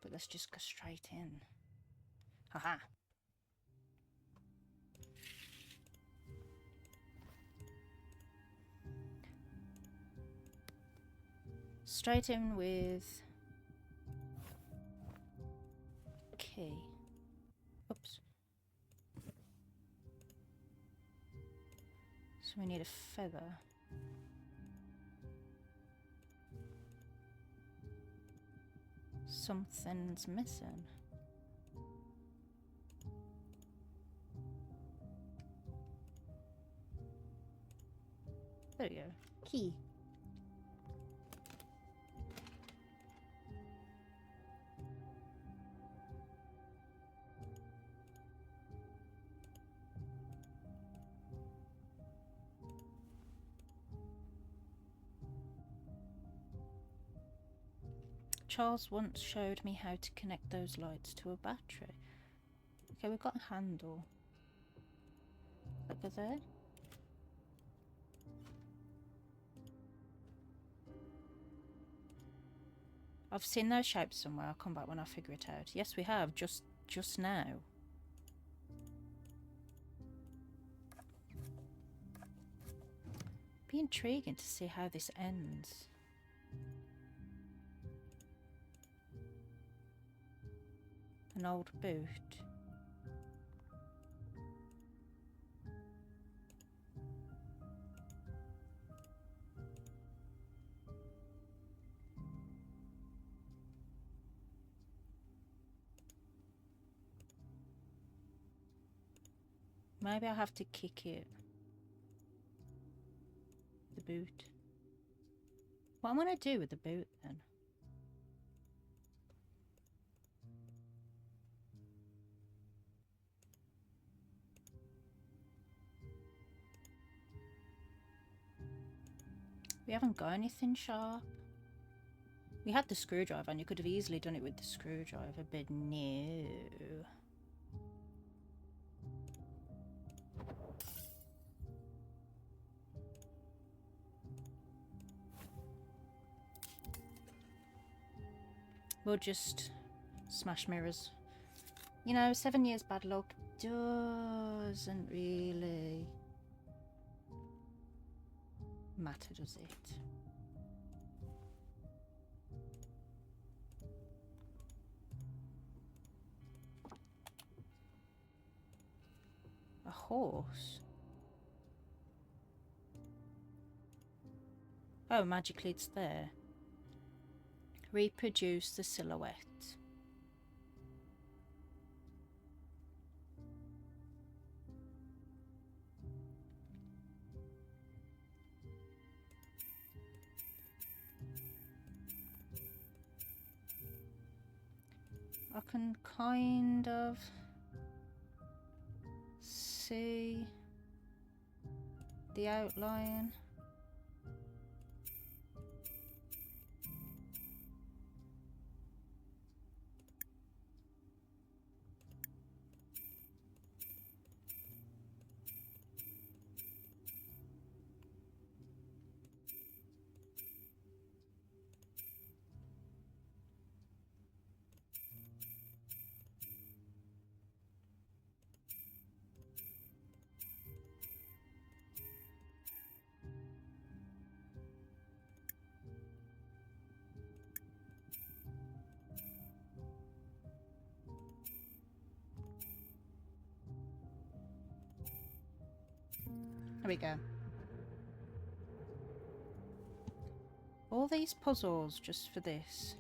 But let's just go straight in. Haha. Straight in with key. Oops. So we need a feather. Something's missing. There we go. Key. Charles once showed me how to connect those lights to a battery. Okay, we've got a handle. Over there. I've seen those shapes somewhere. I'll come back when I figure it out. Yes, we have. Just now. Be intriguing to see how this ends. An old boot. Maybe I have to kick it. The boot. What am I going to do with the boot then? We haven't got anything sharp. We had the screwdriver and you could have easily done it with the screwdriver, but no. We'll just smash mirrors. You know, 7 years bad luck doesn't really matter, does it? A horse? Oh, magically it's there. Reproduce the silhouette. I can kind of see the outline. There we go. All these puzzles just for this.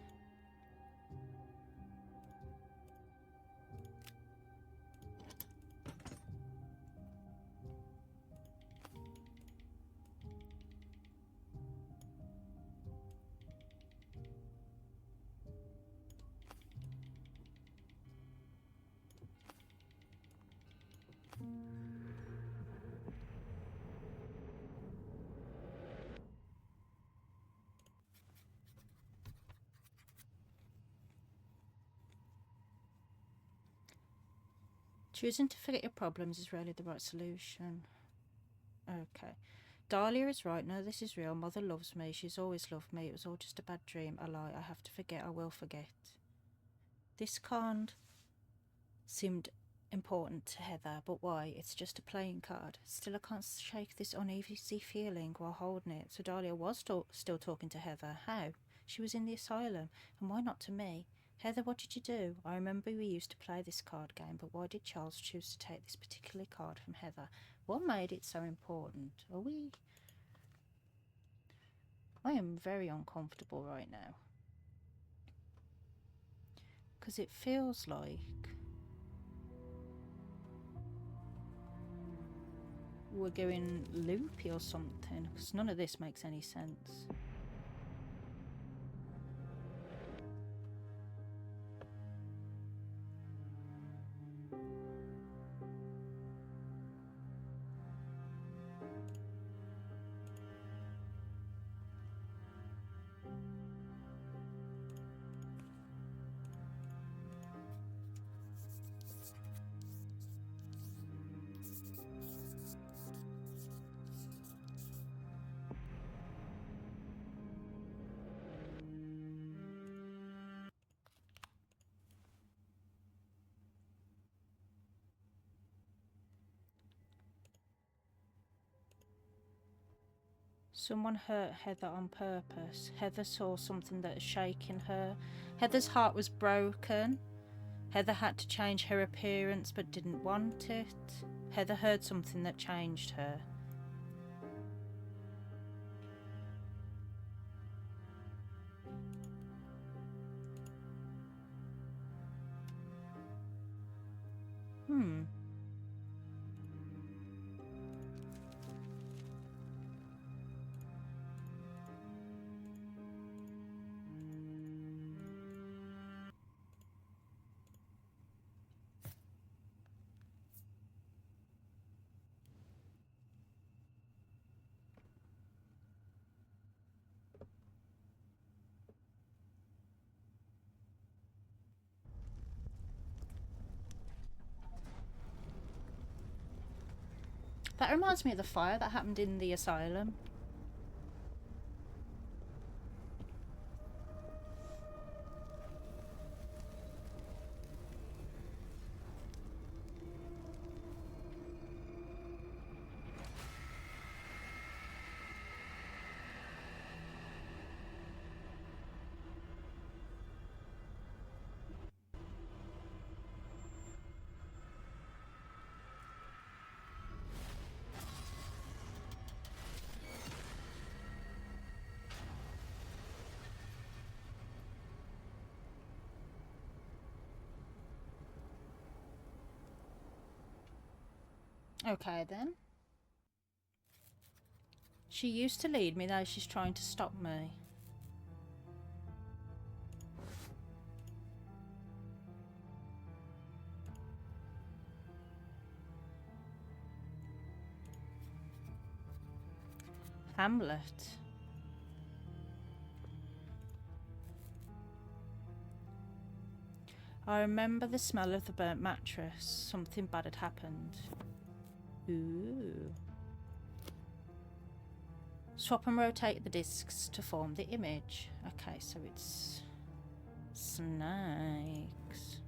Choosing to forget your problems is rarely the right solution. Okay. Dahlia is right. No, this is real. Mother loves me. She's always loved me. It was all just a bad dream. A lie. I have to forget. I will forget. This card seemed important to Heather, but why? It's just a playing card. Still, I can't shake this uneasy feeling while holding it. So Dahlia was still talking to Heather. How? She was in the asylum, and why not to me? Heather, what did you do? I remember we used to play this card game, but why did Charles choose to take this particular card from Heather? What made it so important? Are we... I am very uncomfortable right now. Because it feels like we're going loopy or something, because none of this makes any sense. Someone hurt Heather on purpose. Heather saw something that was shaking her. Heather's heart was broken. Heather had to change her appearance but didn't want it. Heather heard something that changed her. That reminds me of the fire that happened in the asylum. Okay then. She used to lead me, now she's trying to stop me. Hamlet. I remember the smell of the burnt mattress. Something bad had happened. Ooh. Swap and rotate the discs to form the image. Okay, so it's snakes.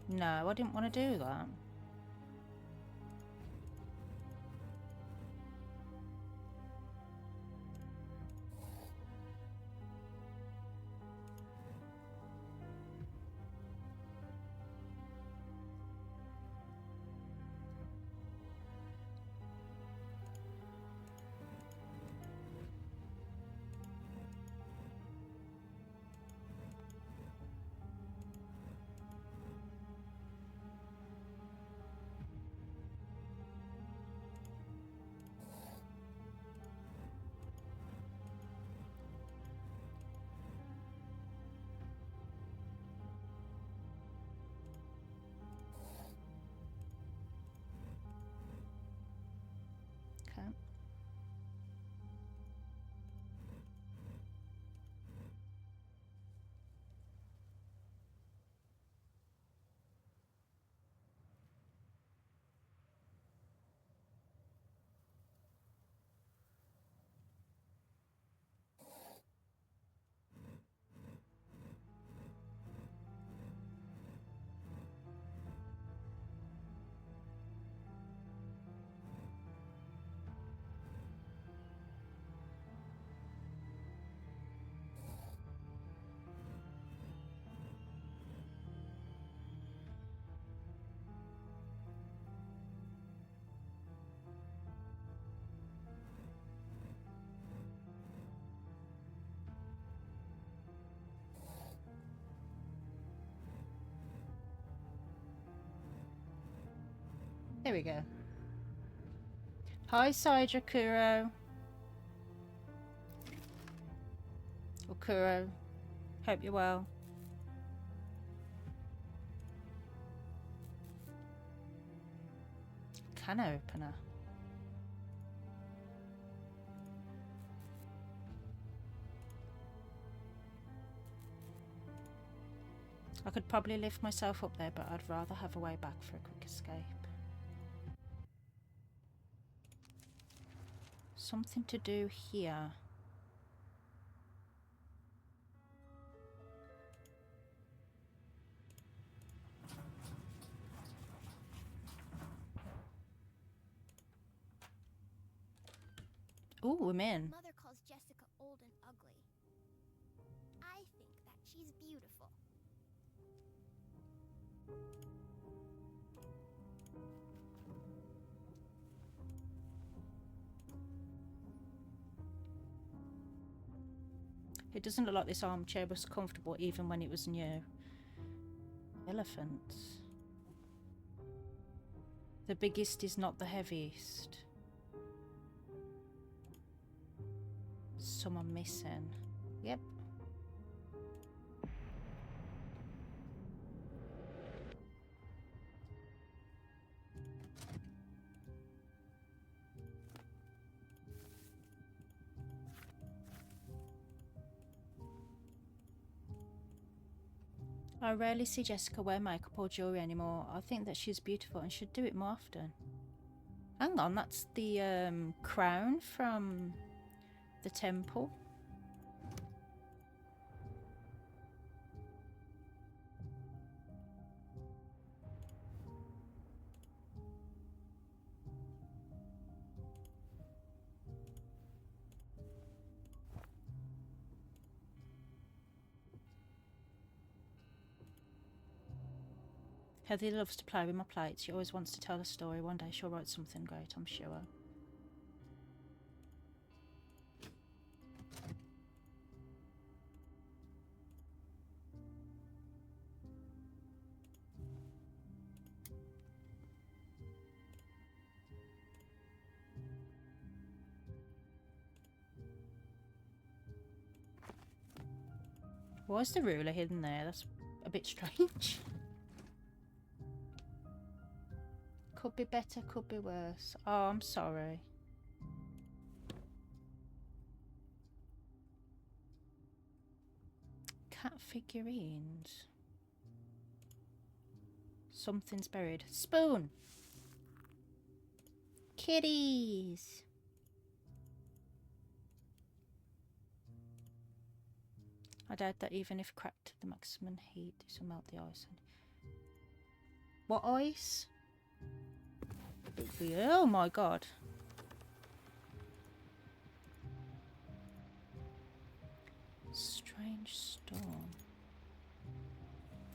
No, I didn't want to do that. There we go. Hi, Sidra Kuro. Or Kuro. Hope you're well. Can opener. I could probably lift myself up there, but I'd rather have a way back for a quick escape. Something to do here. Ooh, I'm in. Mother calls Jessica old and ugly. I think that she's beautiful. It doesn't look like this armchair was comfortable even when it was new. Elephants. The biggest is not the heaviest. Someone missing. Yep. I rarely see Jessica wear makeup or jewellery anymore. I think that she's beautiful and should do it more often. Hang on, that's the crown from the temple. Heather loves to play with my plates. She always wants to tell a story. One day she'll write something great, I'm sure. Why is the ruler hidden there? That's a bit strange. Could be better, could be worse. Oh, I'm sorry. Cat figurines. Something's buried. Spoon! Kitties! I doubt that even if cracked to the maximum heat, this will melt the ice. What ice? Oh my god. Strange storm.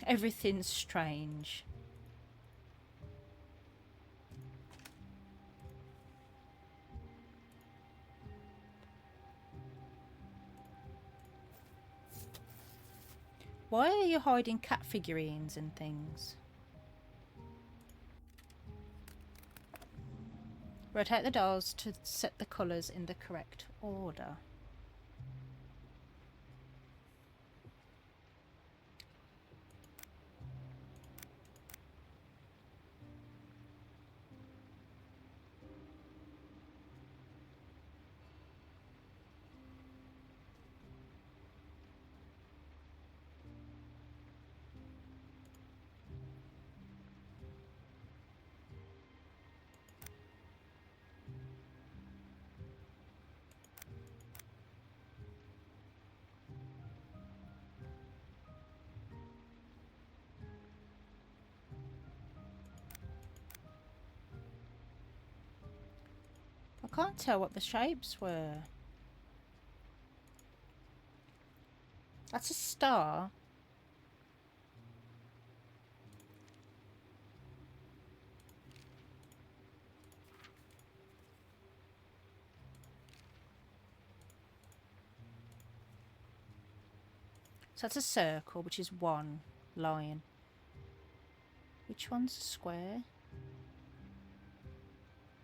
Everything's strange. Why are you hiding cat figurines and things? Rotate the dials to set the colours in the correct order. I can't tell what the shapes were. That's a star. So that's a circle, which is one line. Which one's a square?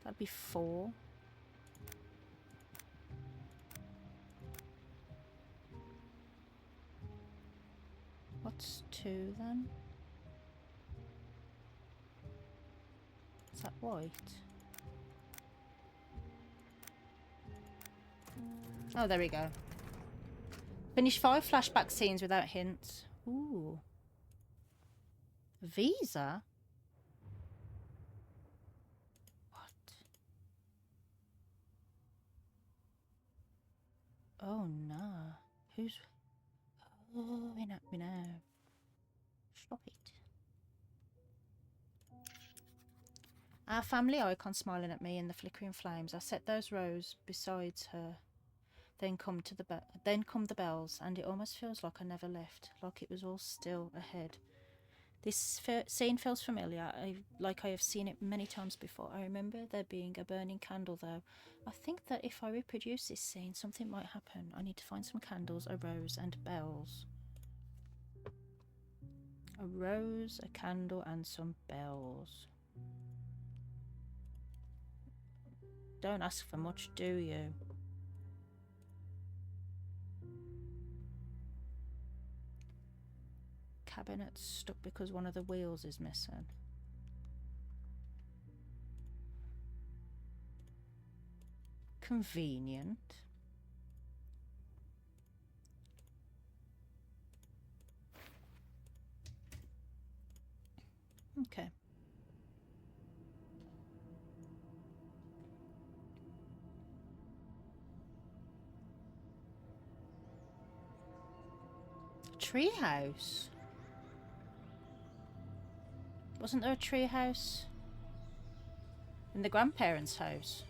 That'd be 4. What's 2 then? Is that white? Oh, there we go. Finish 5 flashback scenes without hints. Ooh. Visa? What? Oh no. Who's... Oh, in at me now. Stop it. Our family icon smiling at me in the flickering flames. I set those rows besides her. Then come the bells, and it almost feels like I never left, like it was all still ahead. This scene feels familiar, like I have seen it many times before. I remember there being a burning candle, though. I think that if I reproduce this scene, something might happen. I need to find some candles, a rose, and bells. A rose, a candle, and some bells. Don't ask for much, do you? Cabinet stuck because one of the wheels is missing. Convenient. Okay. Treehouse. Wasn't there a treehouse in the grandparents' house?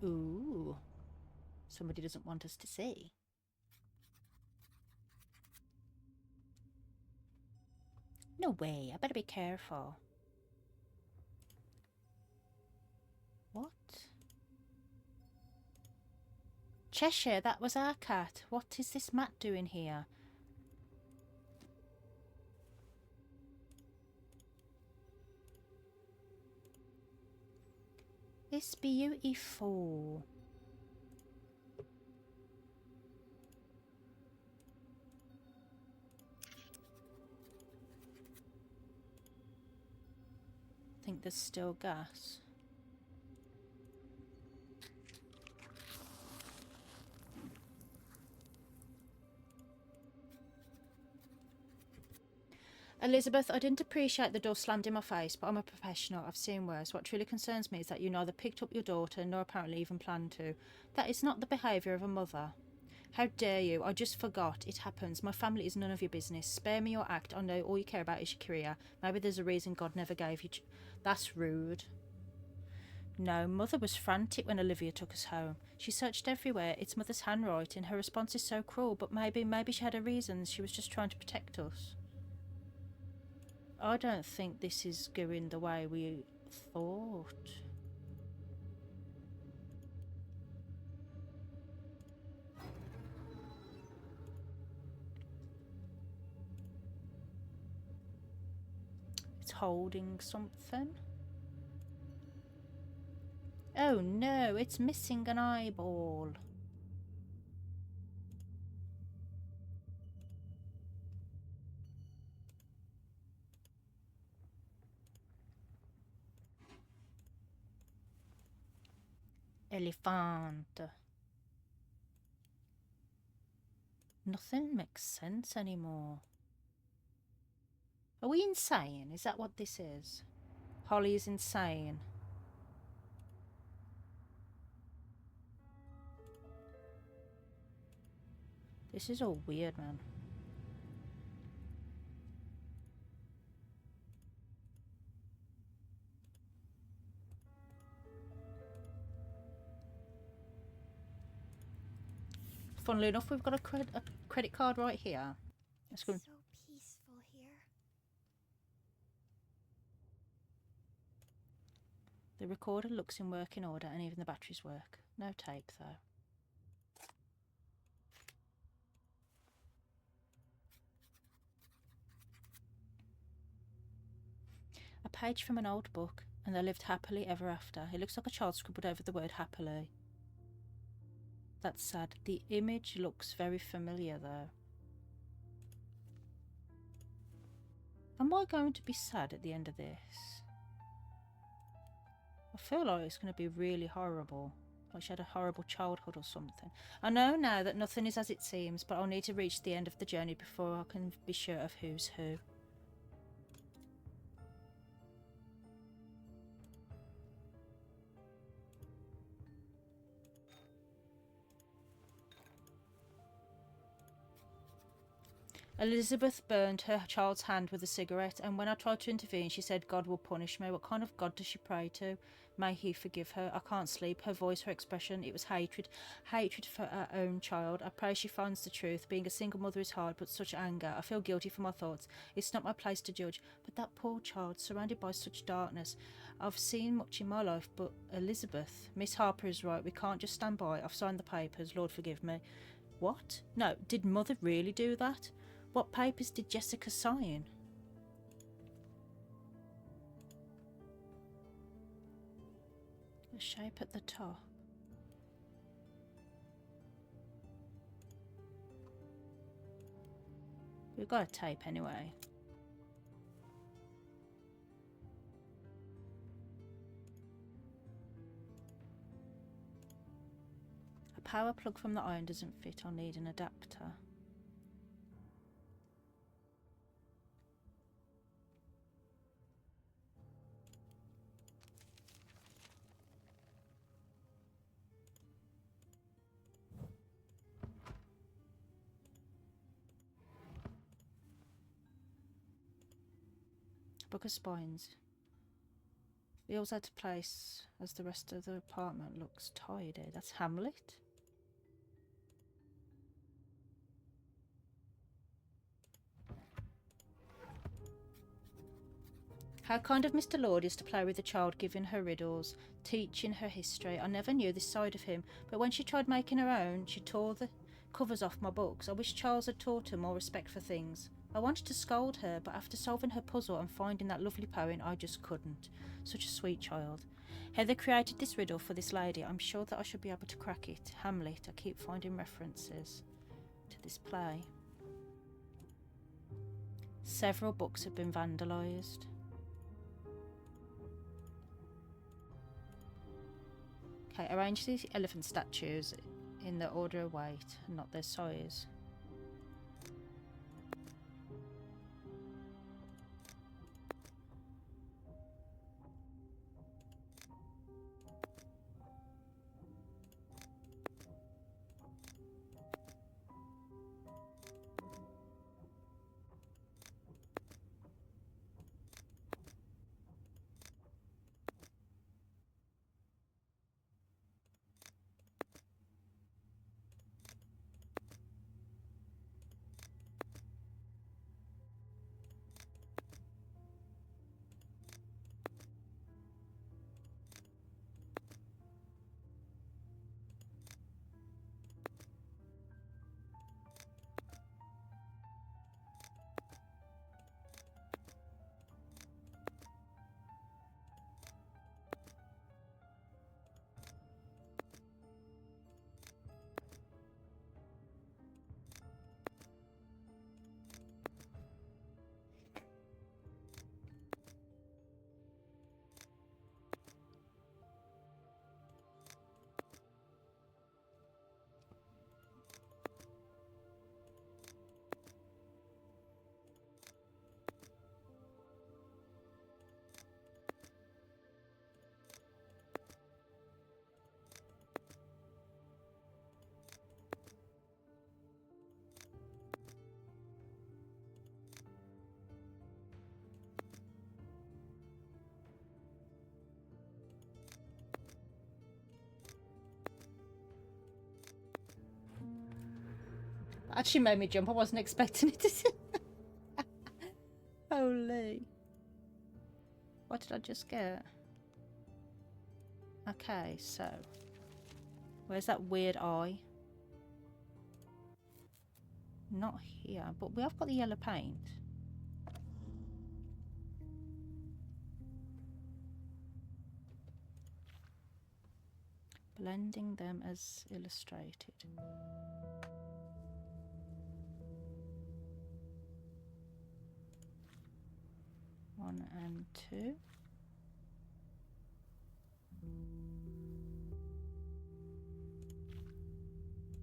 Ooh. Somebody doesn't want us to see. No way, I better be careful. What? Cheshire, that was our cat. What is this Matt doing here? It's beautiful. I think there's still gas. Elizabeth, I didn't appreciate the door slammed in my face, but I'm a professional. I've seen worse. What truly concerns me is that you neither picked up your daughter nor apparently even planned to. That is not the behaviour of a mother. How dare you? I just forgot. It happens. My family is none of your business. Spare me your act. I know all you care about is your career. Maybe there's a reason God never gave you... That's rude. No, Mother was frantic when Olivia took us home. She searched everywhere. It's Mother's handwriting. Her response is so cruel, but maybe she had her reasons. She was just trying to protect us. I don't think this is going the way we thought. It's holding something. Oh no, it's missing an eyeball. Elephant. Nothing makes sense anymore. Are we insane? Is that what this is? Holly is insane. This is all weird, man. Funnily enough, we've got a credit card right here. Let's go. So peaceful here. The recorder looks in working order and even the batteries work. No tape though. A page from an old book, and they lived happily ever after. It looks like a child scribbled over the word happily. That's sad. The image looks very familiar though. Am I going to be sad at the end of this? I feel like it's going to be really horrible. Like she had a horrible childhood or something. I know now that nothing is as it seems, but I'll need to reach the end of the journey before I can be sure of who's who. Elizabeth burned her child's hand with a cigarette, and when I tried to intervene, she said, God will punish me. What kind of God does she pray to? May he forgive her. I can't sleep. Her voice, her expression, it was hatred. Hatred for her own child. I pray she finds the truth. Being a single mother is hard, but such anger. I feel guilty for my thoughts. It's not my place to judge. But that poor child, surrounded by such darkness. I've seen much in my life, but Elizabeth, Miss Harper is right. We can't just stand by. I've signed the papers. Lord forgive me. What? No, did Mother really do that? What papers did Jessica sign? The shape at the top. We've got a tape anyway. A power plug from the iron doesn't fit. I'll need an adapter. Book of spines. The all's out of place as the rest of the apartment looks tidy. That's Hamlet. How kind of Mr. Lord is to play with the child, giving her riddles, teaching her history. I never knew this side of him, but when she tried making her own, she tore the covers off my books. I wish Charles had taught her more respect for things. I wanted to scold her, but after solving her puzzle and finding that lovely poem, I just couldn't. Such a sweet child. Heather created this riddle for this lady. I'm sure that I should be able to crack it. Hamlet. I keep finding references to this play. Several books have been vandalised. Okay, arrange these elephant statues in the order of weight, not their size. Actually made me jump. I wasn't expecting it to. Holy. What did I just get? Okay, so where's that weird eye? Not here, but we have got the yellow paint. Blending them as illustrated. One and two.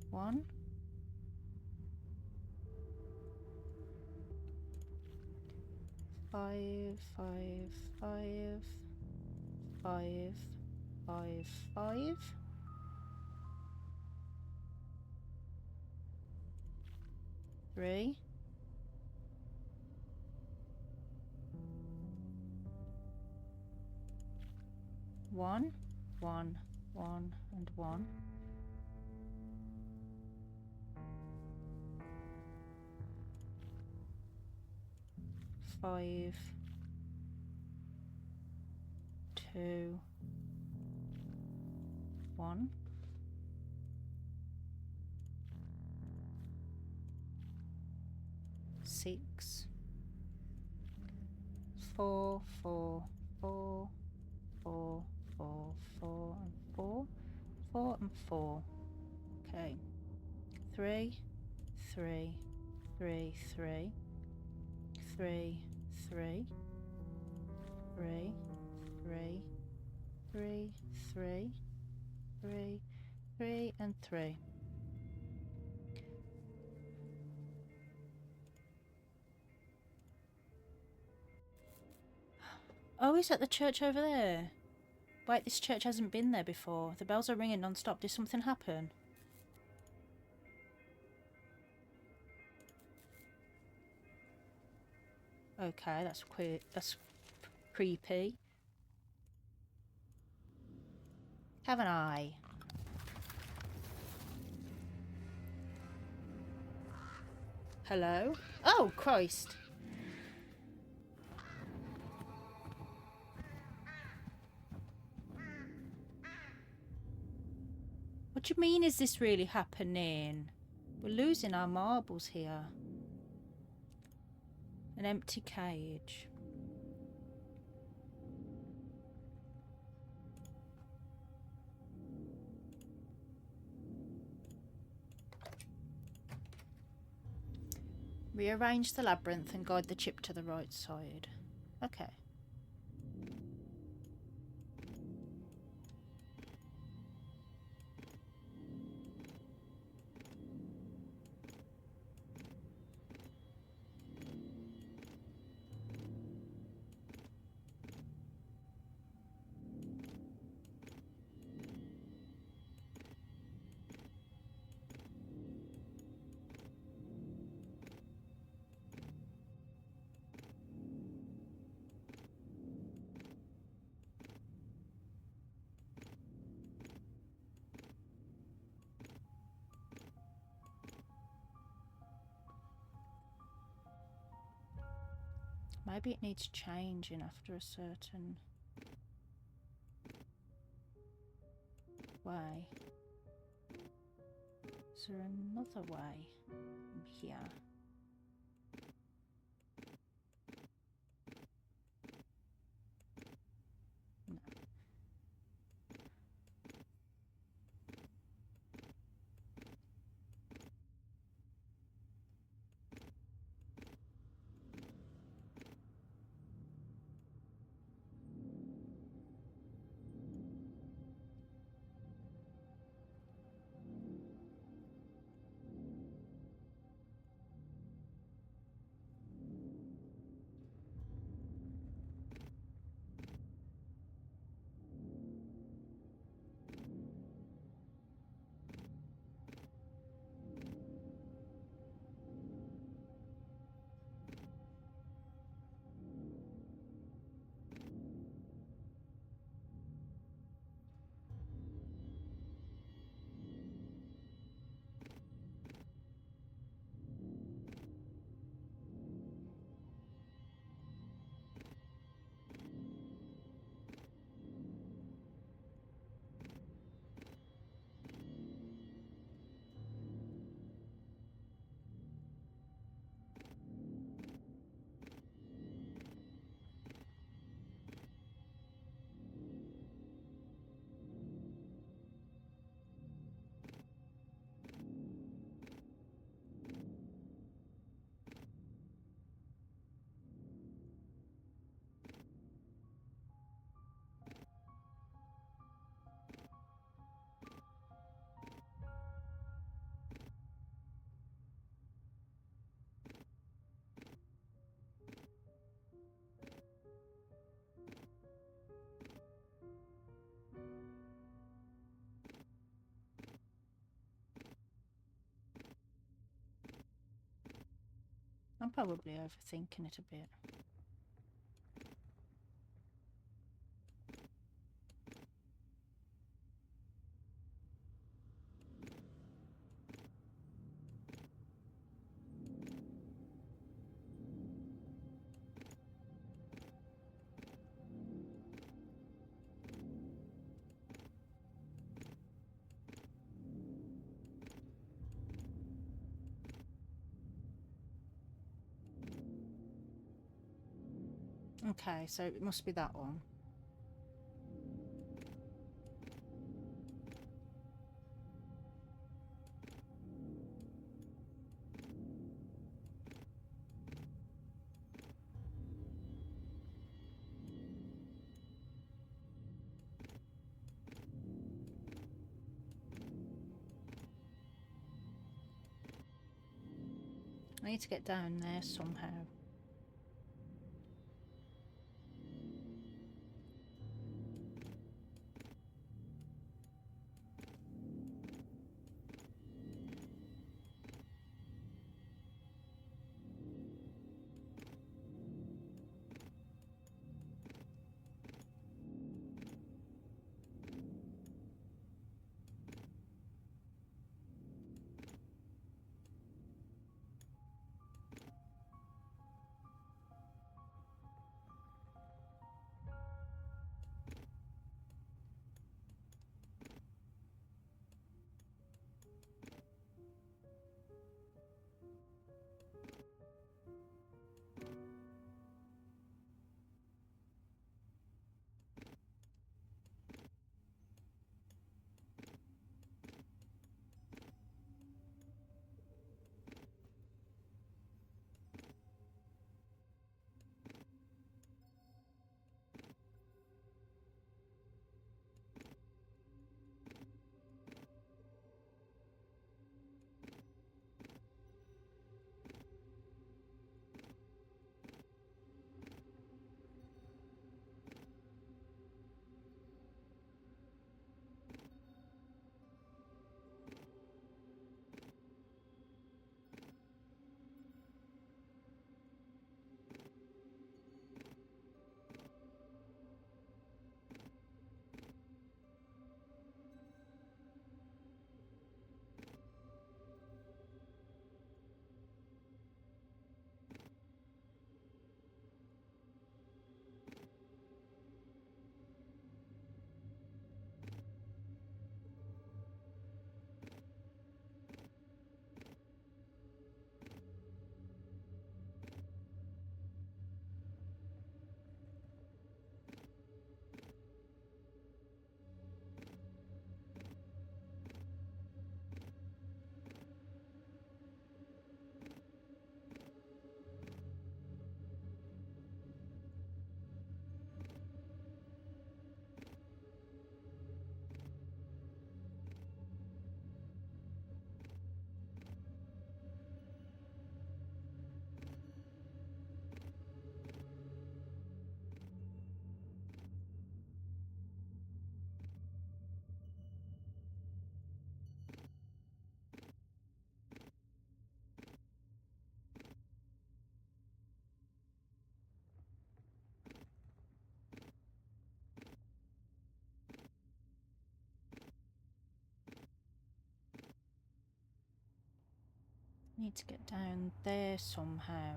One. Five, five, five, five, five, five. Three. One, one, one, and one. Five, two, one. Six, four, four, four, four, four, four, and four, four, and four. Okay. Three, three, three, three, three, three, three, three, three, three, three, three, and three. Oh, he's at the church over there. Wait, this church hasn't been there before. The bells are ringing non-stop. Did something happen? Okay, that's creepy. Haven't I? Hello? Oh, Christ. What do you mean, is this really happening? We're losing our marbles here. An empty cage. Rearrange the labyrinth and guide the chip to the right side. Okay. Maybe it needs changing after a certain way. Is there another way from here? No. I'm probably overthinking it a bit. Okay, so it must be that one. I need to get down there somehow. Need to get down there somehow.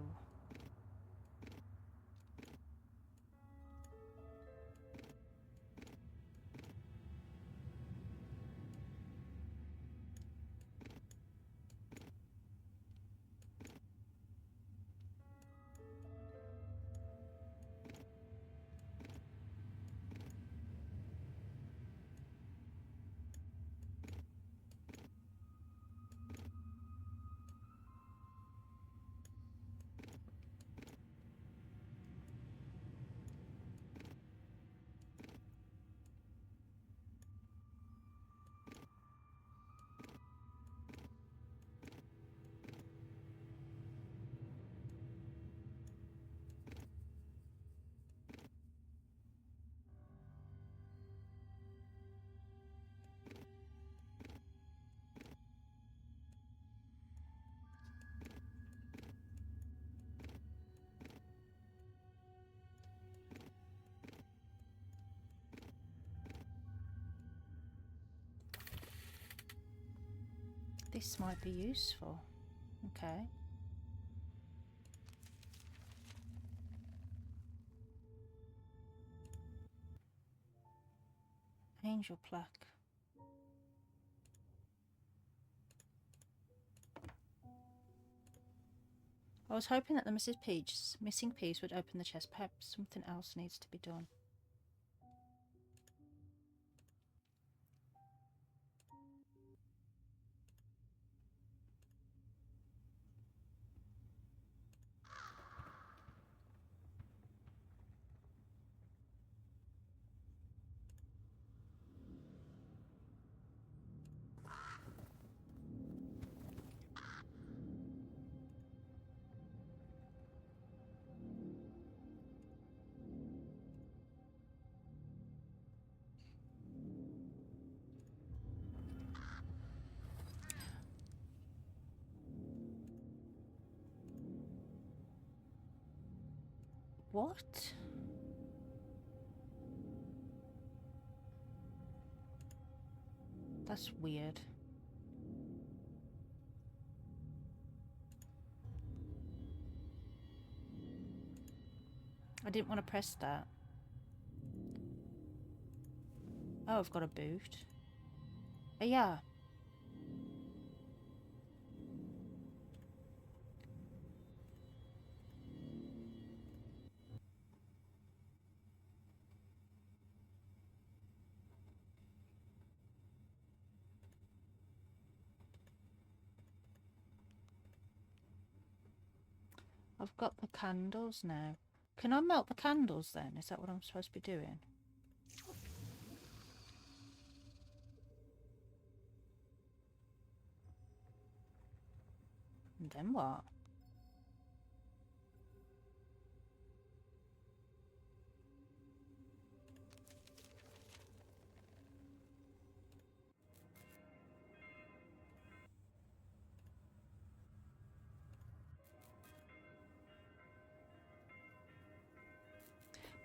This might be useful. Okay. Angel plaque. I was hoping that the missing piece would open the chest. Perhaps something else needs to be done. What? That's weird. I didn't want to press that. Oh, I've got a boot. Oh, yeah. I've got the candles now. Can I melt the candles then? Is that what I'm supposed to be doing? And then what?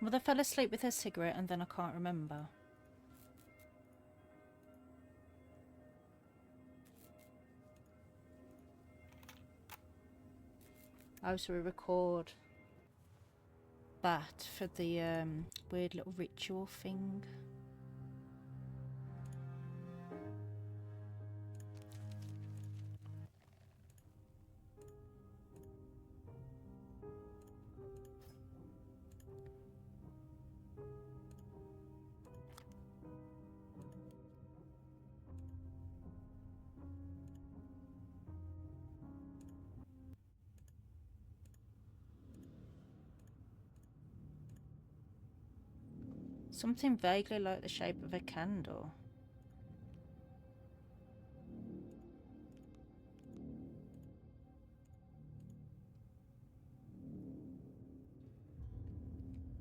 Mother fell asleep with her cigarette and then I can't remember. Oh, so we record that for the weird little ritual thing. Something vaguely like the shape of a candle.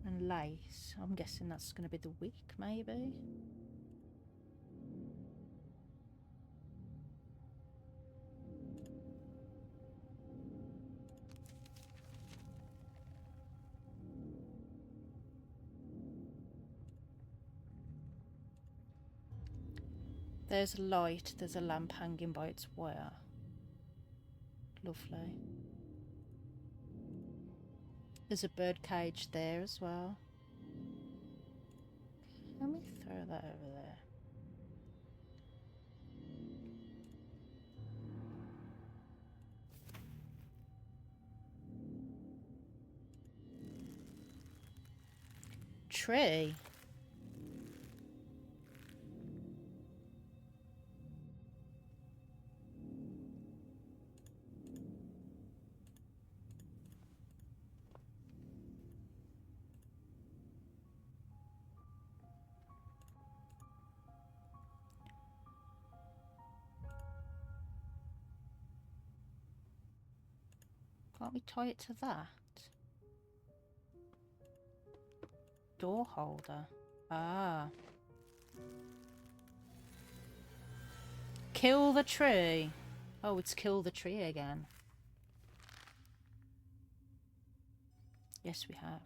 And lace. I'm guessing that's going to be the wick, maybe? There's a light. There's a lamp hanging by its wire. Lovely. There's a bird cage there as well. Let me throw that over there. Tree. Can't we tie it to that? Door holder. Ah. Kill the tree. Oh, it's kill the tree again. Yes, we have.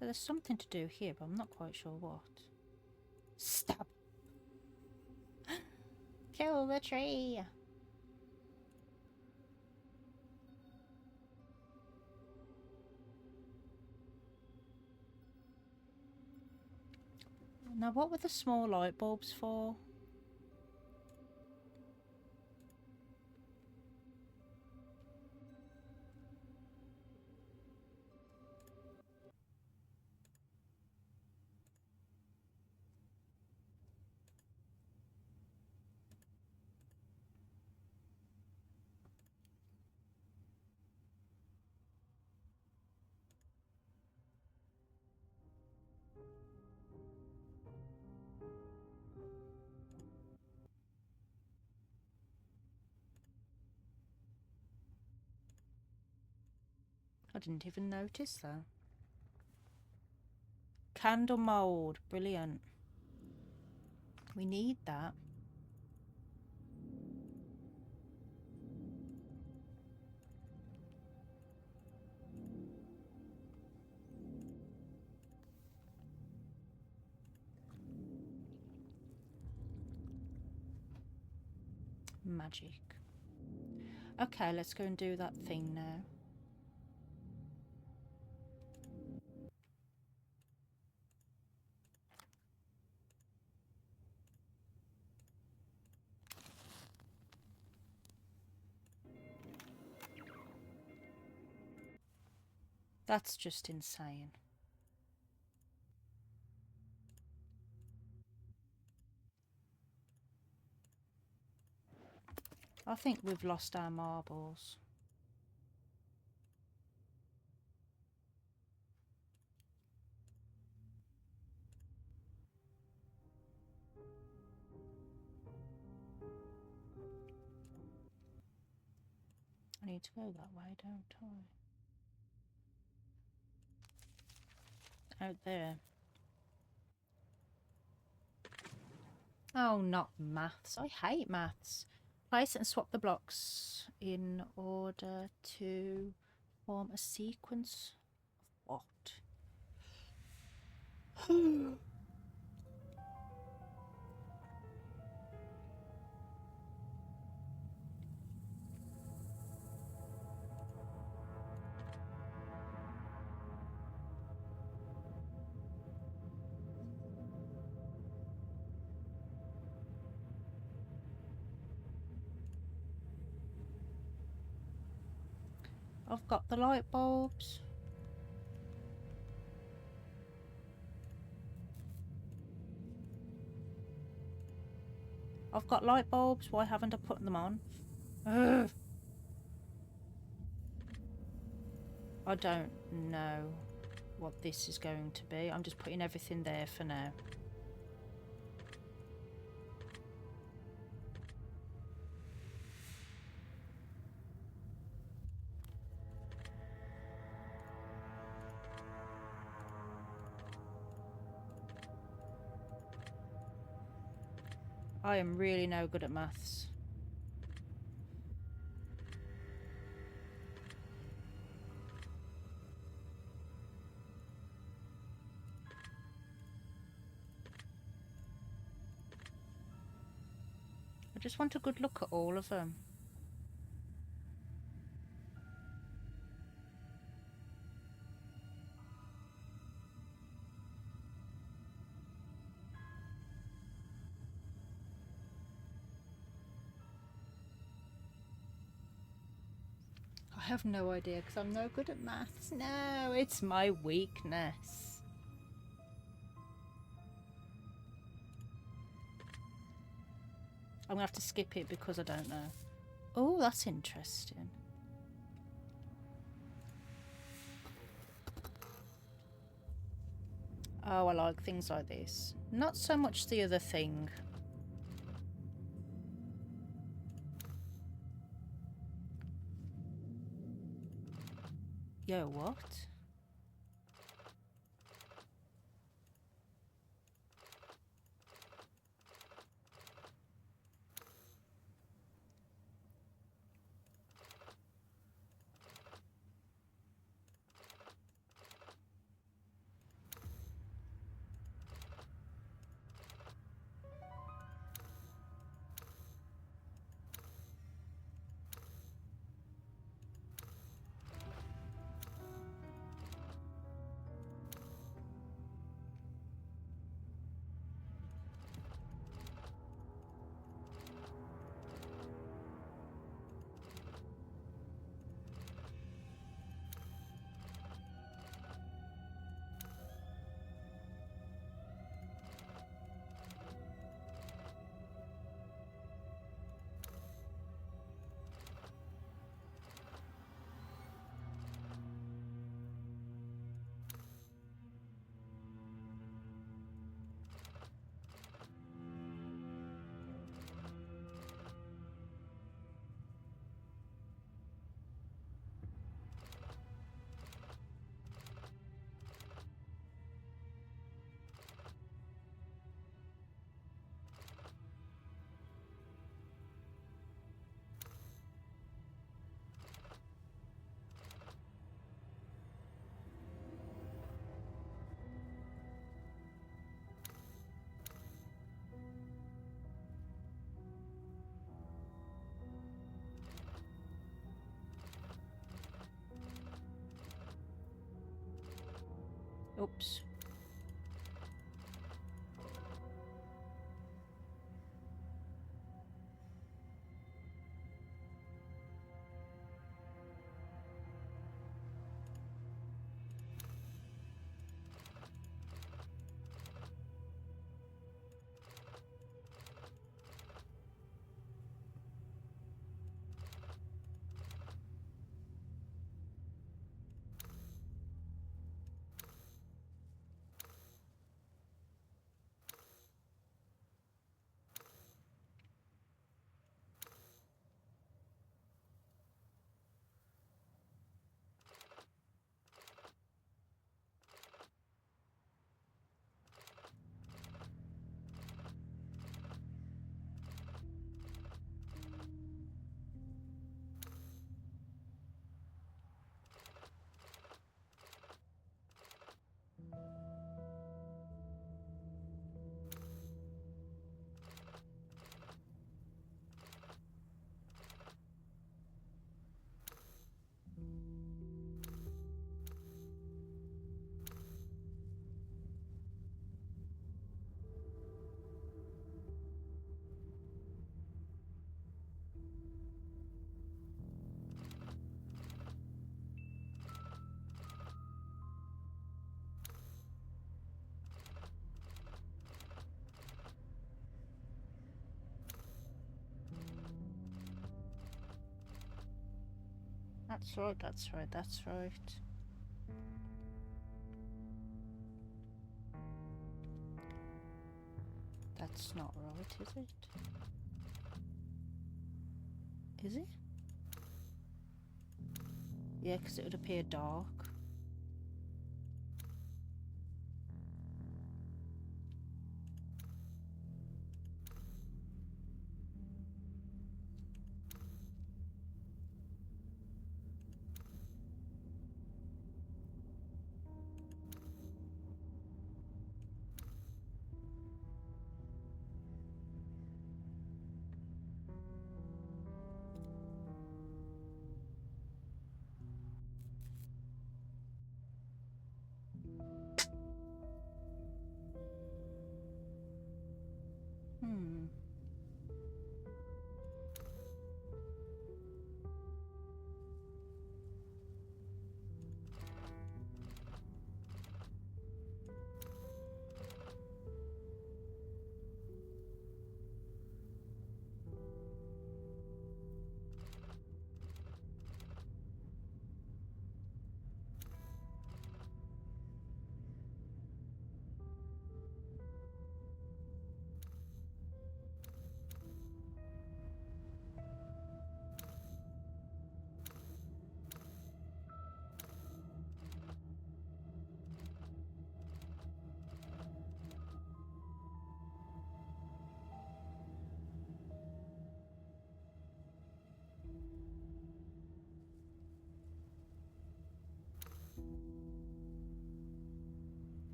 So there's something to do here, but I'm not quite sure what. Stop! Kill the tree! Now what were the small light bulbs for? I didn't even notice that. Candle mould, brilliant. We need that. Magic. Okay, let's go and do that thing now. That's just insane. I think we've lost our marbles. I need to go that way, don't I? Out there. Oh, not maths. I hate maths. Place and swap the blocks in order to form a sequence of what? I've got the light bulbs. I've got light bulbs. Why haven't I put them on? Ugh. I don't know what this is going to be. I'm just putting everything there for now. I am really no good at maths. I just want a good look at all of them. I have no idea because I'm no good at maths. No, it's my weakness. I'm gonna have to skip it because I don't know. Oh, that's interesting. Oh, I like things like this. Not so much the other thing. Yo, what? Oops. That's right, that's right, that's right. That's not right, is it? Is it? Yeah, because it would appear dark.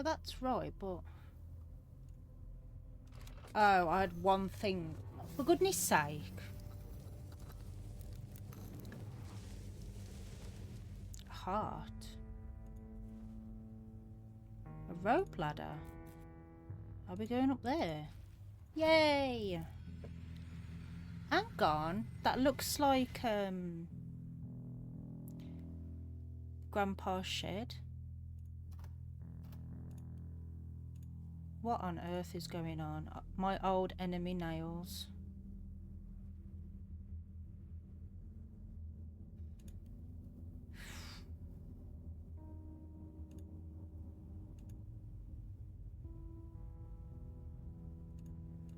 Oh, that's right, but... Oh, I had one thing. For goodness sake. A heart. A rope ladder. Are we going up there? Yay! Hang on. That looks like, Grandpa's shed. What on earth is going on? My old enemy nails.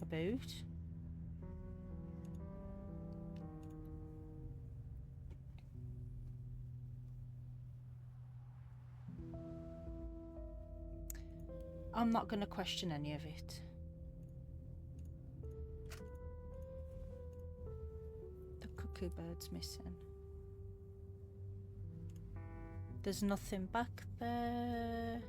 A boot. I'm not going to question any of it. The cuckoo bird's missing. There's nothing back there.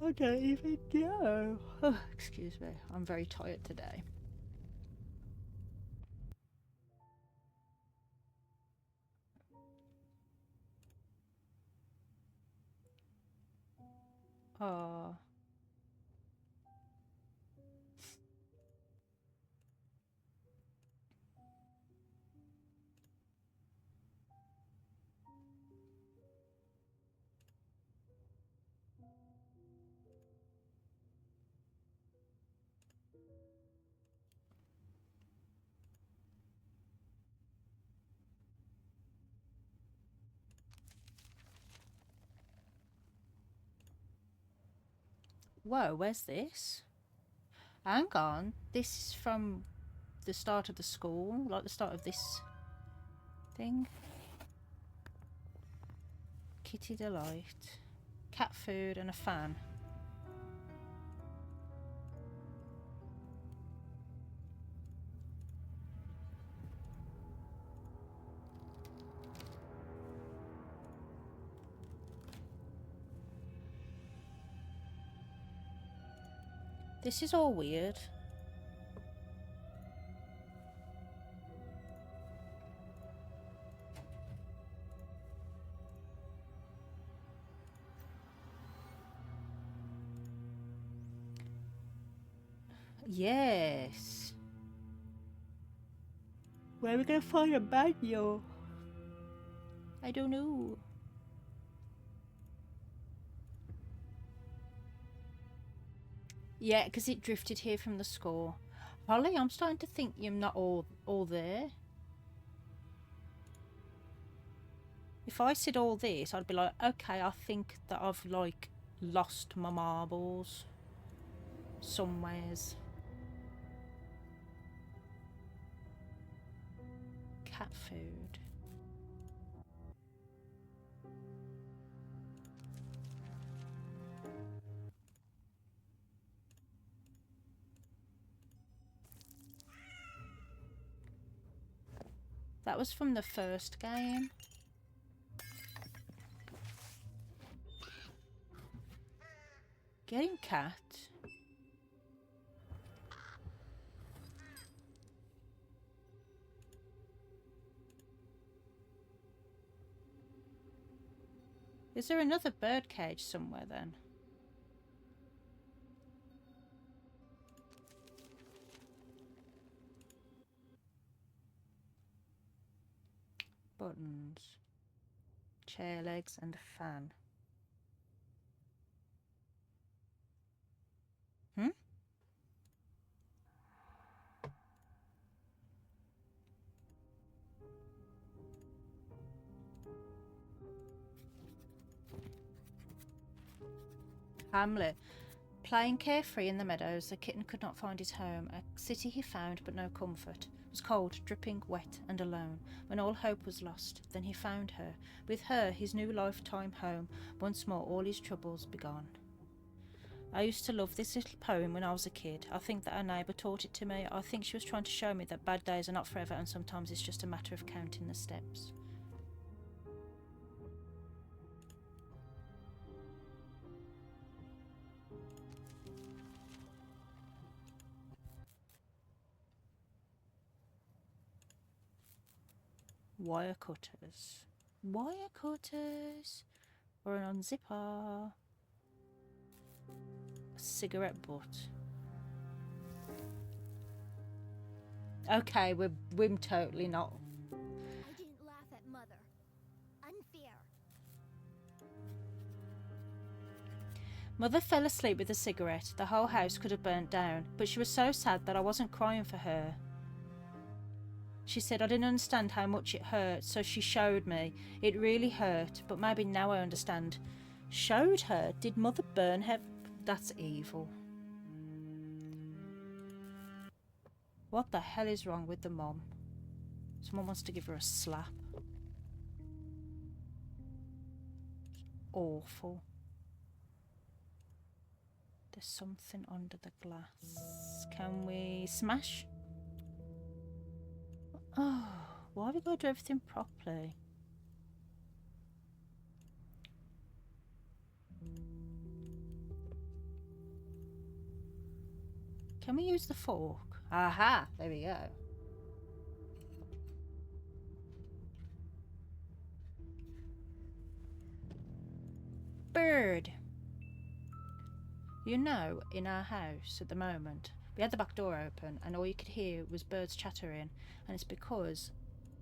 I don't even know. Oh, excuse me. I'm very tired today. Oh. Whoa, where's this? Hang on. This is from the start of the school, like the start of this thing. Kitty Delight. Cat food and a fan. This is all weird. Yes. Where are we gonna find a manual? I don't know. Yeah, because it drifted here from the score. Holly, I'm starting to think you're not all there. If I said all this, I'd be like, okay, I think that I've like lost my marbles somewheres. Cat food. That was from the first game. Getting cat. Is there another bird cage somewhere then? Buttons. Chair legs and a fan. Hmm? Hamlet. Playing carefree in the meadows, the kitten could not find his home. A city he found, but no comfort. It was cold, dripping, wet, and alone. When all hope was lost, then he found her. With her, his new lifetime home. Once more, all his troubles begone. I used to love this little poem when I was a kid. I think that our neighbour taught it to me. I think she was trying to show me that bad days are not forever and sometimes it's just a matter of counting the steps. Wire cutters. Wire cutters. Or an unzipper. A cigarette butt. Okay, we're totally not. I didn't laugh at Mother. Unfair. Mother fell asleep with a cigarette. The whole house could have burnt down, but she was so sad that I wasn't crying for her. She said I didn't understand how much it hurt, so she showed me. It really hurt, but maybe now I understand. Showed her? Did Mother burn her? That's evil. What the hell is wrong with the mom? Someone wants to give her a slap. Awful. There's something under the glass. Can we smash? Oh, why have we got to do everything properly? Can we use the fork? Aha, there we go. Bird. You know, in our house at the moment, we had the back door open and all you could hear was birds chattering, and it's because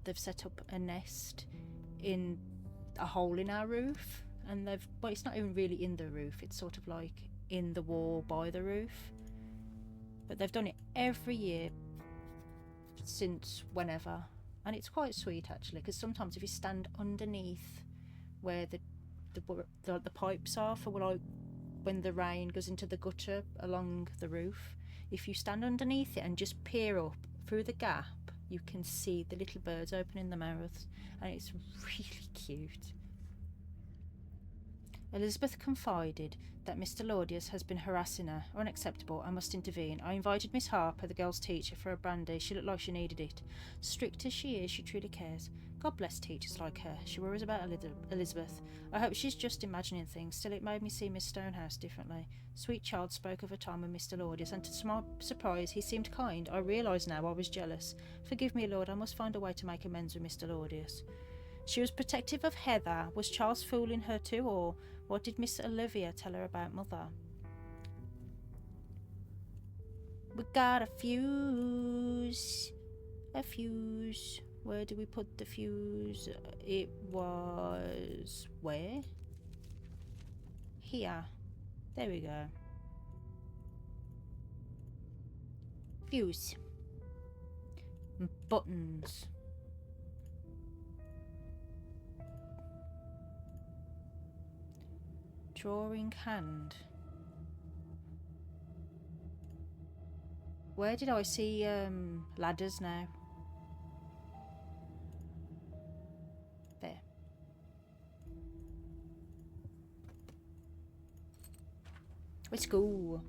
they've set up a nest in a hole in our roof, and well, it's not even really in the roof, it's sort of like in the wall by the roof. But they've done it every year since whenever, and it's quite sweet actually, because sometimes if you stand underneath where the pipes are for like when the rain goes into the gutter along the roof, if you stand underneath it and just peer up through the gap, you can see the little birds opening their mouths, and it's really cute. Elizabeth confided that Mr. Laudius has been harassing her. Unacceptable, I must intervene. I invited Miss Harper, the girl's teacher, for a brandy. She looked like she needed it. Strict as she is, she truly cares. God bless teachers like her. She worries about Elizabeth. I hope she's just imagining things. Still, it made me see Miss Stonehouse differently. Sweet child spoke of a time with Mr. Laudius, and to my surprise, he seemed kind. I realise now I was jealous. Forgive me, Lord, I must find a way to make amends with Mr. Laudius. She was protective of Heather. Was Charles fooling her too, or what did Miss Olivia tell her about Mother? We got a fuse. A fuse. Where do we put the fuse? It was... where? Here. There we go. Fuse. Buttons. Drawing hand. Where did I see ladders now? There. Let's go.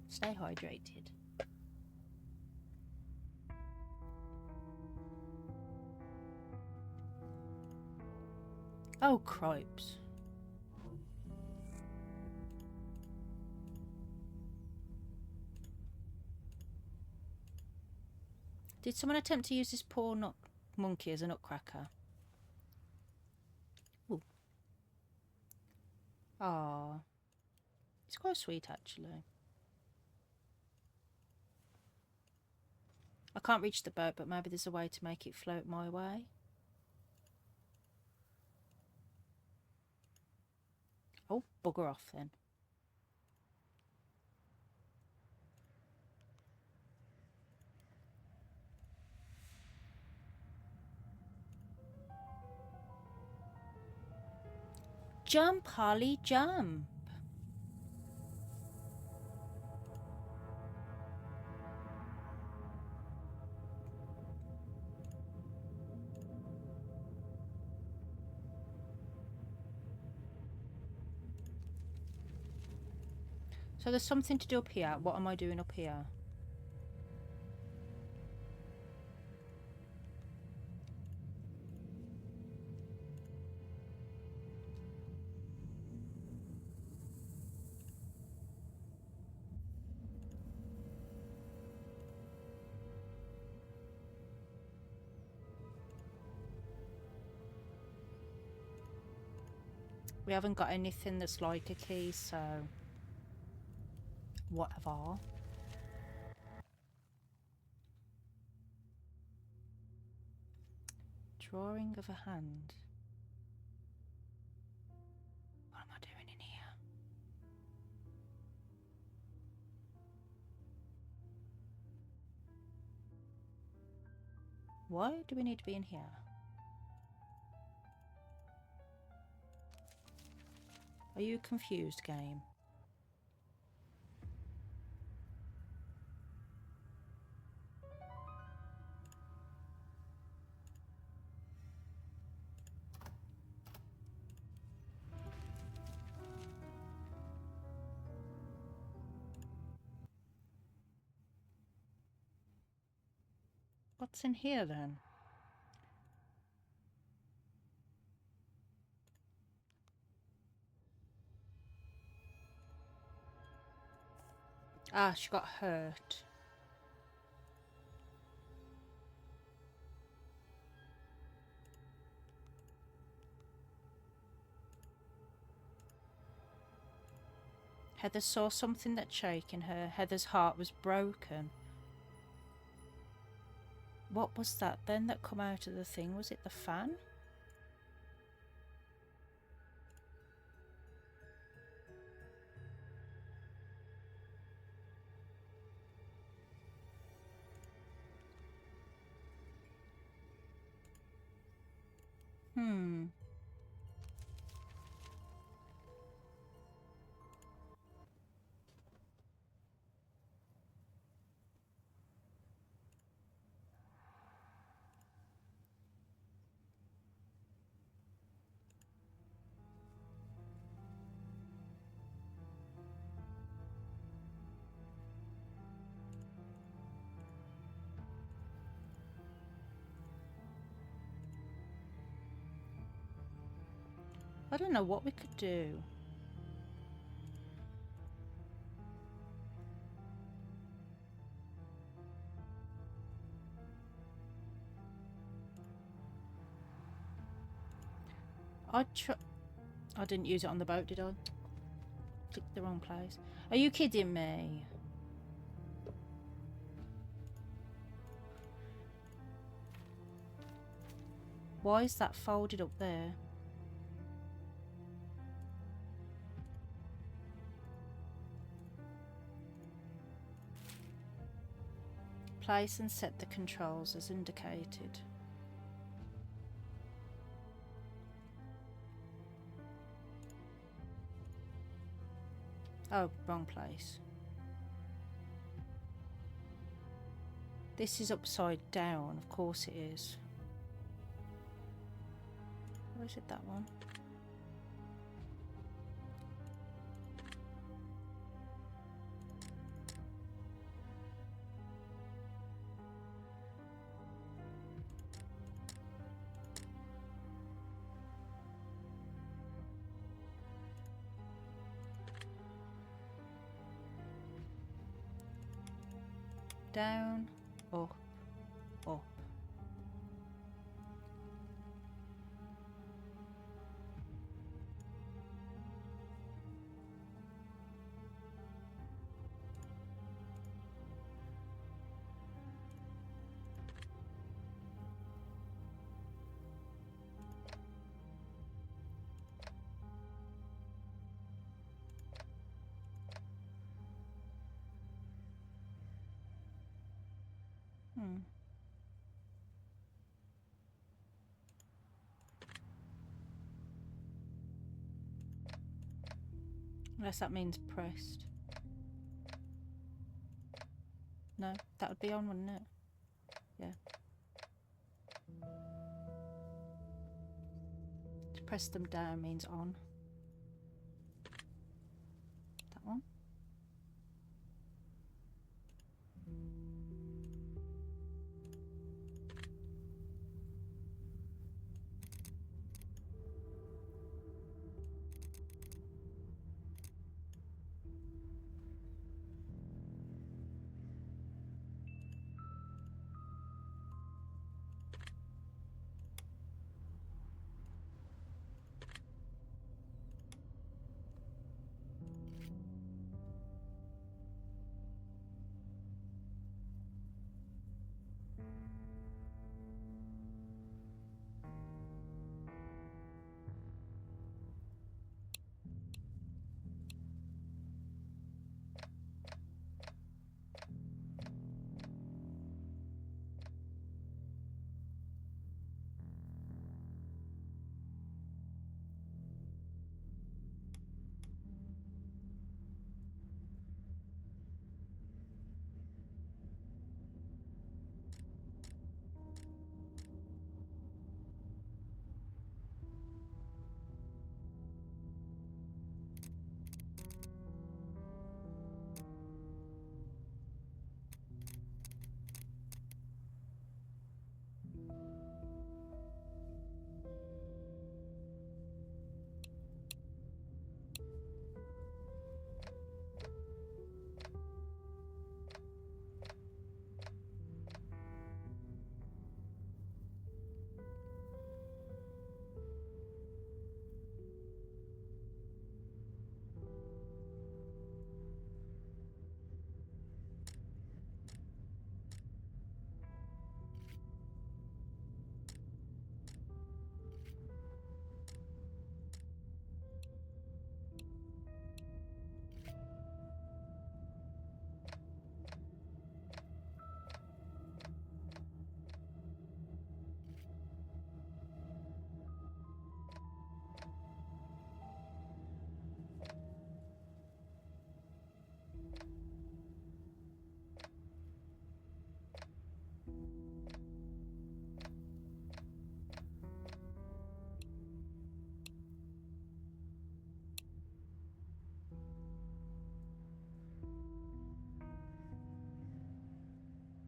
Stay hydrated. Oh, cripes. Did someone attempt to use this poor monkey as a nutcracker? Ooh. Ah, it's quite sweet actually. I can't reach the boat, but maybe there's a way to make it float my way. Oh, bugger off then. Jump, Holly, jump. So there's something to do up here. What am I doing up here? We haven't got anything that's like a key, so whatever. Drawing of a hand. What am I doing in here? Why do we need to be in here? Are you confused, game? What's in here then? Ah, she got hurt. Heather saw something that's shaking her. Heather's heart was broken. What was that then that come out of the thing? Was it the fan? I don't know what we could do. I didn't use it on the boat, did I? Clicked the wrong place. Are you kidding me? Why is that folded up there? Place and set the controls as indicated. Oh, wrong place. This is upside down, of course it is. Or is it that one? Down, up, up. Unless that means pressed. No, that would be on, wouldn't it? Yeah. To press them down means on. That one.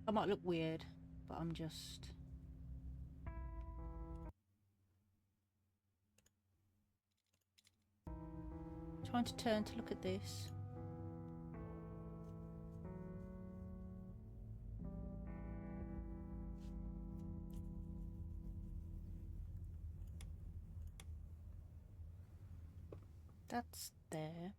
I might look weird, but I'm just... trying to turn to look at this. That's there.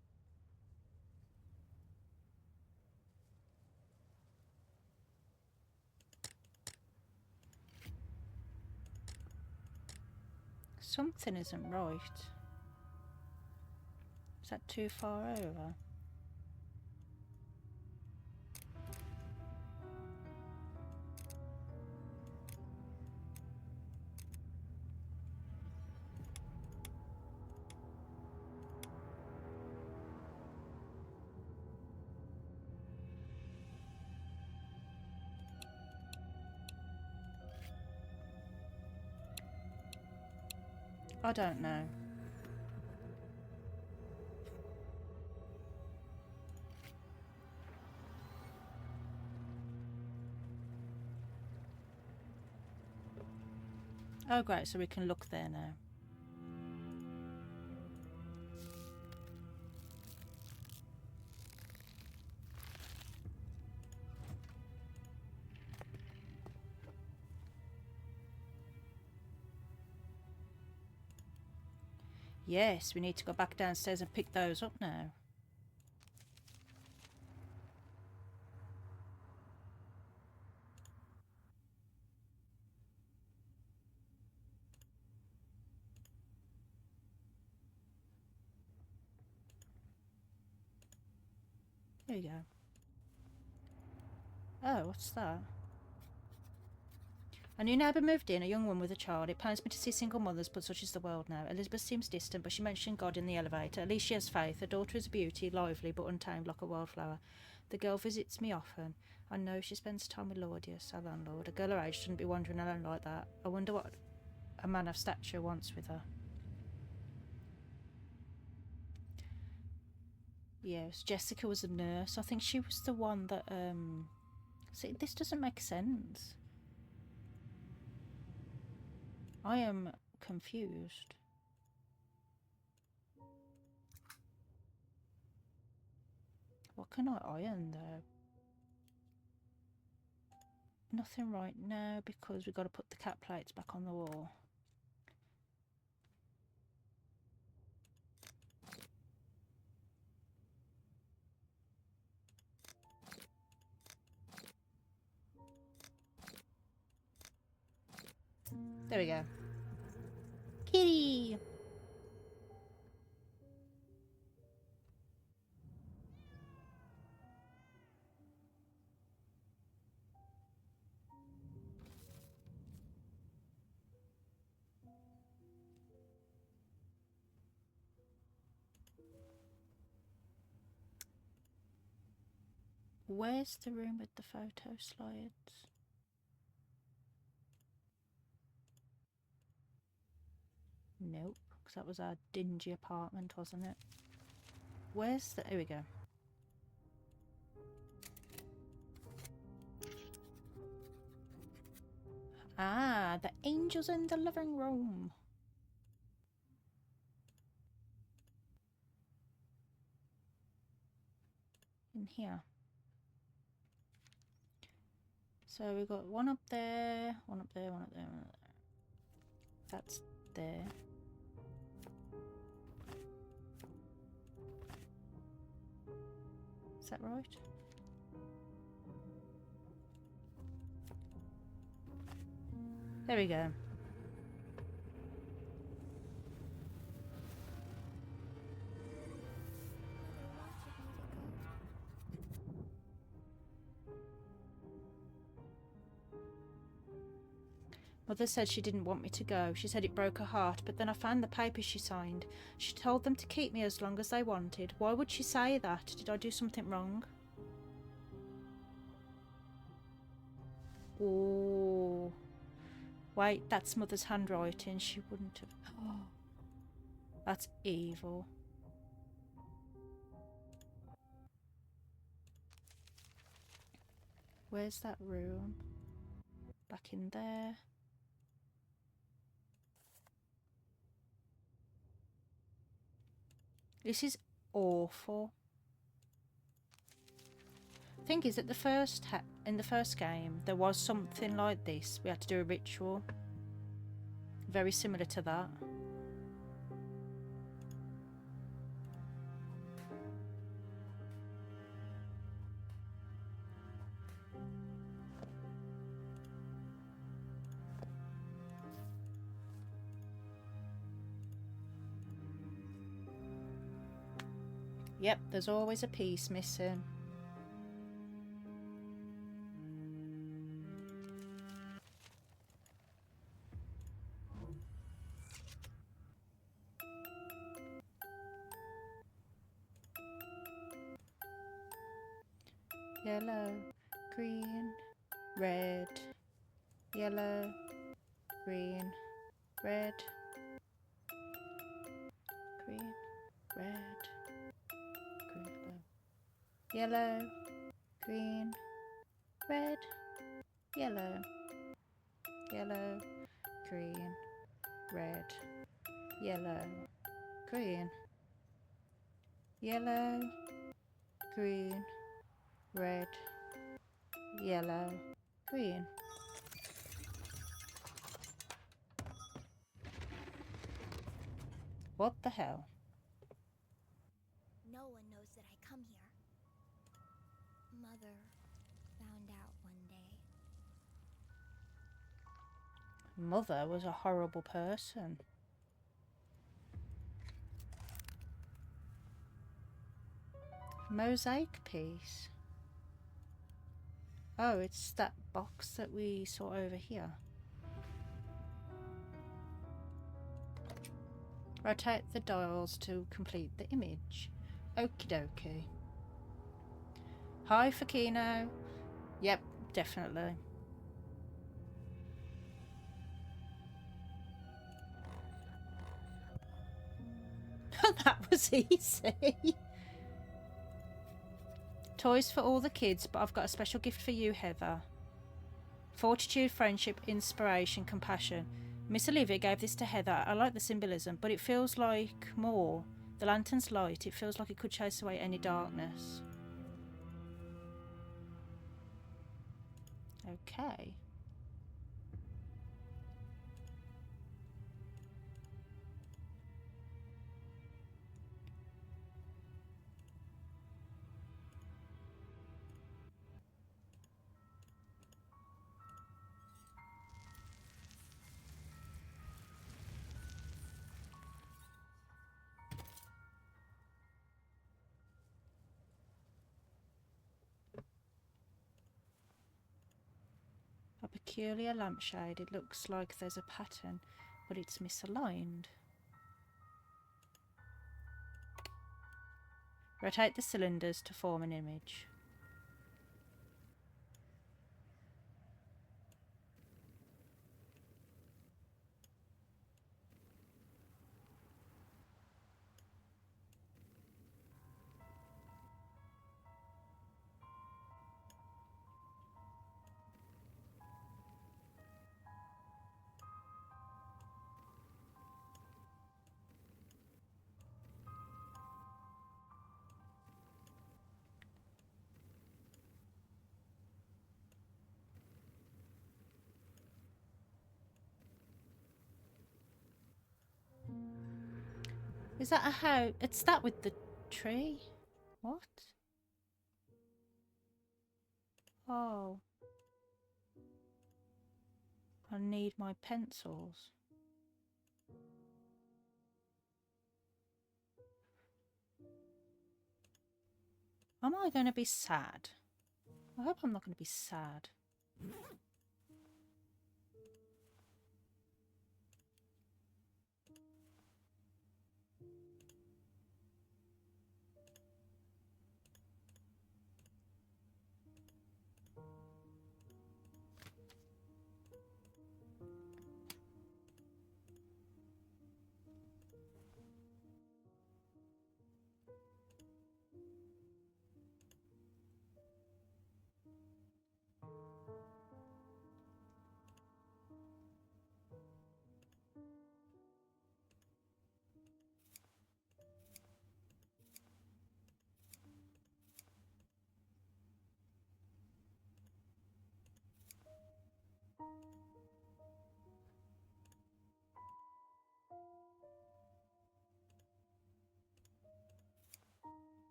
Something isn't right. Is that too far over? I don't know. Oh great, so we can look there now. Yes, we need to go back downstairs and pick those up now. There you go. Oh, what's that? A new neighbour moved in, a young woman with a child. It pains me to see single mothers, but such is the world now. Elizabeth seems distant, but she mentioned God in the elevator. At least she has faith. Her daughter is a beauty, lively, but untamed like a wildflower. The girl visits me often. I know she spends time with Laudius, our landlord. A girl her age shouldn't be wandering alone like that. I wonder what a man of stature wants with her. Yes, Jessica was a nurse. I think she was the one that, See, this doesn't make sense. I am confused. What can I iron though? Nothing right now because we've got to put the cat plates back on the wall. There we go. Kitty! Where's the room with the photo slides? Nope, because that was our dingy apartment, wasn't it? Where's the... Here we go. Ah, the angels in the living room. In here. So we've got one up there, one up there, one up there, one up there. That's there. Is that right? There we go. Mother said she didn't want me to go. She said it broke her heart, but then I found the papers she signed. She told them to keep me as long as they wanted. Why would she say that? Did I do something wrong? Oh. Wait, that's Mother's handwriting. She wouldn't have... Oh. That's evil. Where's that room? Back in there. This is awful. Thing is, at the in the first game, there was something like this. We had to do a ritual, very similar to that. Yep, there's always a piece missing. Yellow, green, red, yellow, green, red, green, red, green, yellow, green, red, yellow, yellow, green, red, yellow, green, yellow, green, red, yellow, green. What the hell? No one knows that I come here. Mother found out one day. Mother was a horrible person. Mosaic piece. Oh, it's that box that we saw over here. Rotate the dials to complete the image. Okie dokie. Hi, Fakino. Yep, definitely. That was easy. Toys for all the kids, but I've got a special gift for you, Heather. Fortitude, friendship, inspiration, compassion. Miss Olivia gave this to Heather. I like the symbolism, but it feels like more. The lantern's light, it feels like it could chase away any darkness. Okay. A peculiar lampshade. It looks like there's a pattern, but it's misaligned. Rotate the cylinders to form an image. Is that a how? It's that with the tree? What? Oh. I need my pencils. Am I going to be sad? I hope I'm not going to be sad.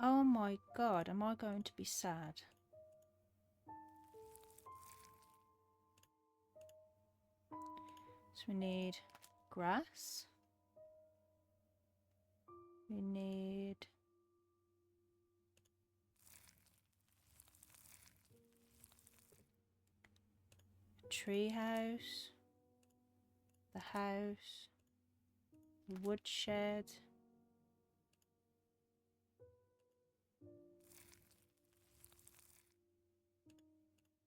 Oh my god, am I going to be sad? So we need grass. We need a tree house, the house, the woodshed.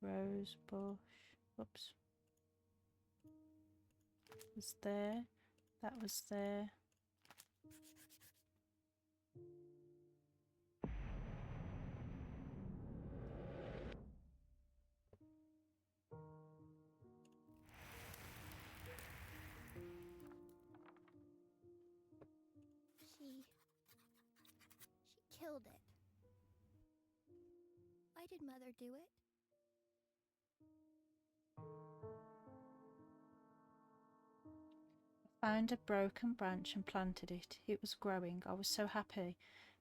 Rose bush. Whoops. Was there. That was there. She killed it. Why did Mother do it? Found a broken branch and planted it. It was growing. I was so happy.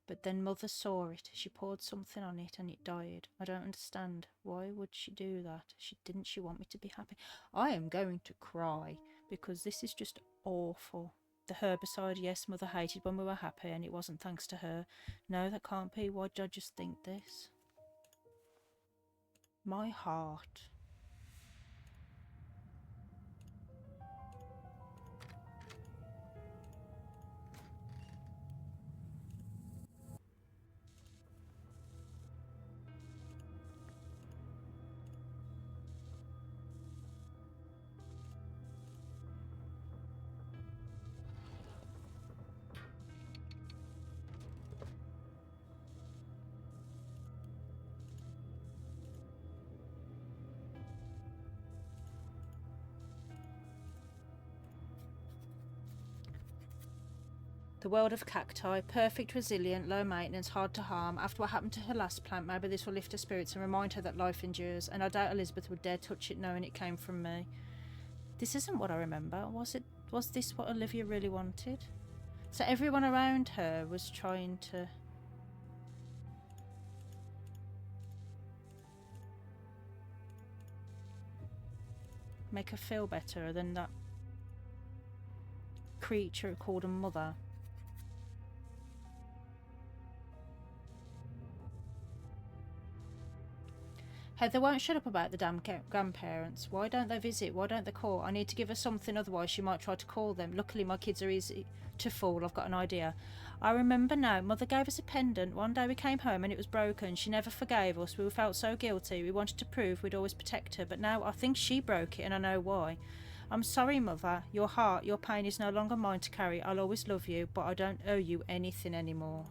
But then Mother saw it. She poured something on it and it died. I don't understand. Why would she do that? Didn't she want me to be happy? I am going to cry because this is just awful. The herbicide, yes, Mother hated when we were happy and it wasn't thanks to her. No, that can't be. Why did I just think this? My heart. The world of cacti, perfect, resilient, low maintenance, hard to harm. After what happened to her last plant, maybe this will lift her spirits and remind her that life endures, and I doubt Elizabeth would dare touch it knowing it came from me. This isn't what I remember. Was this what Olivia really wanted? So everyone around her was trying to make her feel better than that creature called a mother. Heather won't shut up about the damn grandparents. Why don't they visit? Why don't they call? I need to give her something, otherwise she might try to call them. Luckily my kids are easy to fool. I've got an idea. I remember now. Mother gave us a pendant. One day we came home and it was broken. She never forgave us. We felt so guilty. We wanted to prove we'd always protect her. But now I think she broke it and I know why. I'm sorry, Mother. Your heart, your pain is no longer mine to carry. I'll always love you, but I don't owe you anything anymore.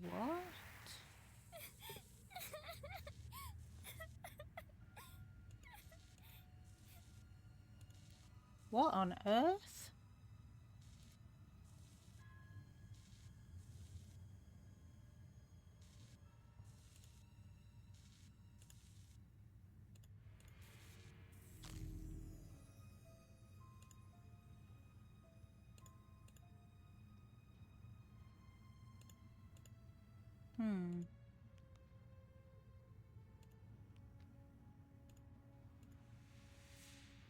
What? What on earth?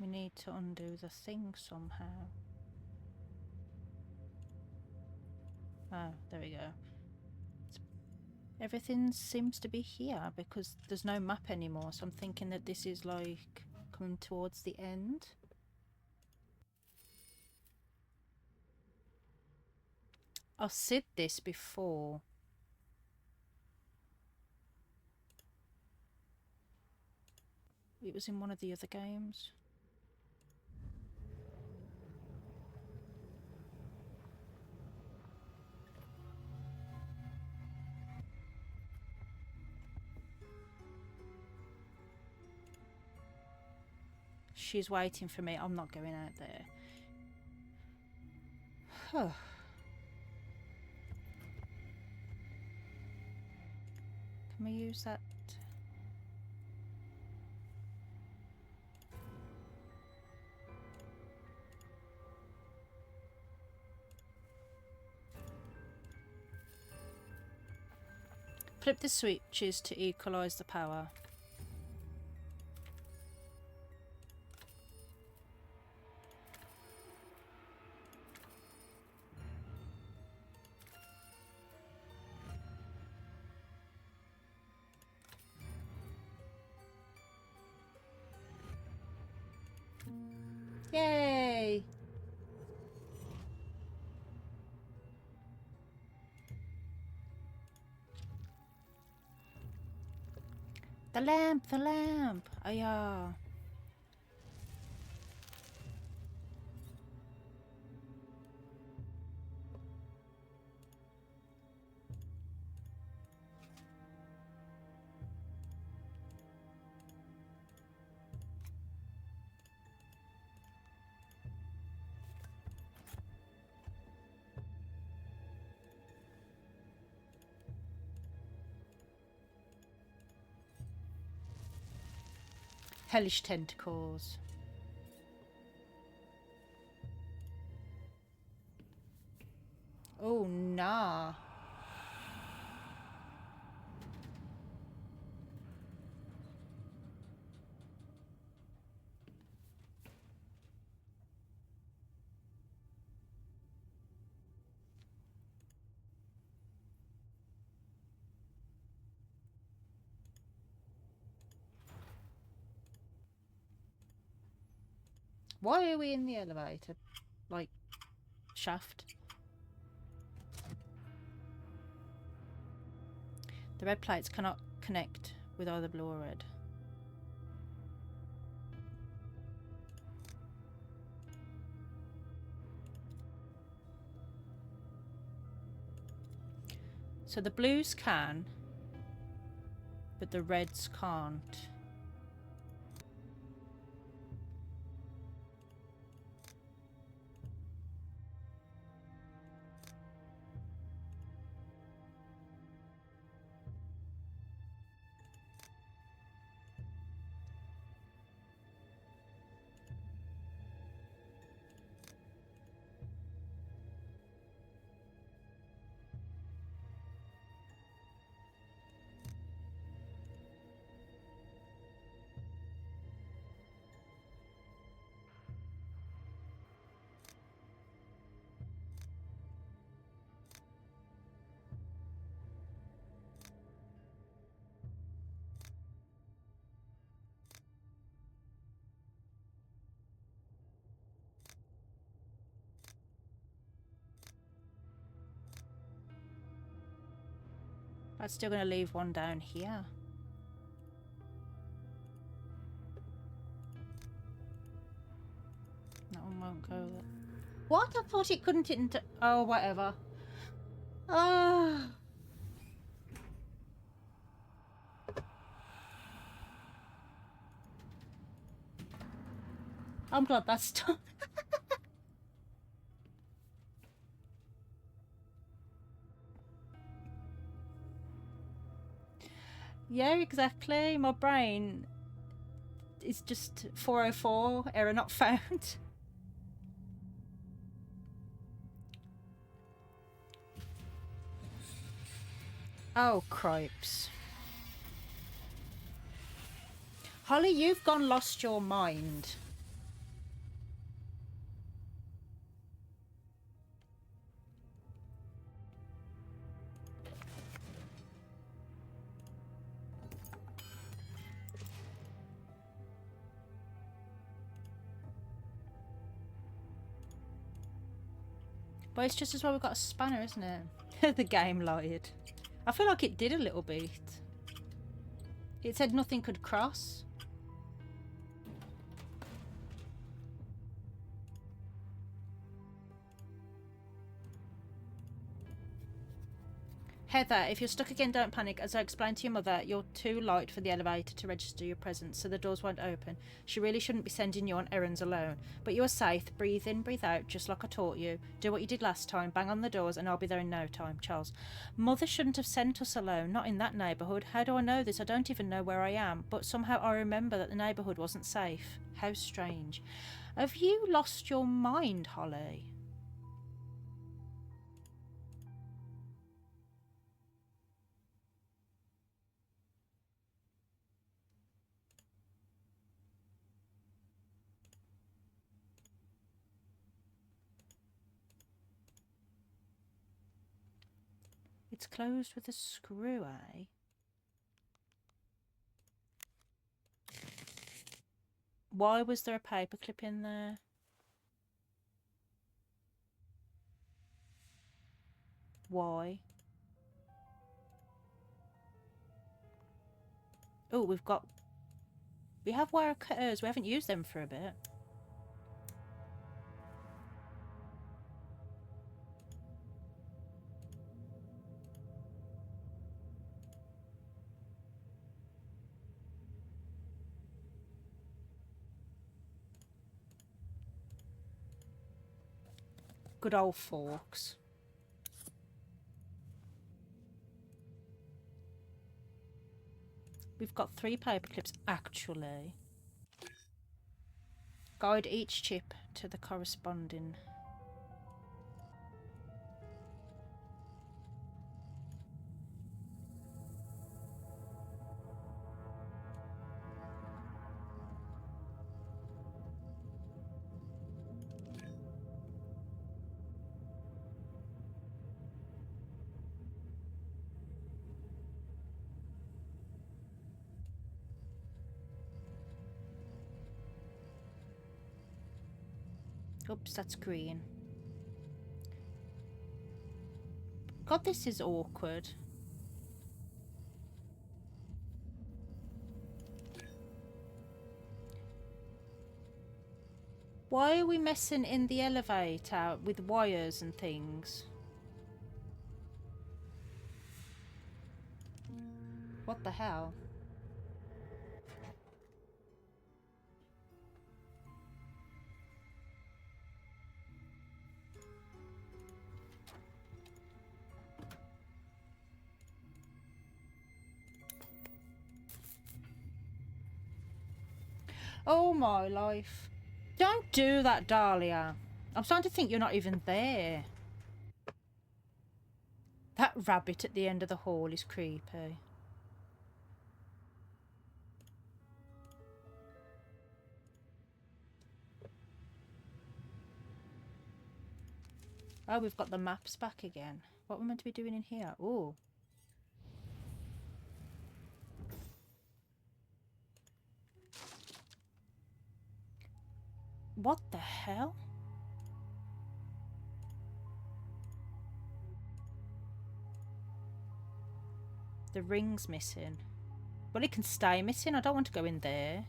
We need to undo the thing somehow. Oh, there we go. Everything seems to be here because there's no map anymore, so I'm thinking that this is like coming towards the end. I've said this before. It was in one of the other games. She's waiting for me. I'm not going out there. Can we use that? Flip the switches to equalise the power. Yay! The lamp, the lamp! Oh yeah. Hellish tentacles. Oh, nah. Why are we in the elevator? Like, shaft? The red plates cannot connect with either blue or red. So the blues can, but the reds can't. That's still going to leave one down here. That one won't go there. What? I thought it couldn't into... Oh, whatever. Ah. I'm glad that's done. Yeah, exactly. My brain is just 404, error not found. Oh, cripes. Holly, you've gone lost your mind. But it's just as well we've got a spanner, isn't it? The game lied. I feel like it did a little bit. It said nothing could cross. Heather, if you're stuck again, don't panic. As I explained to your mother, you're too light for the elevator to register your presence, so the doors won't open. She really shouldn't be sending you on errands alone. But you're safe. Breathe in, breathe out, just like I taught you. Do what you did last time. Bang on the doors and I'll be there in no time. Charles. Mother shouldn't have sent us alone. Not in that neighbourhood. How do I know this? I don't even know where I am. But somehow I remember that the neighbourhood wasn't safe. How strange. Have you lost your mind, Holly? It's closed with a screw, eh? Why was there a paperclip in there? Why? Oh, we have wire cutters. We haven't used them for a bit. Good old forks. We've got 3 paper clips, actually. Guide each chip to the corresponding. Oops, that's green. God, this is awkward. Why are we messing in the elevator with wires and things? What the hell? Oh my life. Don't do that, Dahlia. I'm starting to think you're not even there. That rabbit at the end of the hall is creepy. Oh, we've got the maps back again. What are we meant to be doing in here? Oh. What the hell? The ring's missing. Well, it can stay missing. I don't want to go in there.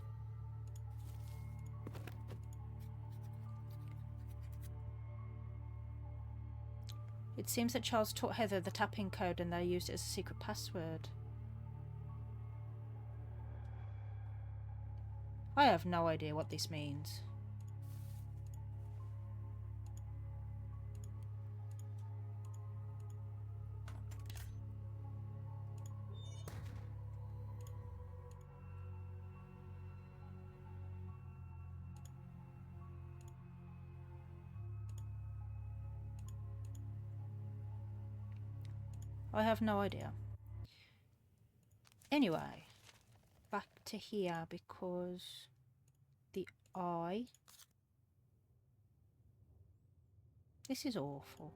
It seems that Charles taught Heather the tapping code and they used it as a secret password. I have no idea what this means. I have no idea. Anyway, back to here because the eye. This is awful.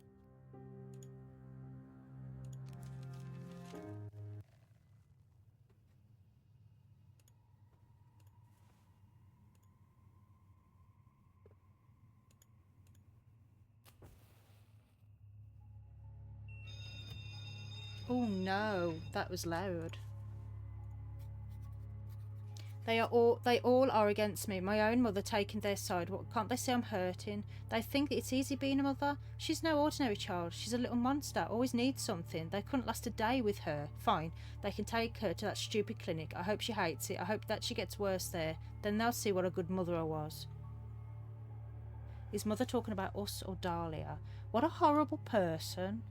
Oh no, that was loud. They all are against me. My own mother taking their side. What, can't they see I'm hurting? They think it's easy being a mother. She's no ordinary child. She's a little monster. Always needs something. They couldn't last a day with her. Fine. They can take her to that stupid clinic. I hope she hates it. I hope that she gets worse there. Then they'll see what a good mother I was. Is mother talking about us or Dahlia? What a horrible person.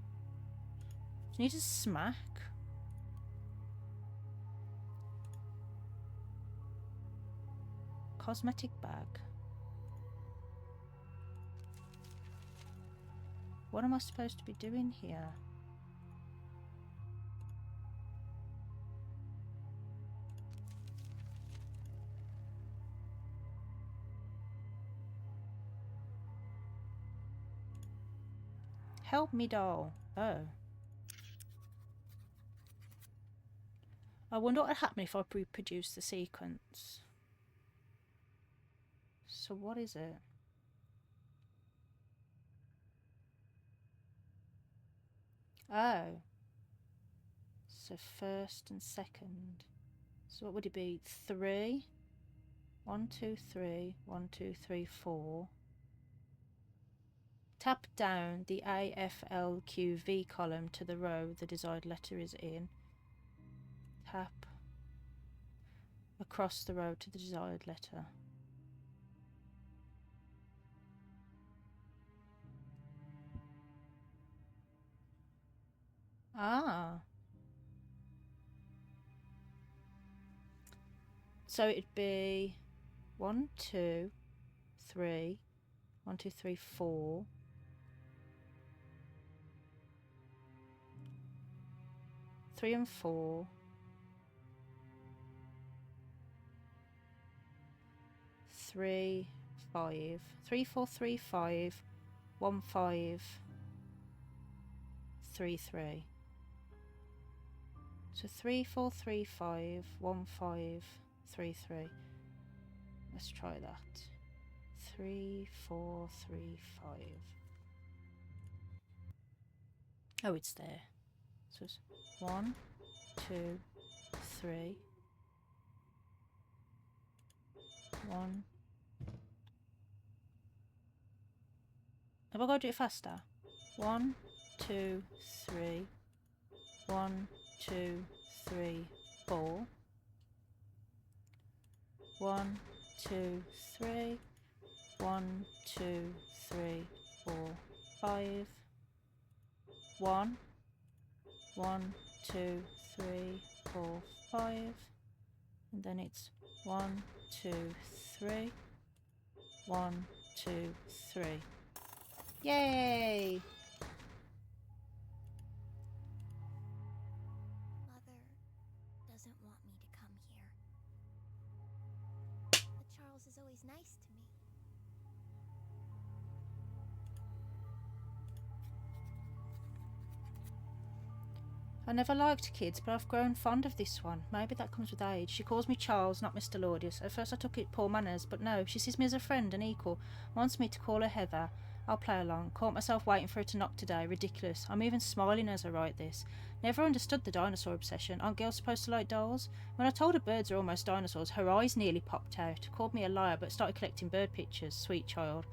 She needs a smack. Cosmetic bag. What am I supposed to be doing here? Help me, doll. Oh. I wonder what would happen if I reproduce the sequence. So what is it? Oh. So first and second. So what would it be? 3? 1, 2, 3. 1, 2, 3, 4. Tap down the AFLQV column to the row the desired letter is in. Tap across the row to the desired letter. Ah. So it'd be 1, 2, 3. 1, 2, 3, 4. 3 and 4. 3, 5. 3, 4, 3, 5. 1, 5. 3, 3. So 3, 4, 3, 5. 1, 5. 3, 3. Let's try that. 3, 4, 3, 5. Oh, it's there. So it's 1, 2, 3. 1. Have I got to do it faster? 1, 2, 3. 1, 2, 3, 4. 1, 2, 3. 1, 2, 3, 4, 5. 1. 1, 2, 3, 4, 5. And then it's 1, 2, 3. 1, 2, 3. Yay! Mother doesn't want me to come here. But Charles is always nice to me. I never liked kids, but I've grown fond of this one. Maybe that comes with age. She calls me Charles, not Mr. Laudius. At first I took it poor manners, but no, she sees me as a friend, an equal. Wants me to call her Heather. I'll play along. Caught myself waiting for her to knock today. Ridiculous. I'm even smiling as I write this. Never understood the dinosaur obsession. Aren't girls supposed to like dolls? When I told her birds are almost dinosaurs, her eyes nearly popped out. Called me a liar, but started collecting bird pictures. Sweet child.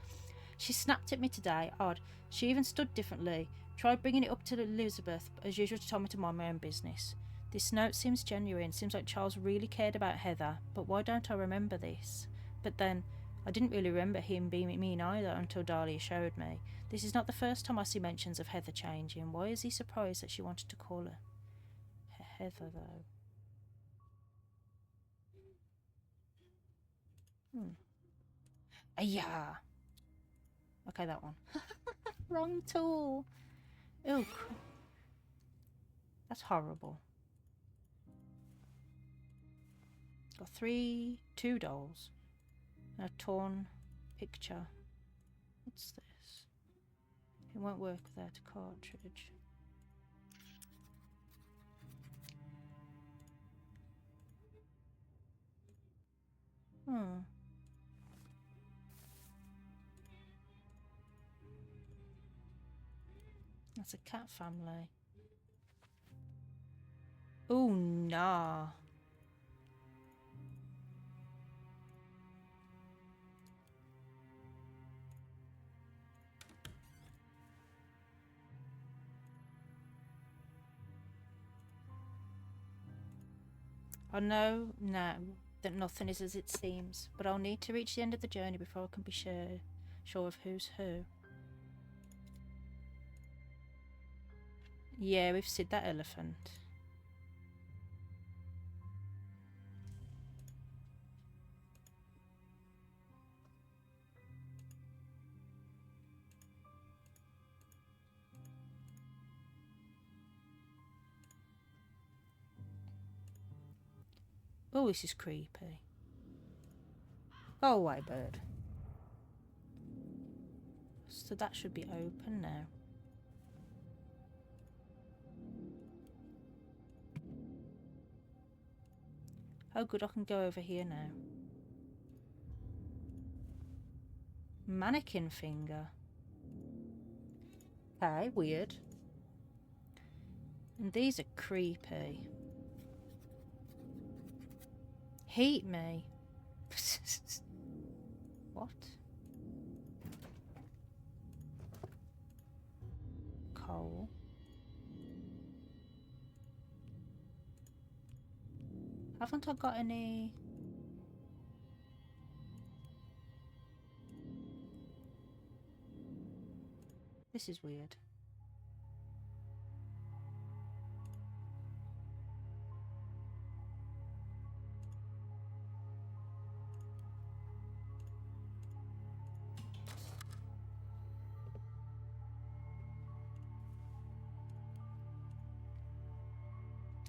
She snapped at me today. Odd. She even stood differently. Tried bringing it up to Elizabeth, as usual, to tell me to mind my own business. This note seems genuine. Seems like Charles really cared about Heather. But why don't I remember this? But then, I didn't really remember him being mean either until Dahlia showed me. This is not the first time I see mentions of Heather changing. Why is he surprised that she wanted to call her Heather, though? Yeah. Okay, that one. Wrong tool. Oh. That's horrible. Got two dolls. And a torn picture. What's this? It won't work without a cartridge. That's a cat family. Oh, nah. I know now that nothing is as it seems, but I'll need to reach the end of the journey before I can be sure of who's who. Yeah, we've seen that elephant. Oh, this is creepy. Go away, bird. So that should be open now. Oh good, I can go over here now. Mannequin finger. Okay, weird. And these are creepy. Heat me. What? Coal. Haven't I got any? This is weird.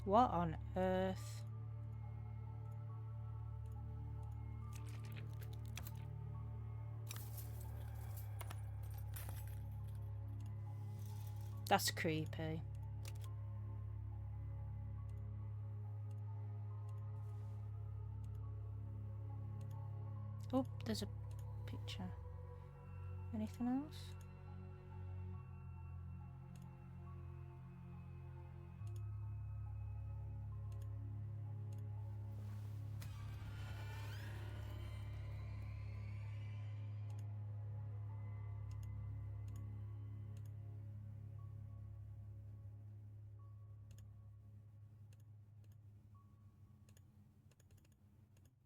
What on earth? That's creepy. Oh, there's a picture. Anything else?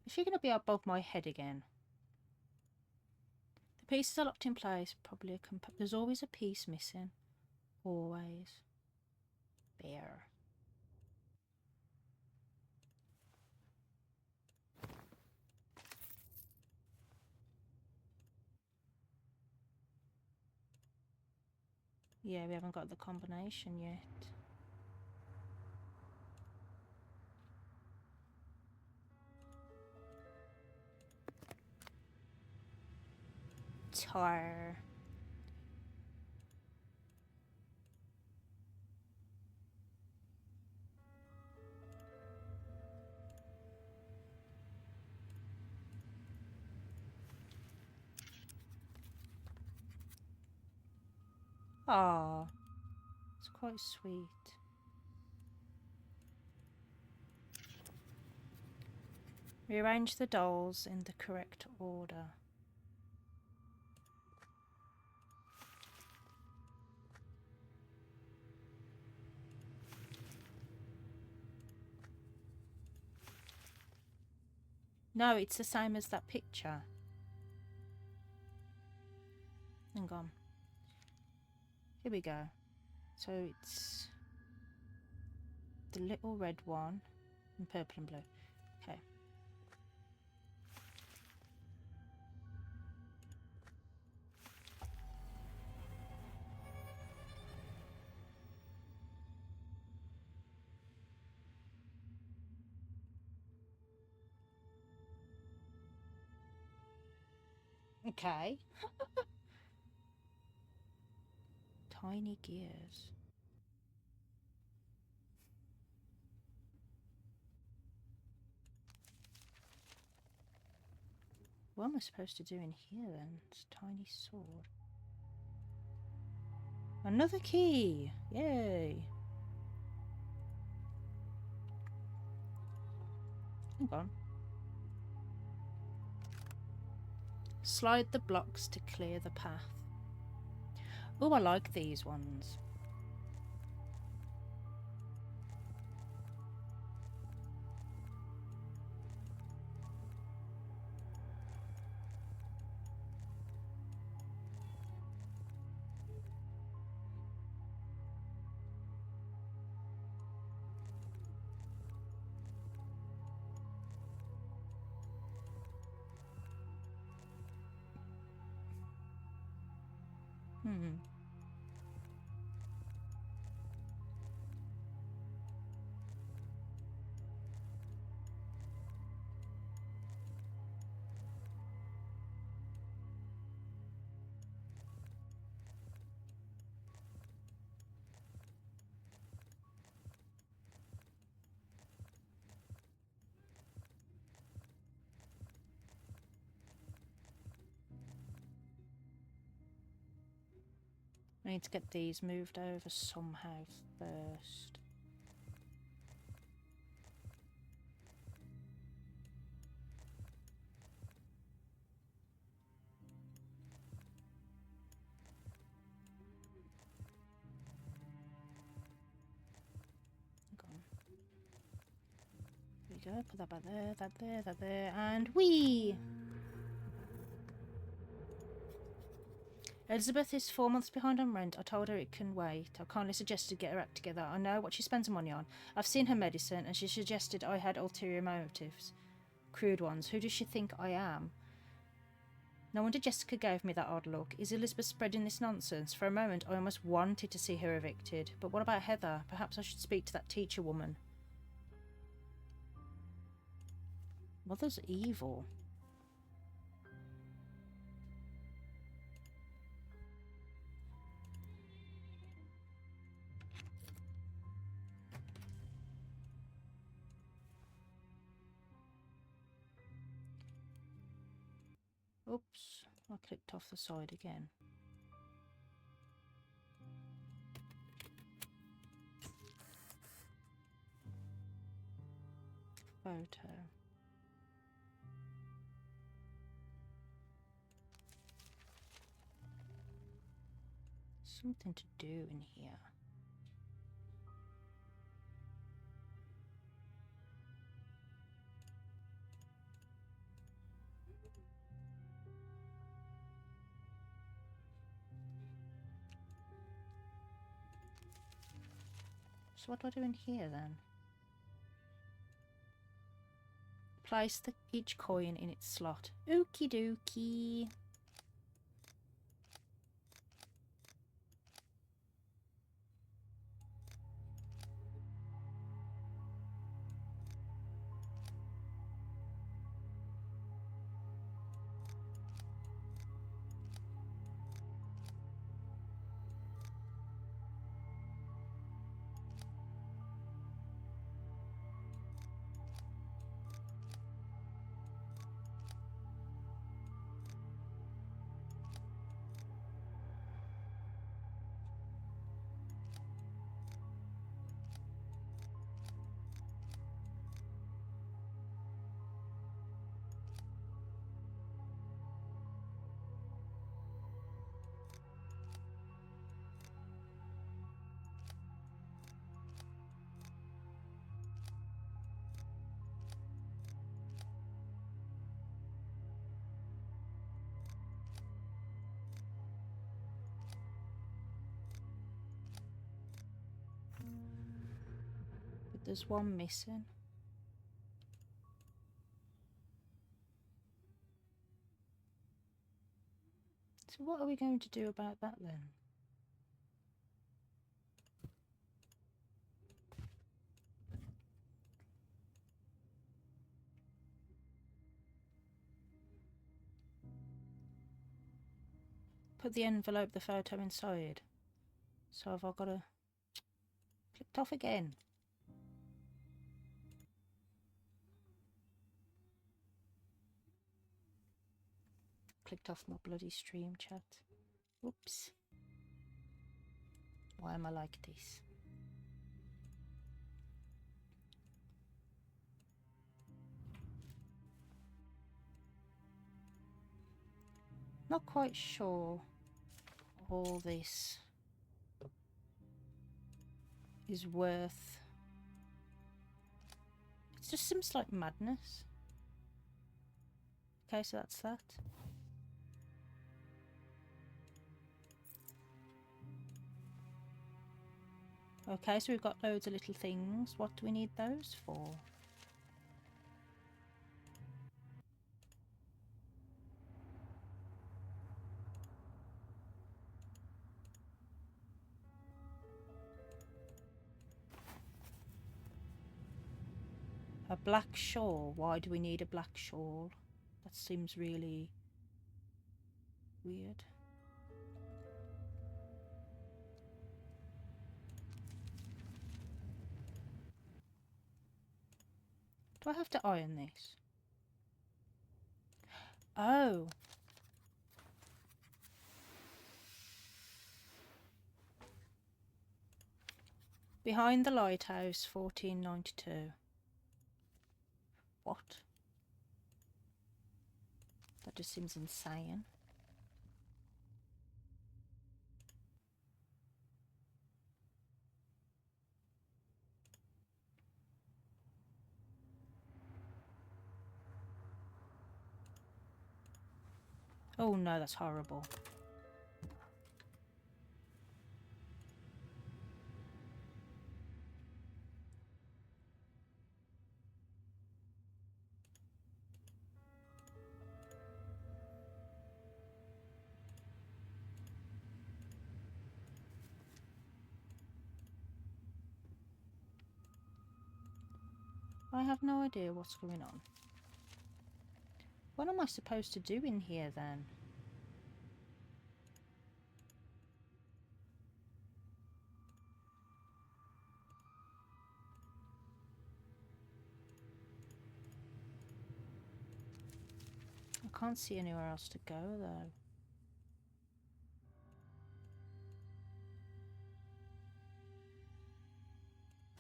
Is she going to be above my head again? The pieces are locked in place. Probably there's always a piece missing. Always. Bear. Yeah, we haven't got the combination yet. Tar. Ah, it's quite sweet. Rearrange the dolls in the correct order. No, it's the same as that picture. Hang on. Here we go. So it's the little red one and purple and blue. Okay. Okay. Tiny gears. What am I supposed to do in here then? It's a tiny sword. Another key! Yay! Hang on. Slide the blocks to clear the path. Oh, I like these ones. I need to get these moved over somehow first. There we go. Put that back there, that there, that there, and whee! Elizabeth is 4 months behind on rent. I told her it can wait. I kindly suggested get her act together. I know what she spends her money on. I've seen her medicine, and she suggested I had ulterior motives. Crude ones. Who does she think I am? No wonder Jessica gave me that odd look. Is Elizabeth spreading this nonsense? For a moment, I almost wanted to see her evicted. But what about Heather? Perhaps I should speak to that teacher woman. Mother's evil. Oops, I clicked off the side again. Photo. Something to do in here. So what do I do in here then? Place each coin in its slot. Okie dokie. But there's one missing. So what are we going to do about that then? put the envelope, the photo inside. So have I got to... Clicked off again. Clicked off my bloody stream chat. Oops. Why am I like this? Not quite sure all this is worth. It just seems like madness. Okay, so that's that. Okay, so we've got loads of little things. What do we need those for? A black shawl. Why do we need a black shawl? That seems really weird. Do I have to iron this? Oh. Behind the lighthouse, 1492. What? That just seems insane. Oh no, that's horrible. I have no idea what's going on. What am I supposed to do in here then? I can't see anywhere else to go though.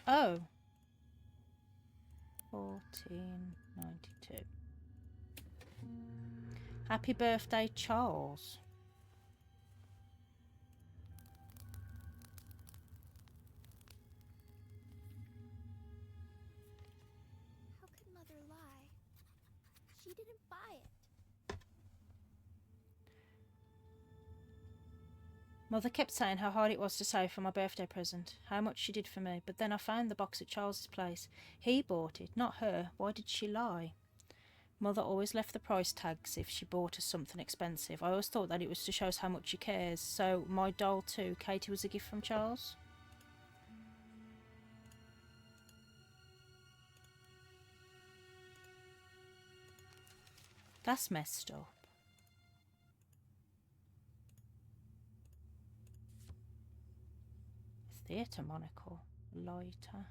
Oh. 1492. Happy birthday, Charles. How could Mother lie? She didn't buy it. Mother kept saying how hard it was to save for my birthday present, how much she did for me, but then I found the box at Charles's place. He bought it, not her. Why did she lie? Mother always left the price tags if she bought us something expensive. I always thought that it was to show us how much she cares. So my doll too, Katie, was a gift from Charles? That's messed up. Theatre monocle. Lighter.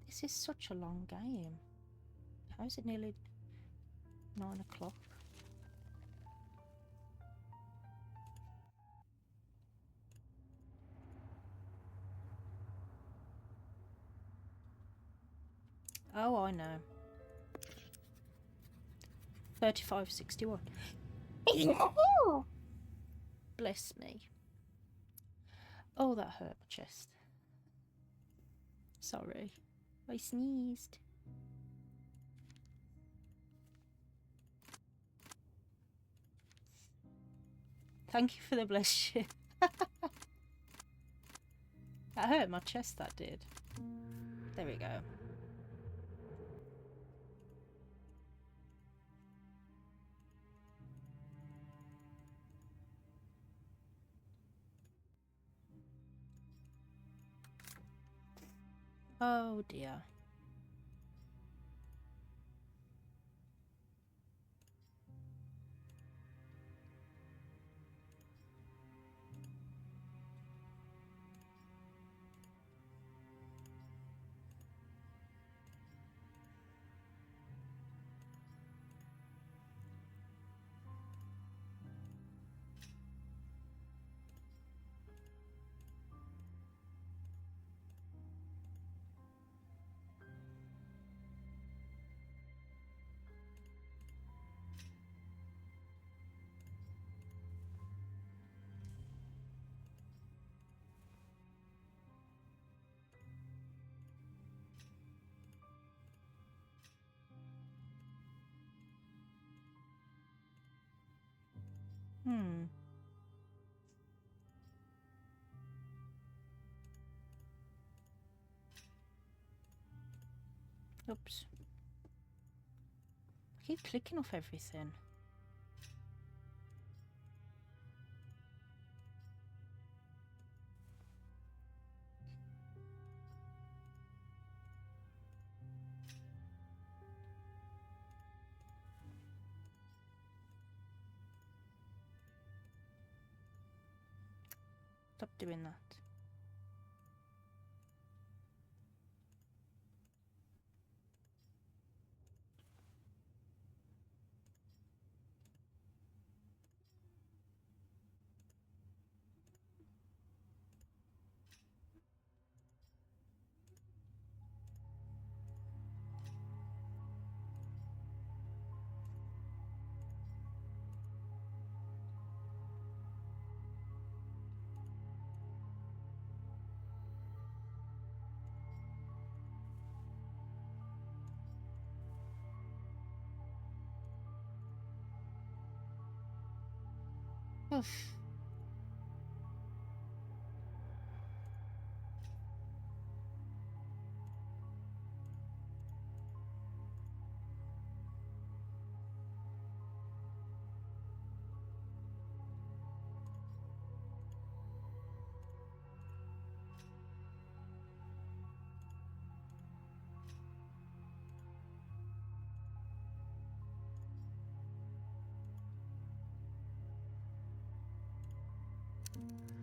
This is such a long game. How is it nearly 9 o'clock? Oh, I know. 35.61. Bless me. Oh, that hurt my chest. Sorry. I sneezed. Thank you for the bless you. That hurt my chest, that did. There we go. Oh dear. Oops. I keep clicking off everything. Stop doing that. Oof.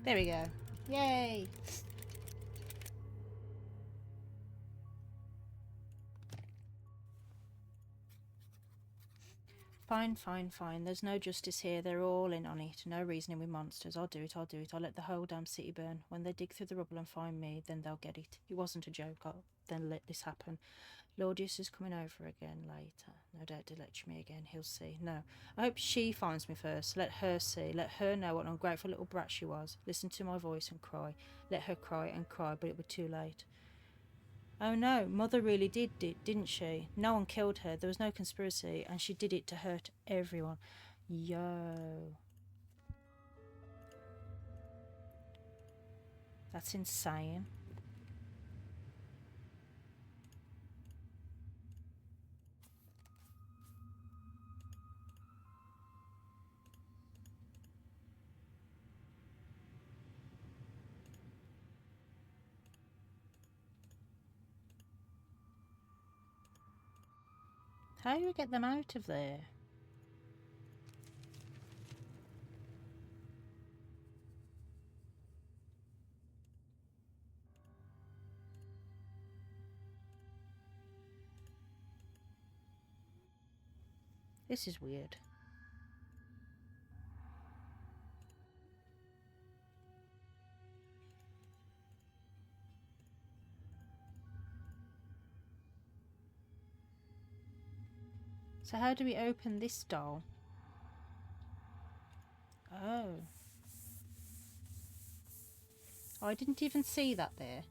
There we go. Yay! Fine, fine, fine. There's no justice here. They're all in on it. No reasoning with monsters. I'll do it, I'll do it. I'll let the whole damn city burn. When they dig through the rubble and find me, then they'll get it. It wasn't a joke. I'll then let this happen. Lordius is coming over again later. No doubt to lecture me again. He'll see. No. I hope she finds me first. Let her see. Let her know what an ungrateful little brat she was. Listen to my voice and cry. Let her cry and cry, but it was too late. Oh no, Mother really did it, didn't she? No one killed her, there was no conspiracy, and she did it to hurt everyone. Yo. That's insane. How do we get them out of there? This is weird. So how do we open this doll? Oh. Oh, I didn't even see that there.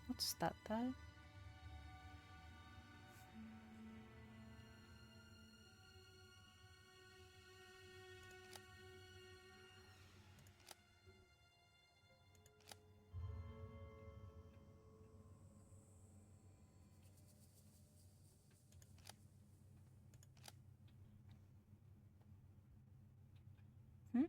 What's that though? Hmm?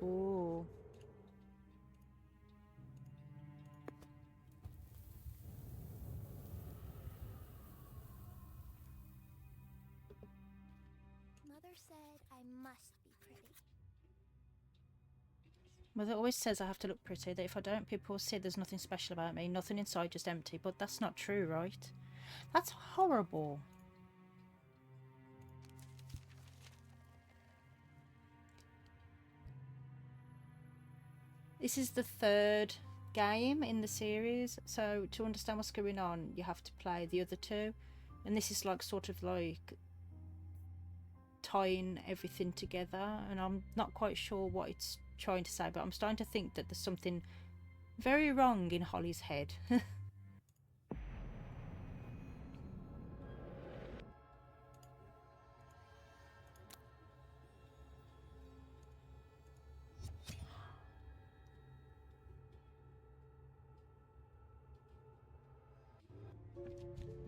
Ooh. Mother said I must be pretty. Mother always says I have to look pretty, that if I don't, people will say there's nothing special about me, nothing inside, just empty. But that's not true, right? That's horrible. This is the third game in the series, so to understand what's going on, you have to play the other two. And this is like sort of like tying everything together, and I'm not quite sure what it's trying to say, but I'm starting to think that there's something very wrong in Holly's head.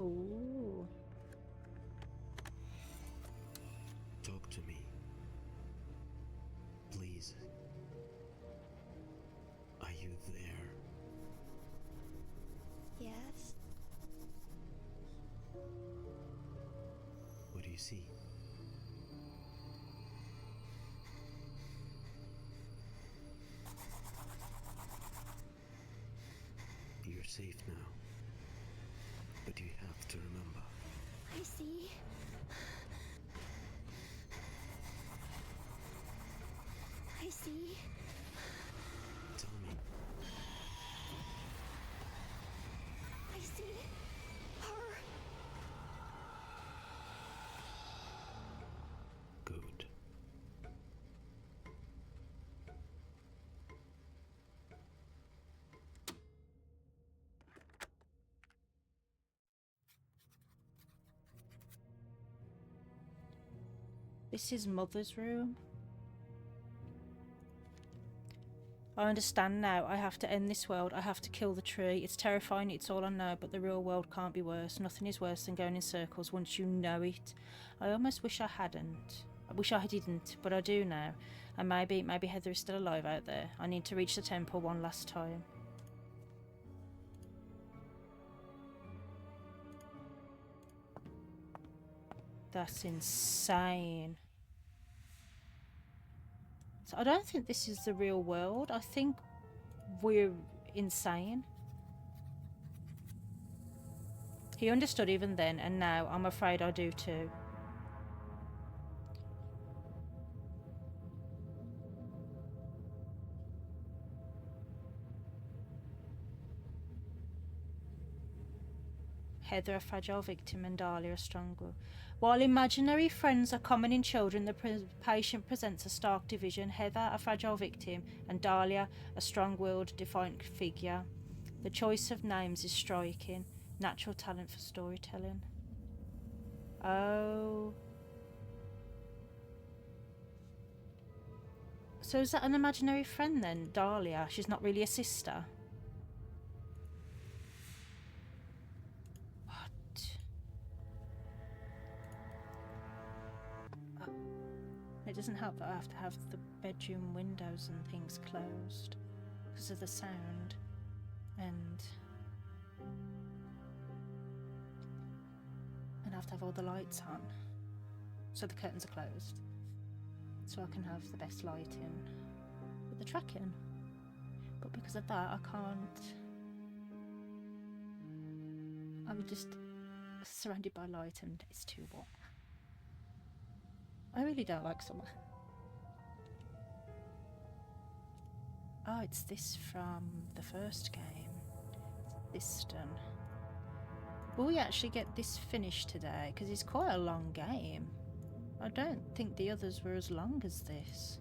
Ooh. Talk to me. Please. Are you there? Yes? What do you see? You're safe now. But you have to remember. I see. I see. Tell me. I see her. Good. This is Mother's room. I understand now. I have to end this world. I have to kill the tree. It's terrifying, it's all I know, but the real world can't be worse. Nothing is worse than going in circles once you know it. I almost wish I hadn't. I wish I didn't, but I do now. And maybe Heather is still alive out there. I need to reach the temple one last time. That's insane. So I don't think this is the real world. I think we're insane. He understood even then, and now I'm afraid I do too. Heather a fragile victim and Dahlia a strong will. While imaginary friends are common in children, the patient presents a stark division. Heather a fragile victim and Dahlia a strong-willed, defiant figure. The choice of names is striking. Natural talent for storytelling. Oh. So is that an imaginary friend then, Dahlia? She's not really a sister? It doesn't help that I have to have the bedroom windows and things closed because of the sound, and I have to have all the lights on so the curtains are closed so I can have the best lighting with the tracking. But because of that I can't. I'm just surrounded by light and it's too warm. I really don't like summer. Oh, it's this from the first game. This done. Will we actually get this finished today? Because it's quite a long game. I don't think the others were as long as this.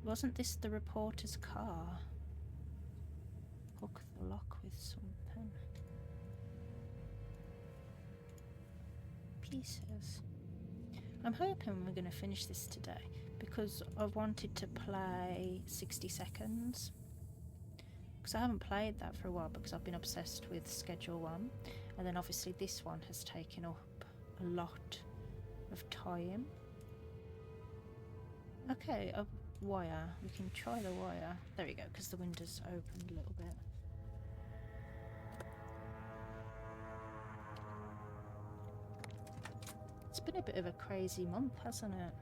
Wasn't this the reporter's car? Hook the lock with something. Pieces. I'm hoping we're going to finish this today because I've wanted to play 60 seconds. Because I haven't played that for a while because I've been obsessed with Schedule 1. And then obviously this one has taken up a lot of time. Okay, a wire. We can try the wire. There we go, because the window's opened a little bit. It's been a bit of a crazy month, hasn't it?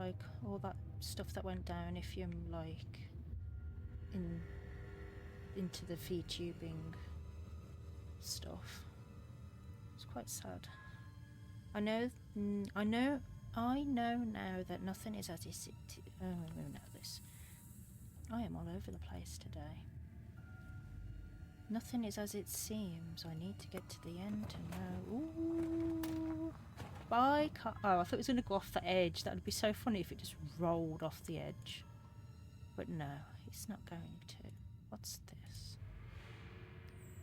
Like, all that stuff that went down if you're, like, into the VTubing stuff. It's quite sad. I know now that nothing is as it. Oh, we know this. I am all over the place today. Nothing is as it seems. I need to get to the end to know. Ooh. I can't. Oh, I thought it was going to go off the edge. That would be so funny if it just rolled off the edge. But no, it's not going to. What's this?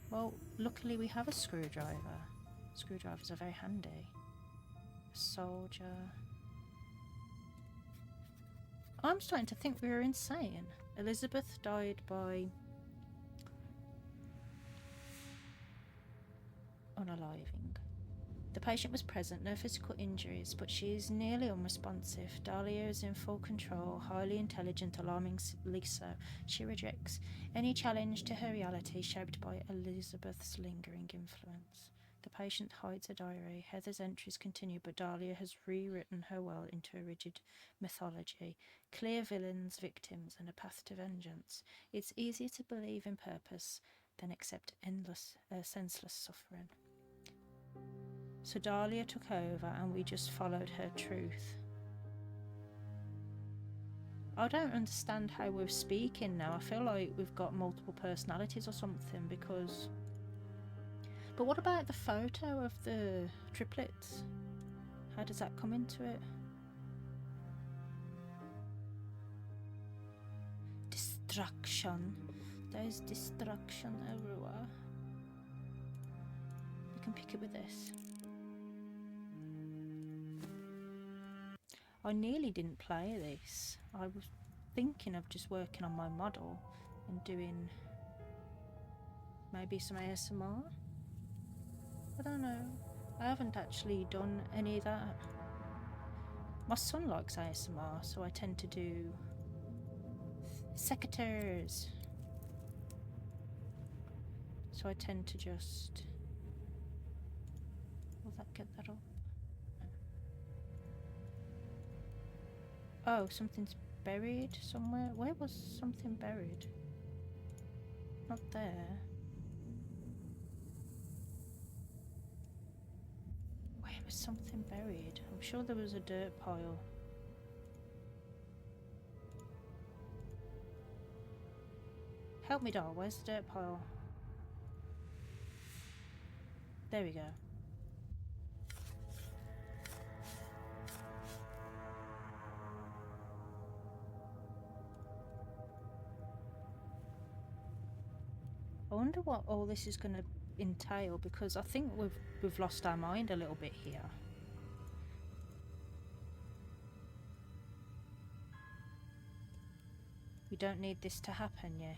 Well, luckily we have a screwdriver. Screwdrivers are very handy. A soldier. I'm starting to think we were insane. Elizabeth died by unaliving. The patient was present, no physical injuries, but she is nearly unresponsive. Dahlia is in full control, highly intelligent, alarmingly so. She rejects any challenge to her reality shaped by Elizabeth's lingering influence. The patient hides a diary. Heather's entries continue, but Dahlia has rewritten her world into a rigid mythology. Clear villains, victims, and a path to vengeance. It's easier to believe in purpose than accept senseless suffering. So Dahlia took over and we just followed her truth. I don't understand how we're speaking now. I feel like we've got multiple personalities or something because... But what about the photo of the triplets? How does that come into it? Destruction. There's destruction everywhere. You can pick it with this. I nearly didn't play this. I was thinking of just working on my model and doing maybe some ASMR. I don't know. I haven't actually done any of that. My son likes ASMR, so I tend to do secateurs. So I tend to just... Will that get that up? Oh, something's buried somewhere. Where was something buried? Not there. Where was something buried? I'm sure there was a dirt pile. Help me, doll. Where's the dirt pile? There we go. I wonder what all this is going to entail, because I think we've lost our mind a little bit here. We don't need this to happen yet.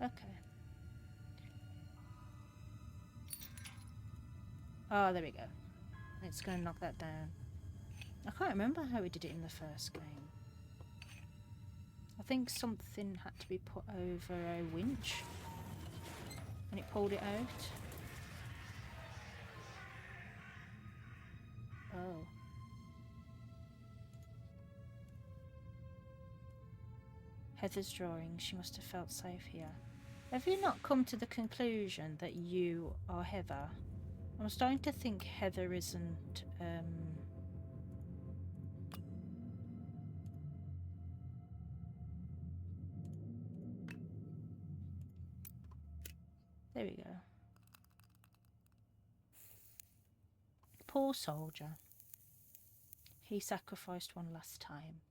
Okay. Oh, there we go. It's going to knock that down. I can't remember how we did it in the first game. I think something had to be put over a winch and it pulled it out. Oh. Heather's drawing. She must have felt safe here. Have you not come to the conclusion that you are Heather? I'm starting to think Heather isn't, There we go. Poor soldier. He sacrificed one last time.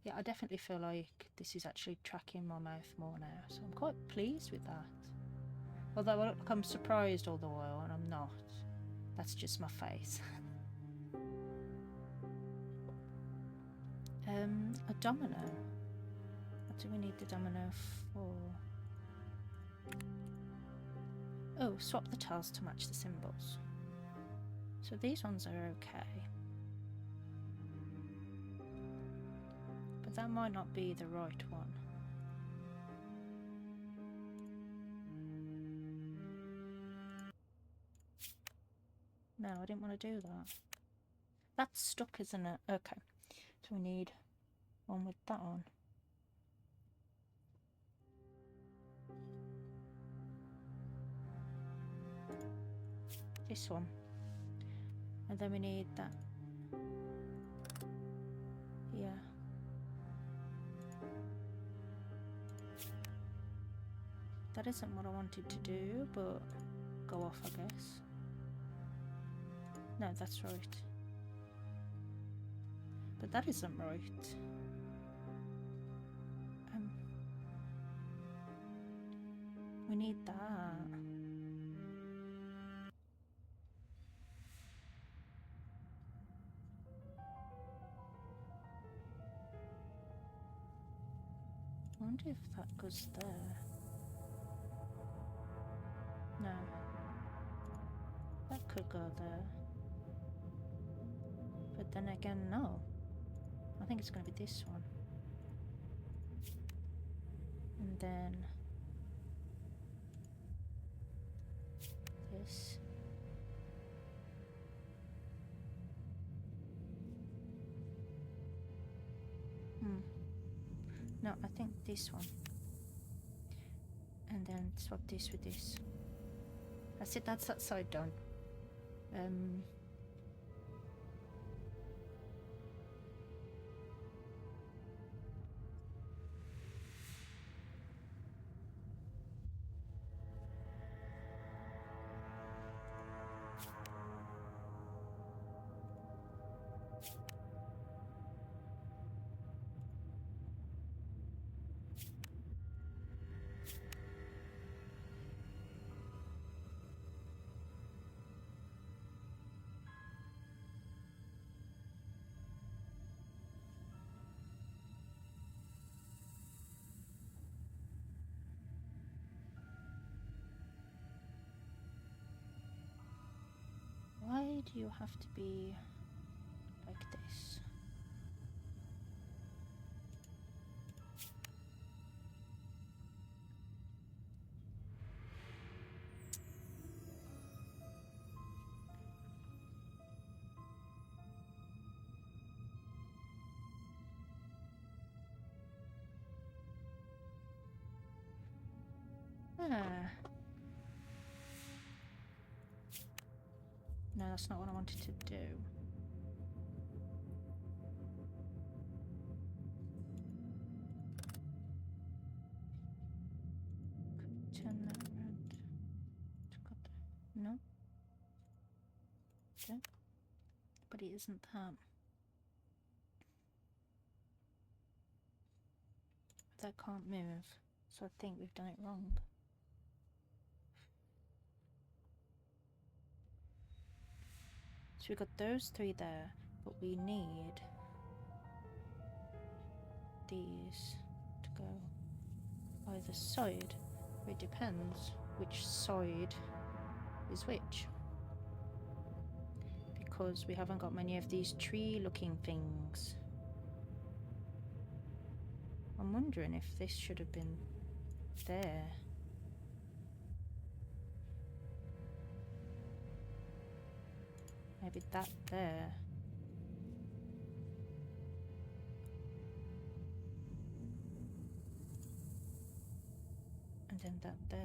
Yeah, I definitely feel like this is actually tracking my mouth more now, so I'm quite pleased with that. Although I look like I'm surprised all the while, and I'm not. That's just my face. A domino. What do we need the domino for? Oh, swap the tiles to match the symbols. So these ones are okay. But that might not be the right one. No, I didn't want to do that. That's stuck, isn't it? Okay. So we need one with that on. This one. And then we need that. Yeah. That isn't what I wanted to do, but go off, I guess. No, that's right. But that isn't right. We need that. I wonder if that goes there. No. That could go there. But then again, no. I think it's going to be this one. And then this. No, I think this one. And then swap this with this. That's it, that's that side done. Why do you have to be like this? No, that's not what I wanted to do. Could turn that around. No. Okay. But it isn't that. That can't move. So I think we've done it wrong. So we've got those three there, but we need these to go either side. It depends which side is which. Because we haven't got many of these tree looking things. I'm wondering if this should have been there. Maybe that there. And then that there.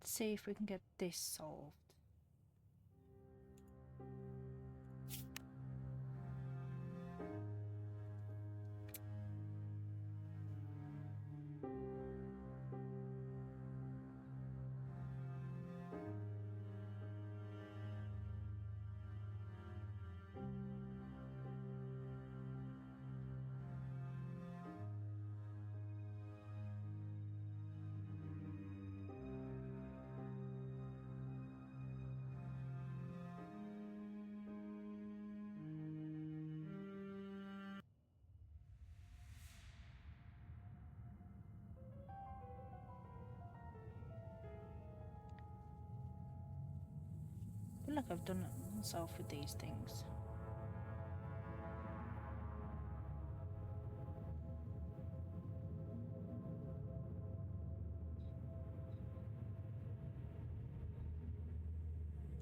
Let's see if we can get this solved. I feel like I've done it myself with these things.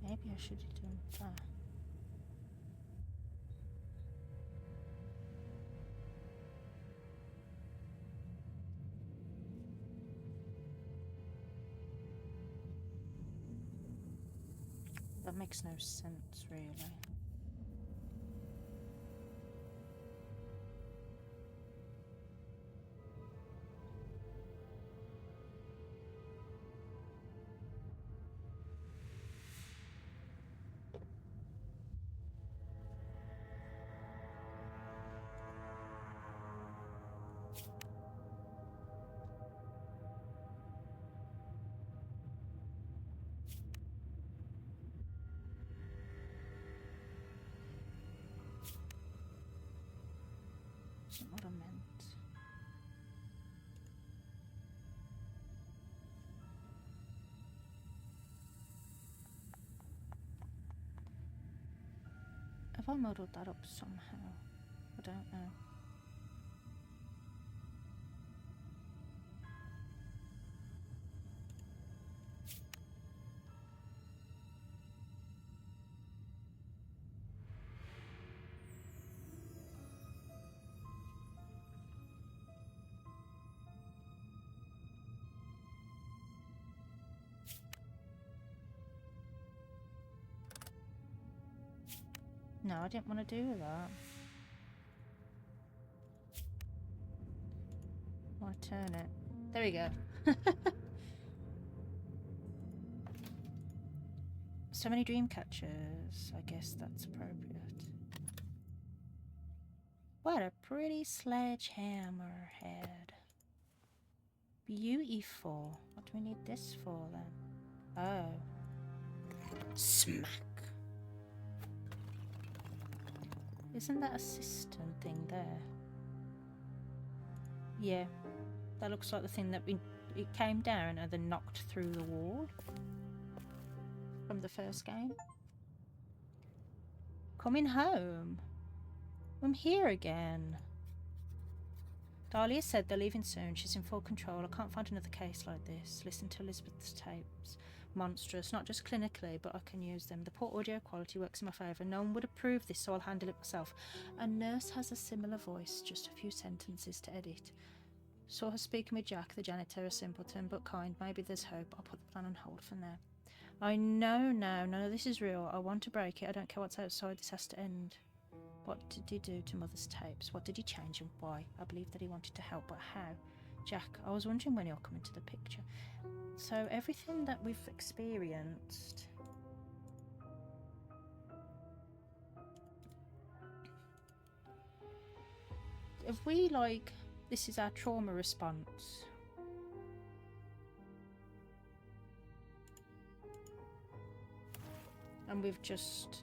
Maybe I should have done that. That makes no sense, really. That's not what I meant. Have I muddled that up somehow? I don't know. No, I didn't want to do that. I want to turn it. There we go. So many dream catchers. I guess that's appropriate. What a pretty sledgehammer head. Beautiful. What do we need this for then? Oh. Smack. Isn't that a cistern thing there? Yeah. That looks like the thing that it came down and then knocked through the wall from the first game. Coming home. I'm here again. Dahlia said they're leaving soon. She's in full control. I can't find another case like this. Listen to Elizabeth's tapes. Monstrous, not just clinically, but I can use them. The poor audio quality works in my favour. No one would approve this, so I'll handle it myself. A nurse has a similar voice, just a few sentences to edit. Saw her speaking with Jack, the janitor, a simpleton, but kind. Maybe there's hope. I'll put the plan on hold for now. I know now. None of this is real. I want to break it. I don't care what's outside. This has to end. What did he do to Mother's tapes? What did he change and why? I believe that he wanted to help, but how? Jack, I was wondering when he'll come into the picture. So everything that we've experienced... If we, like... This is our trauma response. And we've just...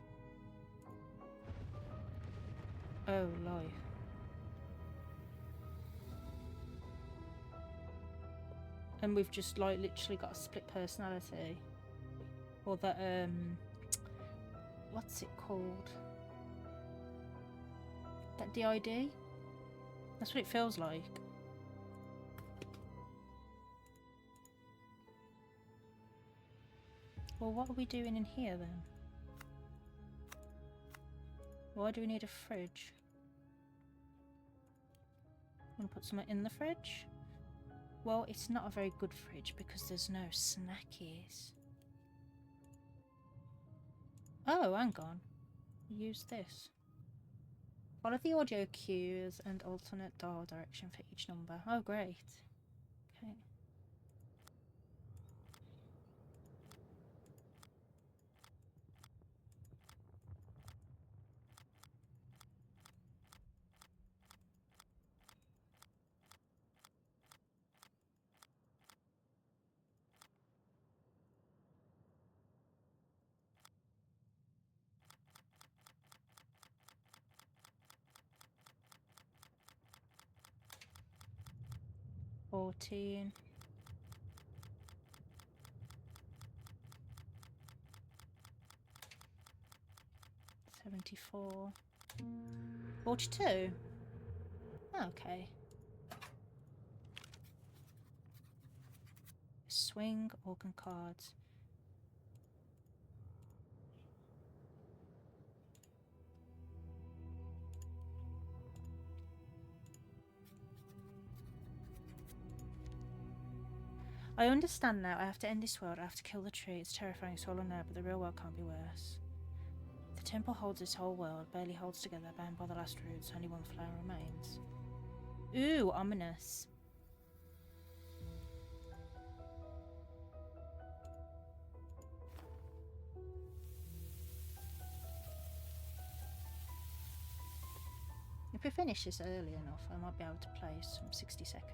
Oh, life. And we've just, like, literally got a split personality. Or that, what's it called? That DID? That's what it feels like. Well, what are we doing in here, then? Why do we need a fridge? Want to put something in the fridge? Well, it's not a very good fridge because there's no snackies. Oh, hang on. Use this. Follow the audio cues and alternate dial direction for each number. Oh, great. Okay. $14. 74. 42. Okay. Swing, organ cards. I understand now. I have to end this world. I have to kill the tree. It's terrifying, it's all I know, but the real world can't be worse. The temple holds this whole world, barely holds together, bound by the last roots. Only one flower remains. Ooh, ominous. If we finish this early enough, I might be able to play some 60 seconds.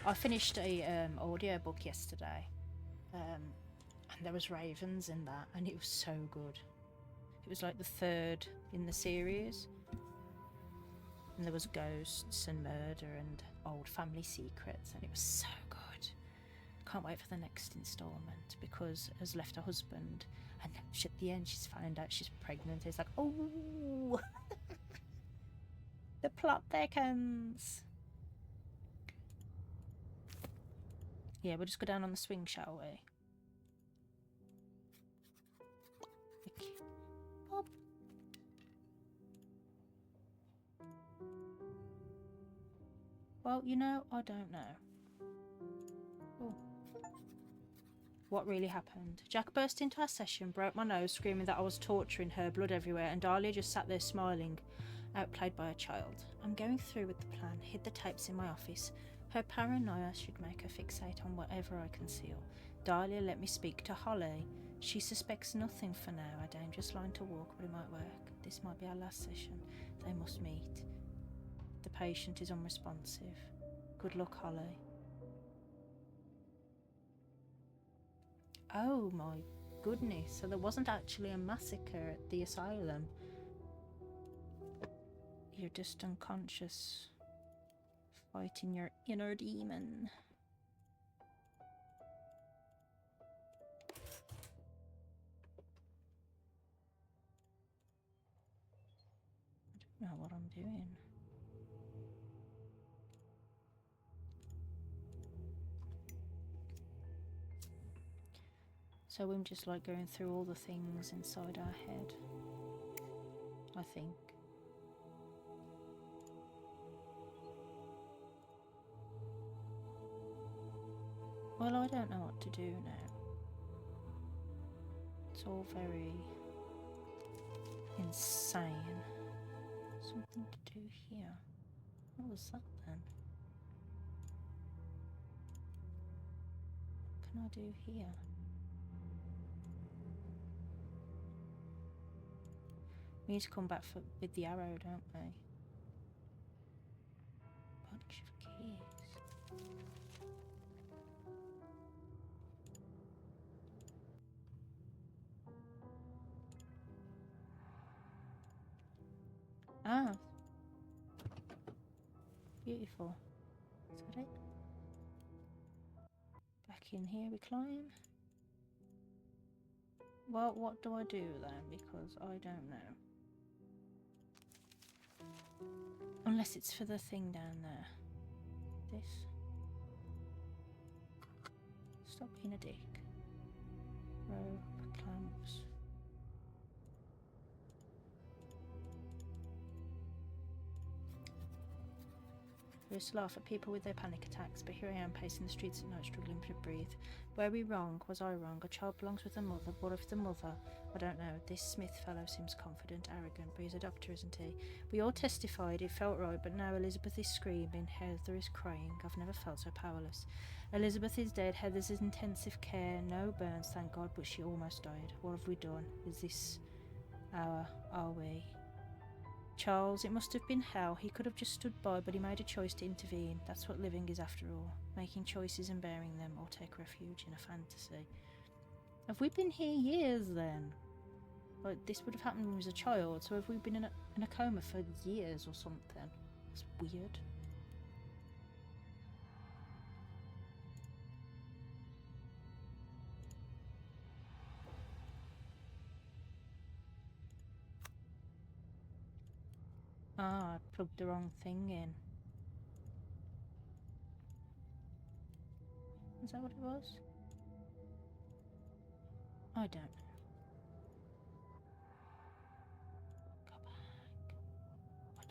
I finished a audiobook yesterday, and there was ravens in that, and it was so good. It was like the third in the series, and there was ghosts and murder and old family secrets, and it was so good. Can't wait for the next instalment because has left her husband, and at the end she's found out she's pregnant. It's like, oh, the plot thickens. Yeah, we'll just go down on the swing, shall we? Okay. Pop. Well, you know, I don't know. Oh. What really happened? Jack burst into our session, broke my nose, screaming that I was torturing her, blood everywhere, and Dahlia just sat there smiling, outplayed by a child. I'm going through with the plan, hid the tapes in my office. Her paranoia should make her fixate on whatever I conceal. Dahlia let me speak to Holly. She suspects nothing for now, a dangerous line to walk, but it might work. This might be our last session. They must meet. The patient is unresponsive. Good luck, Holly. Oh my goodness, so there wasn't actually a massacre at the asylum. You're just unconscious, fighting your inner demon. I don't know what I'm doing. So I'm just like going through all the things inside our head, I think. Well, I don't know what to do now. It's all very insane. Something to do here. What was that then? What can I do here? We need to come back with the arrow, don't we? Bunch of keys. Ah, beautiful. Is that it? Back in here we climb. Well, what do I do then? Because I don't know. Unless it's for the thing down there. This. Stop being a dick. Rope, clamps. I used to laugh at people with their panic attacks, but here I am pacing the streets at night, struggling to breathe. Were we wrong? Was I wrong? A child belongs with a mother. What if the mother? I don't know. This Smith fellow seems confident, arrogant, but he's a doctor, isn't he? We all testified it felt right, but now Elizabeth is screaming, Heather is crying. I've never felt so powerless. Elizabeth is dead, Heather's in intensive care, no burns, thank God, but she almost died. What have we done? Is this are we? Charles, it must have been hell. He could have just stood by, but he made a choice to intervene. That's what living is after all. Making choices and bearing them, or take refuge in a fantasy. Have we been here years then? Like, this would have happened when we was a child, so have we been in a coma for years or something? That's weird. Ah, I plugged the wrong thing in. Is that what it was? I don't know. Go back.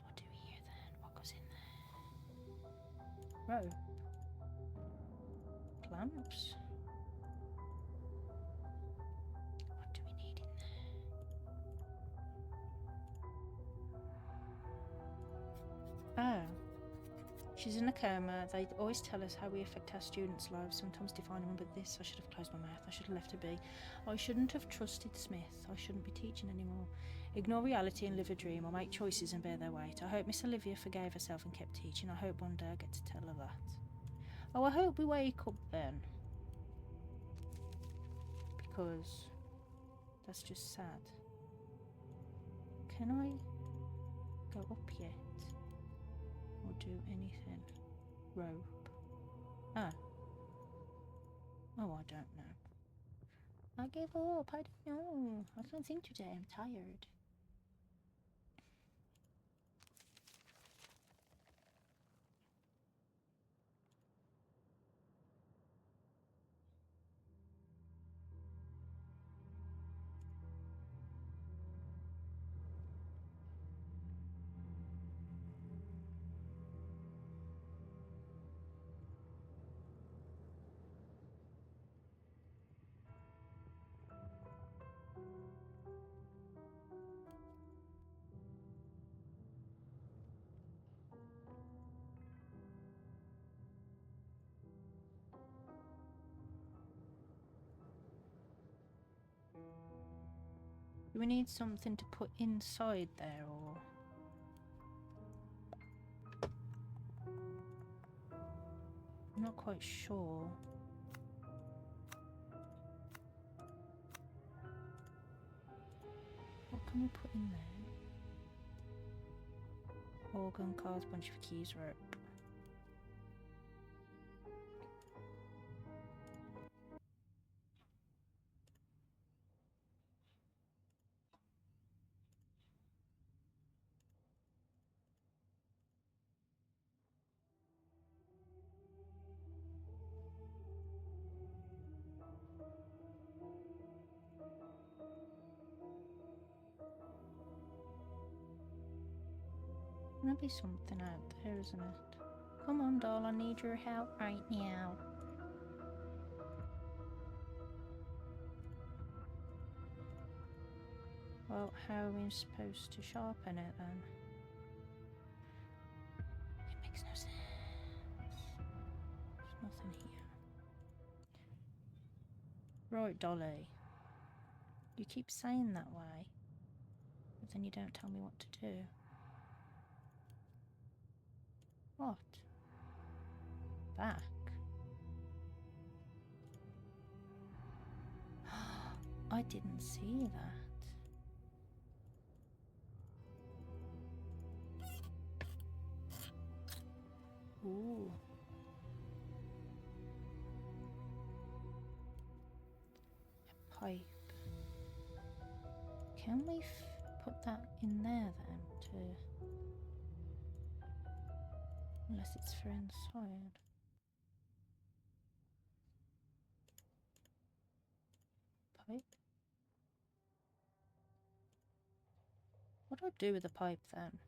What do we hear then? What goes in there? Rope. Clamps. What do we need in there? Oh. She's in a coma. They always tell us how we affect our students' lives, sometimes define them, but this, I should have closed my mouth. I should have left her be. I shouldn't have trusted Smith. I shouldn't be teaching anymore. Ignore reality and live a dream, or make choices and bear their weight. I hope Miss Olivia forgave herself and kept teaching. I hope one day I get to tell her that. Oh, I hope we wake up then. Because that's just sad. Can I go up yet? Or do anything? Rope. Ah. Oh, I don't know. I gave up. I don't know. I can't think today. I'm tired. Do we need something to put inside there, or...? I'm not quite sure. What can we put in there? Organ, cards, bunch of keys, rope. There'll be something out there, isn't it? Come on, doll, I need your help right now. Well, how are we supposed to sharpen it then? It makes no sense. There's nothing here. Right, Dolly. You keep saying that way, but then you don't tell me what to do. What? Back? I didn't see that. Ooh. A pipe. Can we put that in there then to... Unless it's for inside. Pipe? What do I do with the pipe then?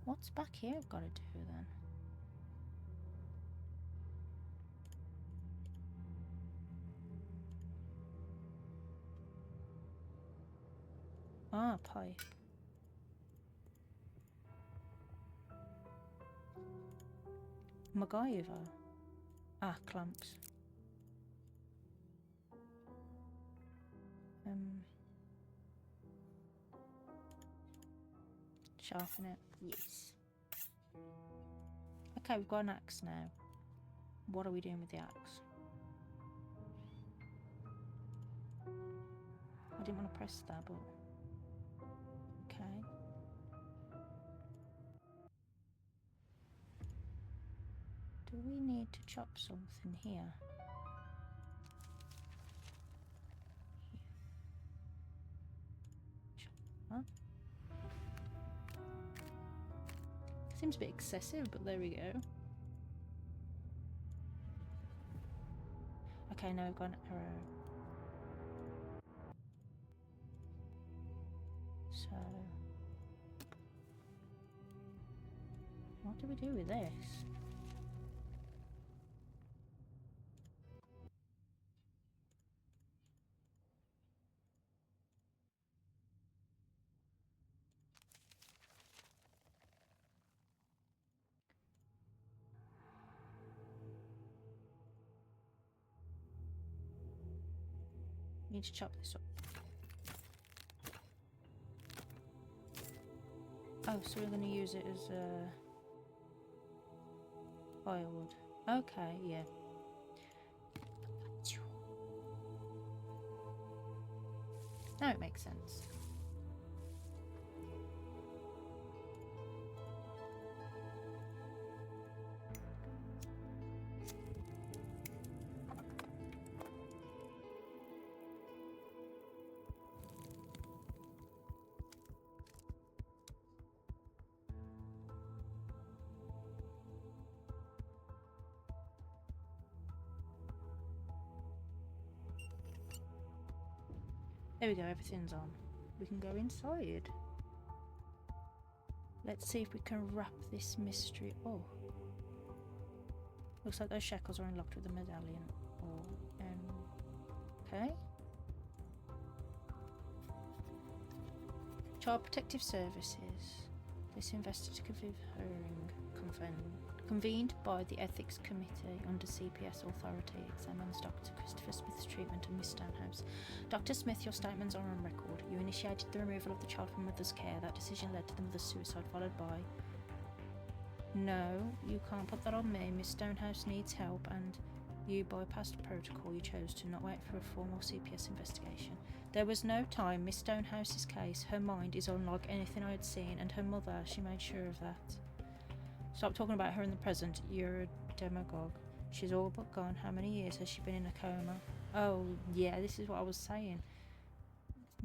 What's back here I've got to do then? Ah, pipe. MacGyver. Ah, clamps. Sharpen it. Yes. Okay, we've got an axe now. What are we doing with the axe? I didn't want to press that, but okay. Do we need to chop something here? Huh? Seems a bit excessive, but there we go. Okay, now we've got an arrow. So, what do we do with this? Need to chop this up. Oh, so we're going to use it as firewood. Okay, yeah. Now it makes sense. There we go, everything's on. We can go inside. Let's see if we can wrap this mystery up. Looks like those shackles are unlocked with a medallion. Okay. Child Protective Services. This investigative hearing convened by the Ethics Committee under CPS authority examines Dr. Christopher Smith's treatment of Miss Stonehouse. Dr. Smith, your statements are on record. You initiated the removal of the child from mother's care. That decision led to the mother's suicide, followed by... No, you can't put that on me. Miss Stonehouse needs help and you bypassed protocol. You chose to not wait for a formal CPS investigation. There was no time. Miss Stonehouse's case, her mind is unlike anything I had seen, and her mother, she made sure of that. Stop talking about her in the present. You're a demagogue. She's all but gone. How many years has she been in a coma? Oh, yeah, this is what I was saying.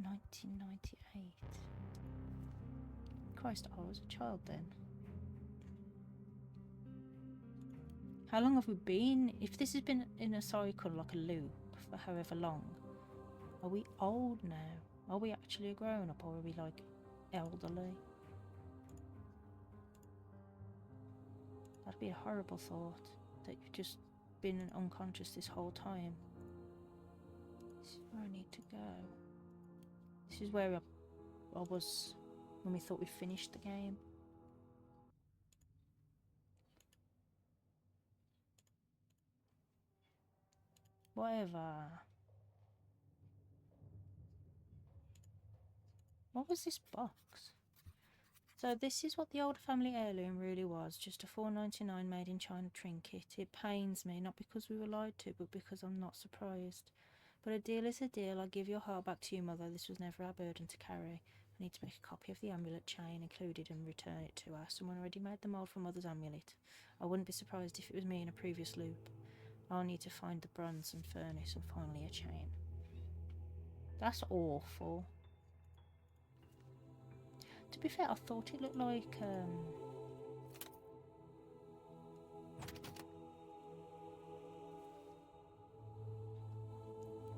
1998. Christ, I was a child then. How long have we been? If this has been in a cycle, like a loop, for however long, are we old now? Are we actually a grown up, or are we like elderly? That'd be a horrible thought, that you've just been unconscious this whole time. This is where I need to go. This is where I was when we thought we finished the game. Whatever. What was this box? So this is what the old family heirloom really was, just a $4.99 made in China trinket. It pains me, not because we were lied to, but because I'm not surprised. But a deal is a deal. I'll give your heart back to you, Mother. This was never our burden to carry. I need to make a copy of the amulet chain included and return it to her. Someone already made the mould for Mother's amulet. I wouldn't be surprised if it was me in a previous loop. I'll need to find the bronze and furnace and finally a chain. That's awful. To be fair, I thought it looked like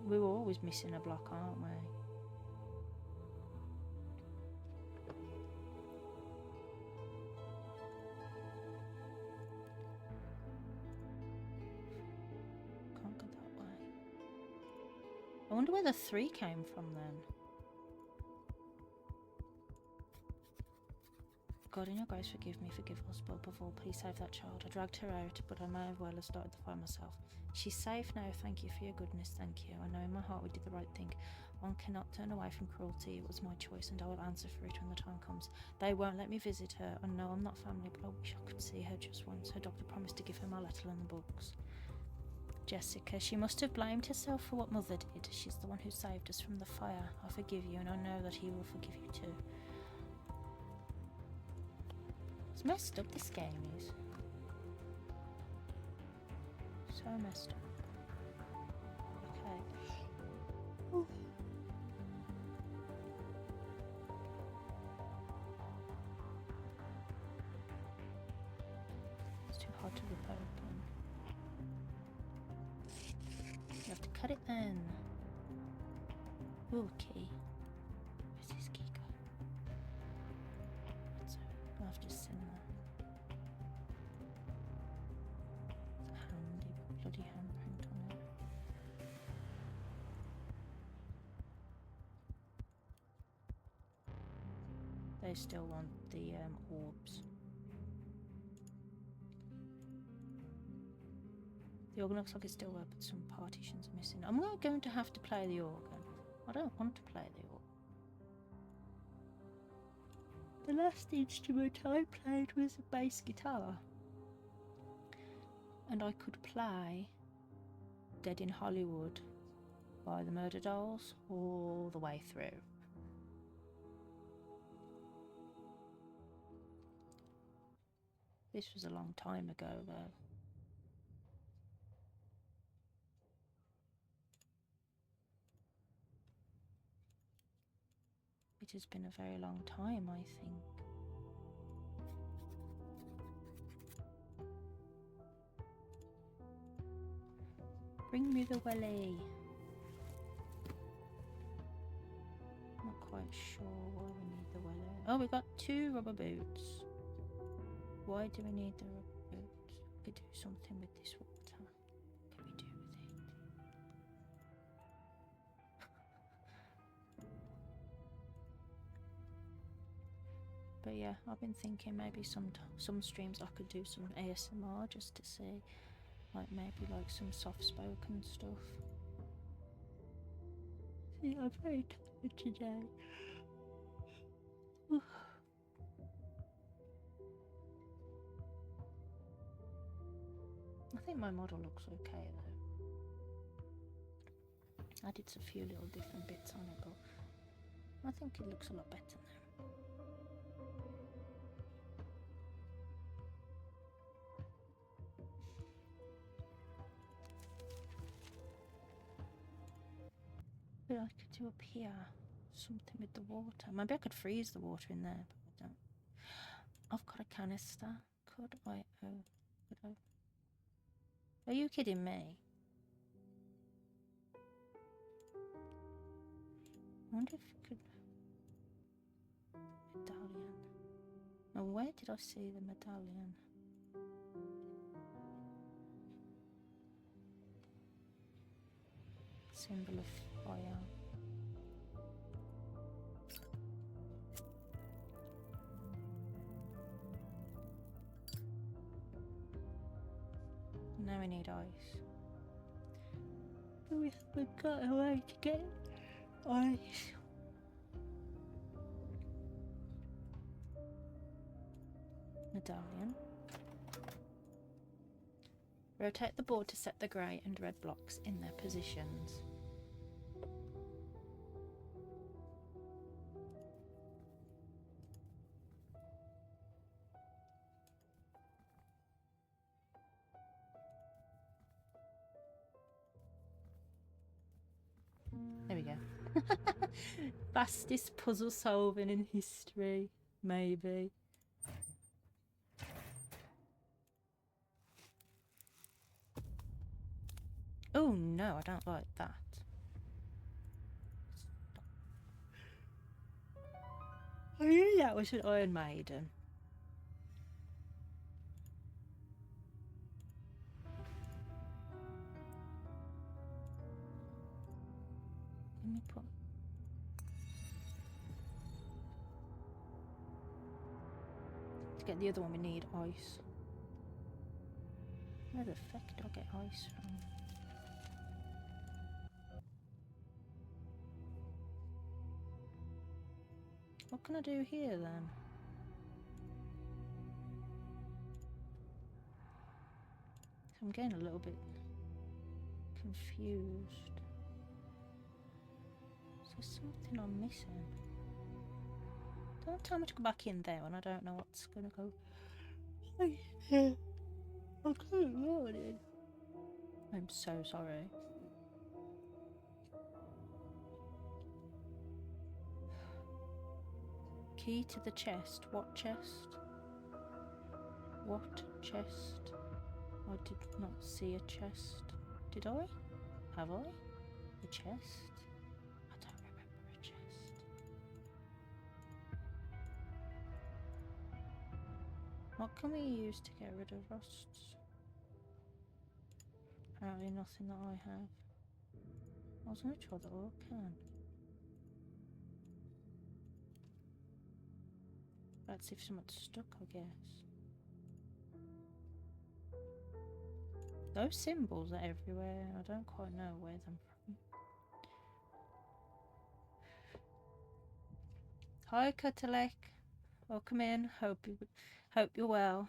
we were always missing a block, aren't we? wonder where the 3 came from then. God, in your grace, forgive me, forgive us, but above all, please save that child. I dragged her out, but I may as well have started the fire myself. She's safe now, thank you for your goodness, thank you. I know in my heart we did the right thing. One cannot turn away from cruelty, it was my choice, and I will answer for it when the time comes. They won't let me visit her, I know I'm not family, but I wish I could see her just once. Her doctor promised to give her my letter and the books. Jessica, she must have blamed herself for what Mother did. She's the one who saved us from the fire. I forgive you, and I know that he will forgive you too. It's messed up, this game is. So messed up. Okay. Ooh. It's too hard to rip open. You have to cut it then. Ooh, key. Where's this key go? I'll have to send that. It's a handy bloody handprint on it. They still want the orbs. The organ looks like it's still there, but some partitions are missing. I'm not going to have to play the organ. I don't want to play the organ. The last instrument I played was a bass guitar. And I could play Dead in Hollywood by the Murder Dolls all the way through. This was a long time ago though. It has been a very long time, I think. Bring me the welly. Not quite sure why we need the welly. Oh, we got 2 rubber boots. Why do we need the rubber boots? We could do something with this water. What can we do with it? But yeah, I've been thinking maybe some streams I could do some ASMR just to see, like maybe like some soft spoken stuff. See, I'm very tired today. I think my model looks okay though. I did a few little different bits on it, but I think it looks a lot better now. But I could do up here something with the water. Maybe I could freeze the water in there, but I don't. I've got a canister. Could I? Oh, could I? Are you kidding me? I wonder if you could. Medallion. Now, where did I see the medallion? Symbol of fire. Now we need ice. But we haven't got a way to get ice. Medallion. Rotate the board to set the grey and red blocks in their positions. There we go. Fastest puzzle solving in history, maybe. Oh no, I don't like that. I knew that was an Iron Maiden. Let me put... To get the other one we need ice. Where the fuck do I get ice from? What can I do here then? I'm getting a little bit confused. Is there something I'm missing? Don't tell me to go back in there when I don't know what's gonna go. I can't I'm so sorry. Key to the chest. What chest? What chest? I did not see a chest. Did I? Have I? A chest? I don't remember a chest. What can we use to get rid of rusts? Apparently nothing that I have. I was going to try the oil can. Let's see if something's stuck, I guess. Those symbols are everywhere. I don't quite know where they're from. Hi, Kutalek. Welcome in. Hope you're well.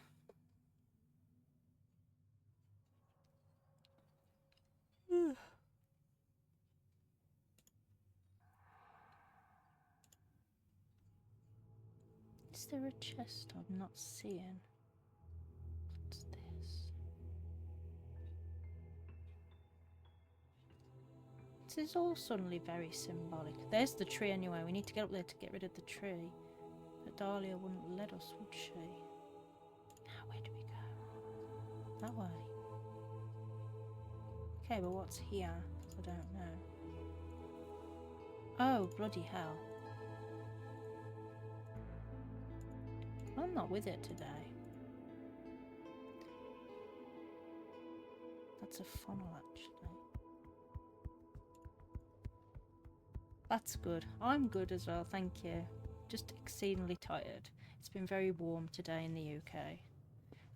Is there a chest I'm not seeing? What's this? This is all suddenly very symbolic. There's the tree anyway. We need to get up there to get rid of the tree. But Dahlia wouldn't let us, would she? Now where do we go? That way. Okay, but what's here? I don't know. Oh, bloody hell. I'm not with it today. That's a funnel, actually. That's good. I'm good as well, thank you. Just exceedingly tired. It's been very warm today in the UK.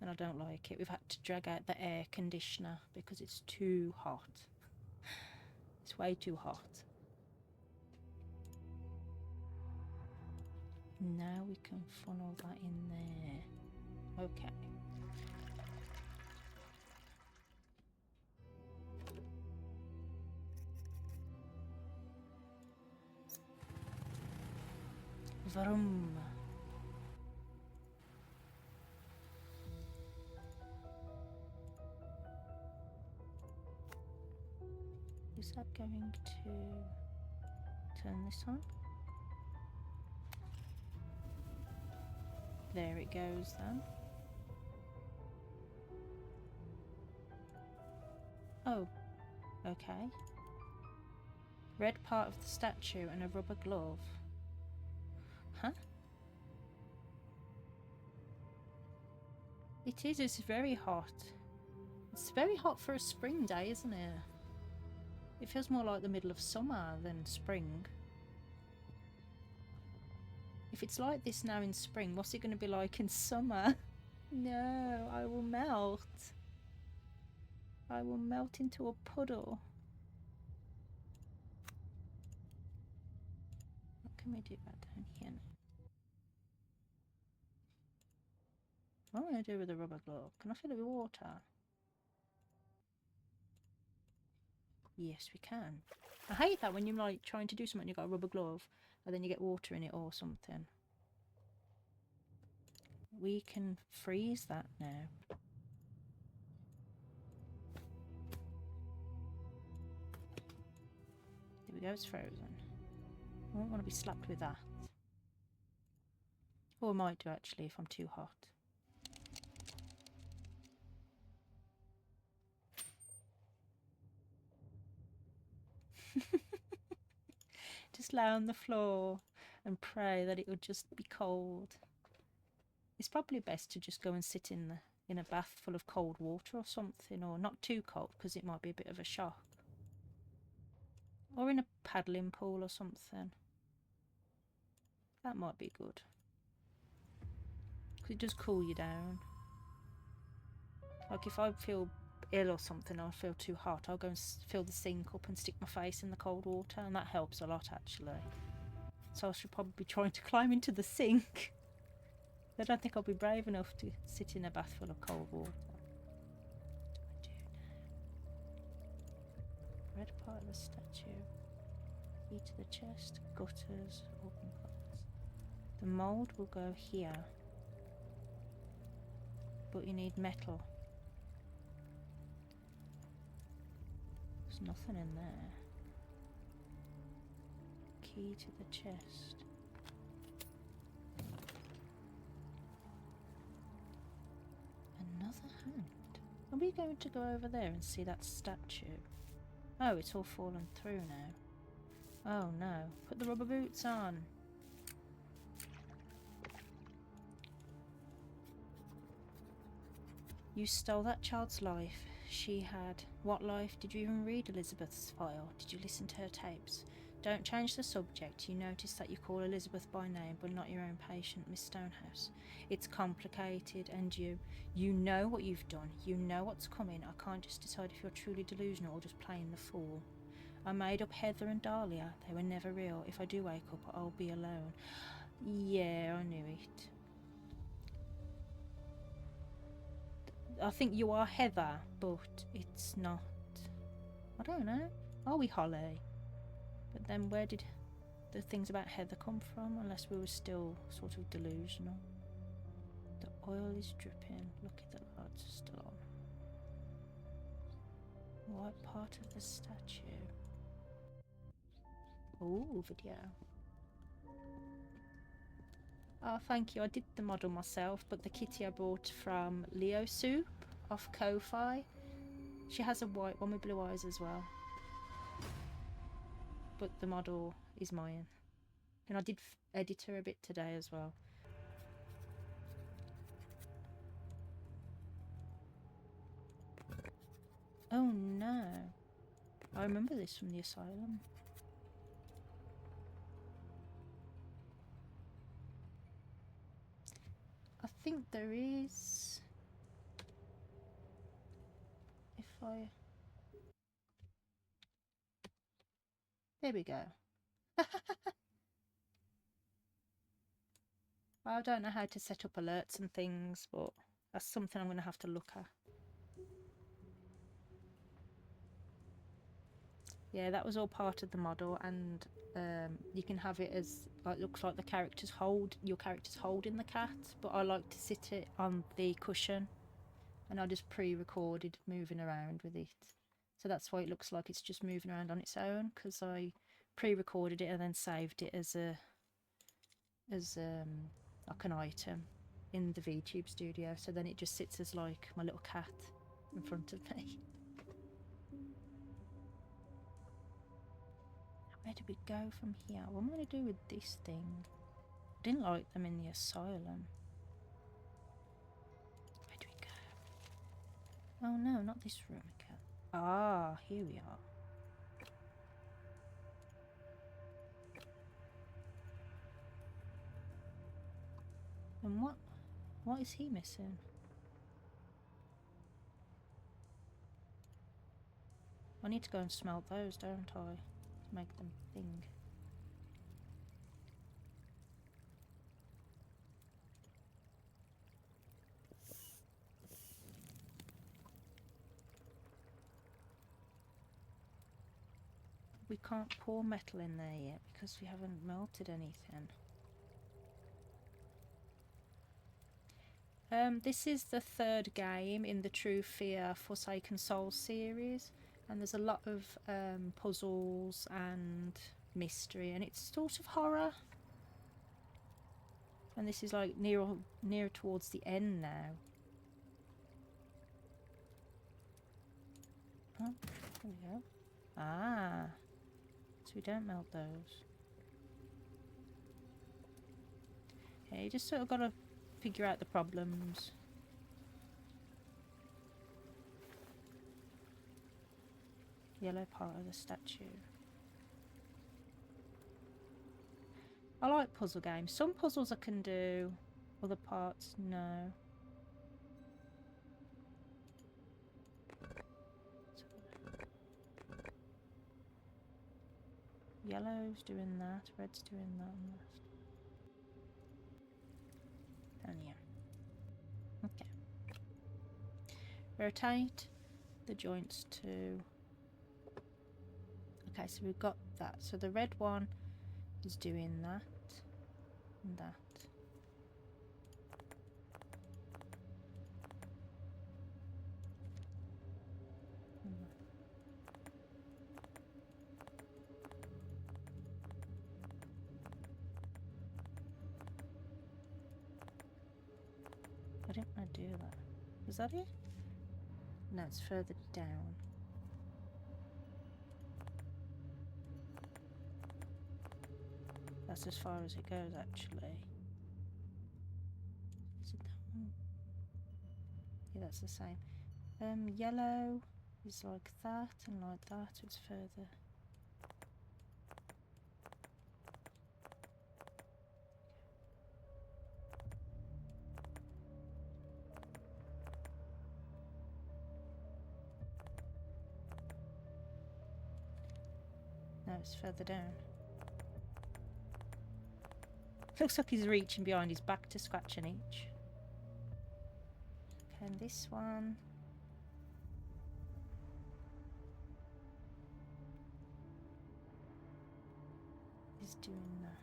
And I don't like it. We've had to drag out the air conditioner because it's too hot. It's way too hot. Now we can funnel that in there. Okay. Vroom. Is that going to turn this on? There it goes then. Oh, okay. Red part of the statue and a rubber glove. Huh? It is, it's very hot. It's very hot for a spring day, isn't it? It feels more like the middle of summer than spring. If it's like this now in spring, what's it going to be like in summer? No, I will melt. I will melt into a puddle. What can we do about down here now? What am I going to do with the rubber glove? Can I fill it with water? Yes, we can. I hate that when you're like trying to do something and you've got a rubber glove and then you get water in it or something. We can freeze that now. There we go, it's frozen. I don't want to be slapped with that. Or I might do actually if I'm too hot. Just lay on the floor and pray that it would just be cold. It's probably best to just go and sit in a bath full of cold water or something, or not too cold because it might be a bit of a shock. Or in a paddling pool or something. That might be good. 'Cause it does cool you down. Like if I feel ill or something, or I feel too hot, I'll go and fill the sink up and stick my face in the cold water, and that helps a lot actually. So I should probably be trying to climb into the sink. I don't think I'll be brave enough to sit in a bath full of cold water. What do I do now? Red part of the statue. Key to the chest, gutters, open parts. The mould will go here. But you need metal. There's nothing in there. Key to the chest. Another hand. Are we going to go over there and see that statue? Oh, it's all fallen through now. Oh no. Put the rubber boots on. You stole that child's life. She had... What life? Did you even read Elizabeth's file? Did you listen to her tapes? Don't change the subject. You notice that you call Elizabeth by name, but not your own patient, Miss Stonehouse. It's complicated, and you know what you've done. You know what's coming. I can't just decide if you're truly delusional or just playing the fool. I made up Heather and Dahlia. They were never real. If I do wake up, I'll be alone. Yeah, I knew it. I think you are Heather, but it's not. I don't know. Are we Holly? But then where did the things about Heather come from? Unless we were still sort of delusional. The oil is dripping. Look at the lights are still on. What part of the statue? Oh, video. Oh, thank you. I did the model myself, but the kitty I bought from Leo Soup off Ko-Fi. She has a white one with blue eyes as well. But the model is mine. And I did edit her a bit today as well. Oh no. I remember this from the asylum. I think there is... If I... There we go. I don't know how to set up alerts and things, but that's something I'm going to have to look at. Yeah, that was all part of the model, and you can have it as it looks like the characters hold your character's holding the cat, but I like to sit it on the cushion, and I just pre-recorded moving around with it, so that's why it looks like it's just moving around on its own, because I pre-recorded it and then saved it as like an item in the VTube studio, so then it just sits as like my little cat in front of me. Where do we go from here? What am I going to do with this thing? I didn't like them in the asylum. Where do we go? Oh no, not this room again. Ah, here we are. And what is he missing? I need to go and smelt those, don't I? To make them thing. We can't pour metal in there yet because we haven't melted anything. This is the third game in the True Fear Forsaken Souls series, and there's a lot of puzzles and mystery, and it's sort of horror. And this is like nearer towards the end now. Oh, there we go. Ah, so we don't melt those. Yeah, you just sort of got to figure out the problems. Yellow part of the statue. I like puzzle games. Some puzzles I can do, other parts no. Yellow's doing that, red's doing that and that. And yeah. Okay. Rotate the joints to... Okay, so we've got that. So the red one is doing that and that. And that. I didn't want to do that. Was that it? No, it's further down. That's as far as it goes, actually. Is it that one? Yeah, that's the same. Yellow is like that and like that. It's further. No, it's further down. Looks like he's reaching behind his back to scratch an itch. Okay, and this one. Is doing that.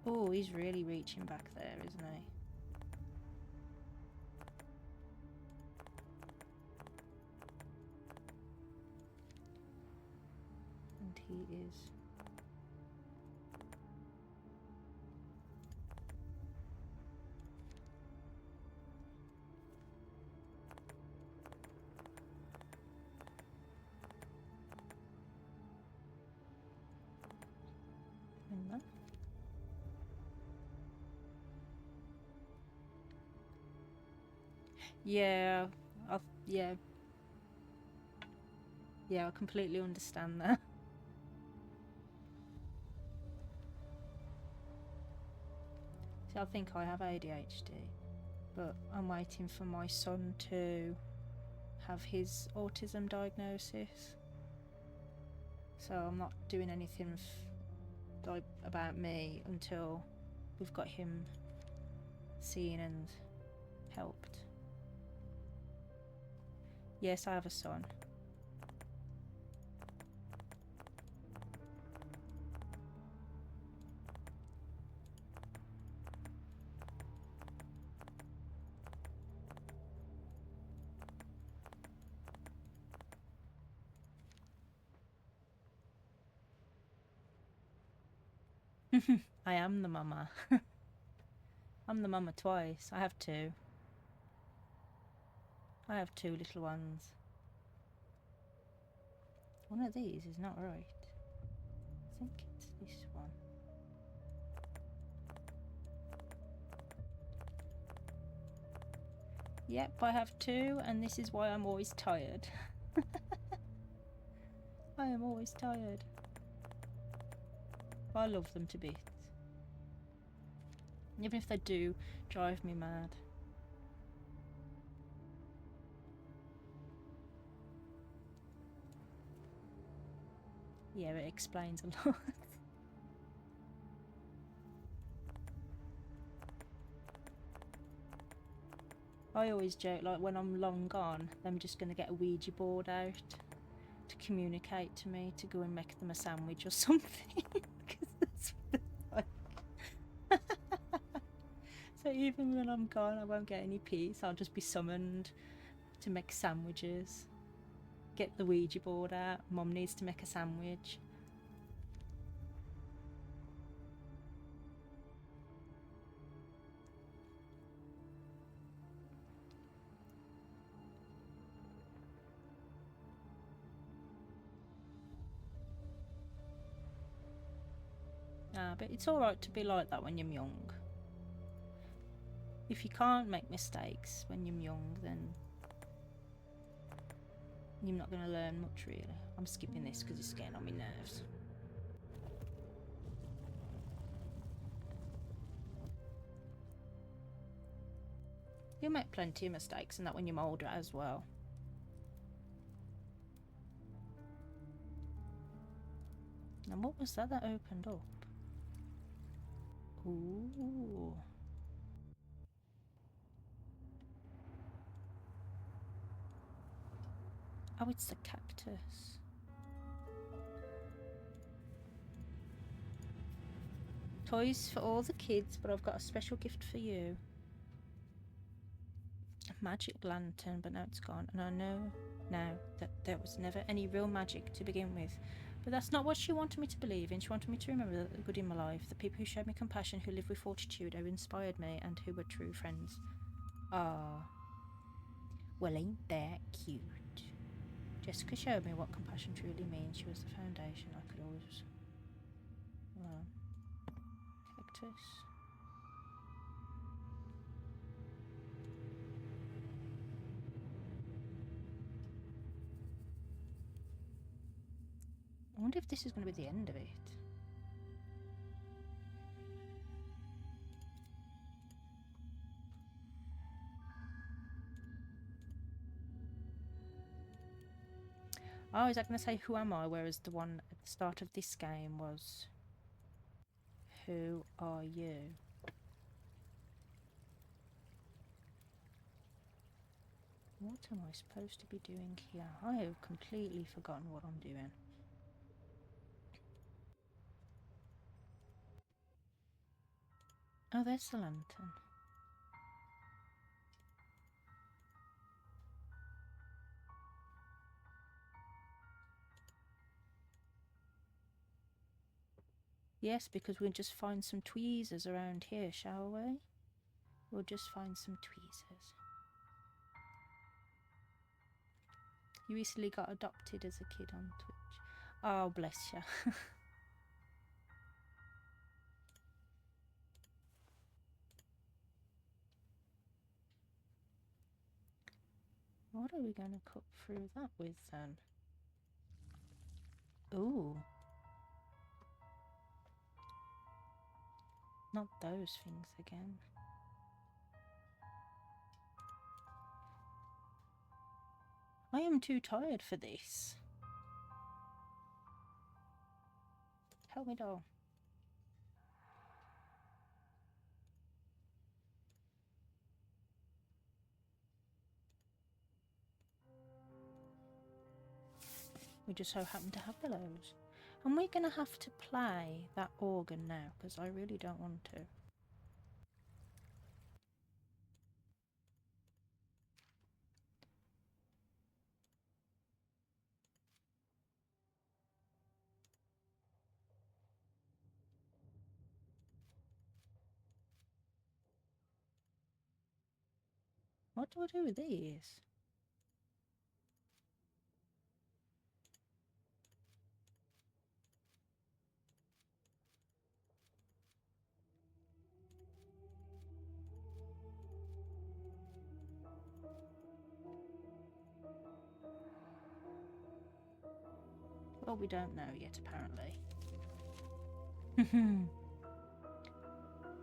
Oh, he's really reaching back there, isn't he? And he is. Doing that. Yeah, yeah. Yeah, I completely understand that. See, I think I have ADHD, but I'm waiting for my son to have his autism diagnosis. So I'm not doing anything like about me until we've got him seen and helped. Yes, I have a son. I am the mama. I'm the mama twice. I have two. I have two little ones. One of these is not right. I think it's this one. Yep, I have two, and this is why I'm always tired. I am always tired. I love them to bits. Even if they do drive me mad. Yeah, it explains a lot. I always joke, like, when I'm long gone, I'm just going to get a Ouija board out to communicate to me to go and make them a sandwich or something. Because that's what it's like. So even when I'm gone, I won't get any peace. I'll just be summoned to make sandwiches. Get the Ouija board out. Mum needs to make a sandwich. But it's alright to be like that when you're young. If you can't make mistakes when you're young, then You're not going to learn much, really. I'm skipping this because it's getting on my nerves. You'll make plenty of mistakes, and that when you're older as well. And what was that opened up? Ooh. Oh, it's the cactus. Toys for all the kids, but I've got a special gift for you. A magic lantern, but now it's gone. And I know now that there was never any real magic to begin with. But that's not what she wanted me to believe in. She wanted me to remember the good in my life, the people who showed me compassion, who lived with fortitude, who inspired me, and who were true friends. Ah. Well, ain't that cute? Jessica showed me what compassion truly means. She was the foundation I could always learn. Cactus. I wonder if this is going to be the end of it. Oh, is that going to say who am I? Whereas the one at the start of this game was who are you? What am I supposed to be doing here? I have completely forgotten what I'm doing. Oh, there's the lantern. Yes, because we'll just find some tweezers around here, shall we? We'll just find some tweezers. You recently got adopted as a kid on Twitch. Oh, bless you. What are we going to cut through that with then? Ooh. Not those things again. I am too tired for this. Help me, doll. We just so happen to have pillows. And we're going to have to play that organ now, because I really don't want to. What do I do with these? Well, we don't know yet, apparently.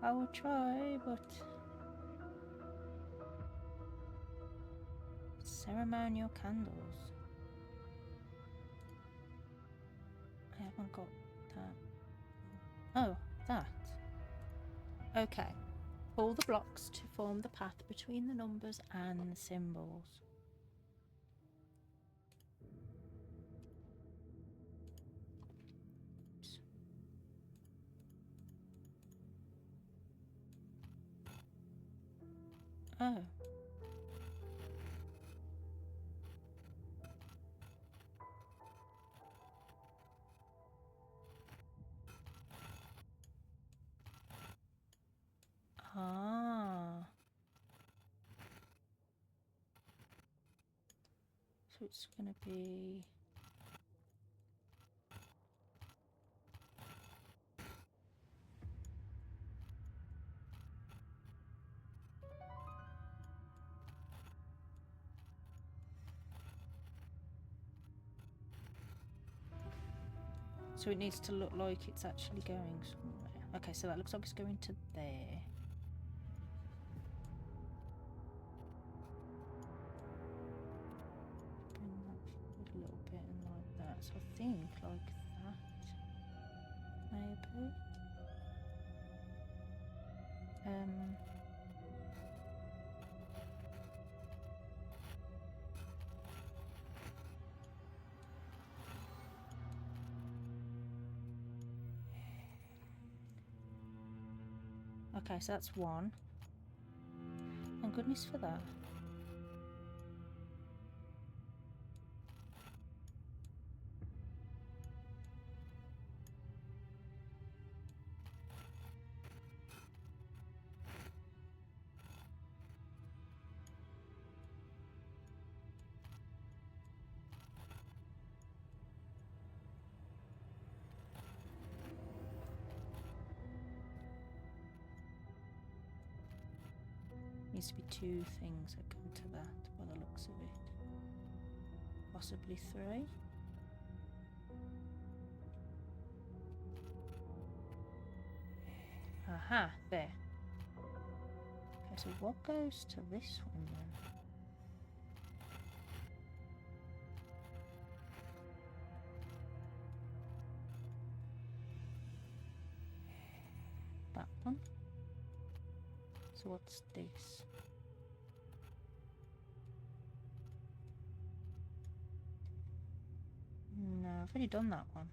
I will try, but... Ceremonial candles. I haven't got that. Oh, that. Okay. Pull the blocks to form the path between the numbers and the symbols. Oh. Ah. So it's going to be... So it needs to look like it's actually going somewhere. Okay, so that looks like it's going to there. Bring that forward a little bit and like that. So I think like that, maybe. Okay, so that's one. Thank goodness for that. Needs to be two things that come to that by the looks of it. Possibly three. Aha, there. Okay, so what goes to this one then? That one. So what's this? No, I've already done that one.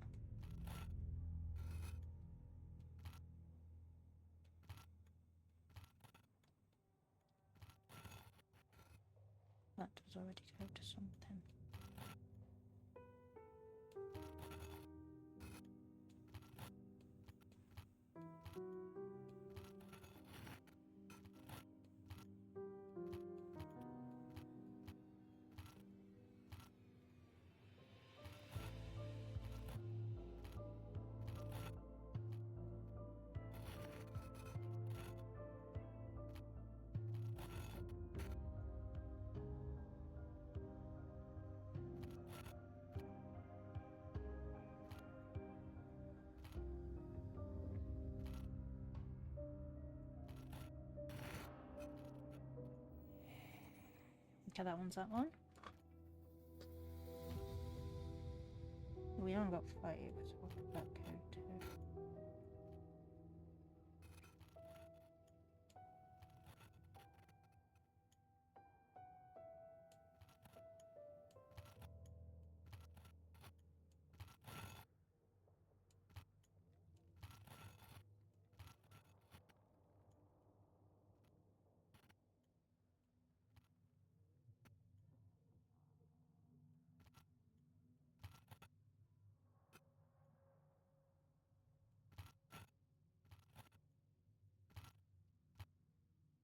That does already go to something. Okay, that one's that one. We only got 5, so what would that go to?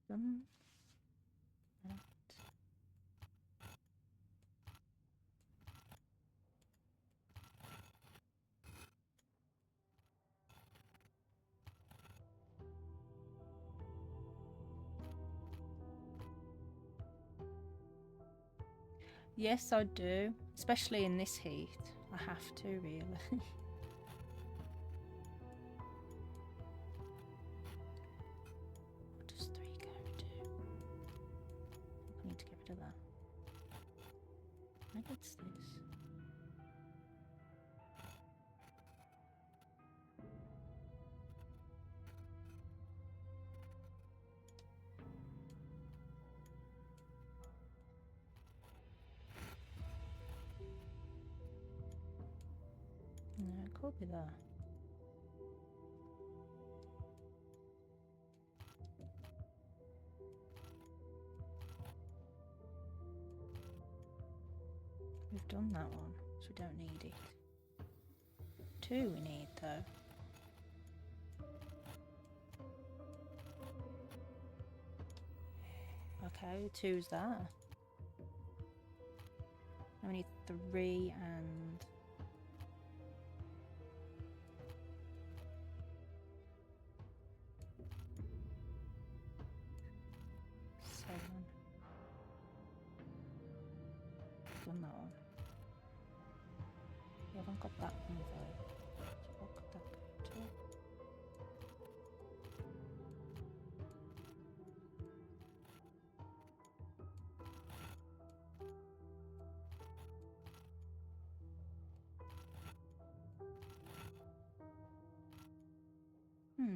That. Yes, I do. Especially in this heat. I have to, really. What does 3 go to? I need to get rid of that. Maybe it's this. No, it could be that. We've done that one, so we don't need it. 2 we need though. Okay, 2's that. And we need 3 and... seven. Done that one. We haven't got that one though. That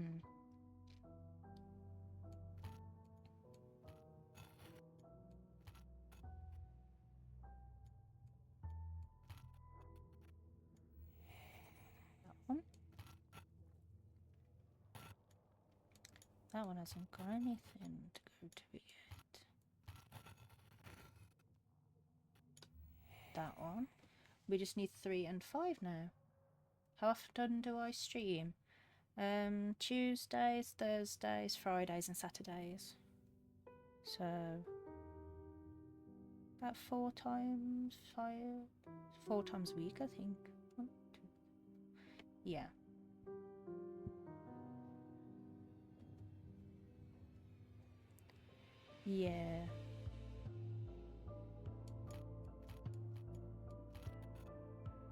one. That one hasn't got anything to go to it yet. That one. We just need 3 and 5 now. How often do I stream? Tuesdays, Thursdays, Fridays and Saturdays. So about 4 times a week, I think. 1, 2. Yeah. Yeah.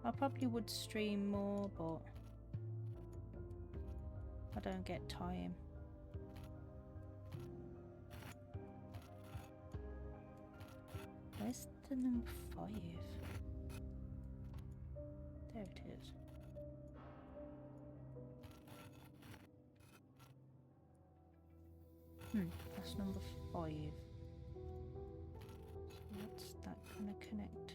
I probably would stream more, but I don't get time. Where's the number 5? There it is. That's number 5. So what's that gonna connect to?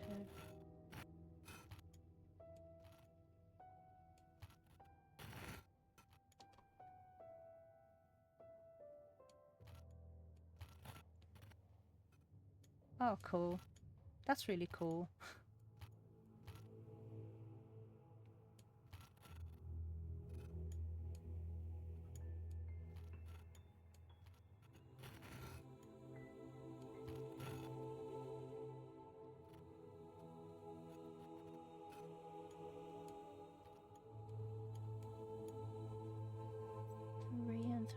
Oh, cool. That's really cool.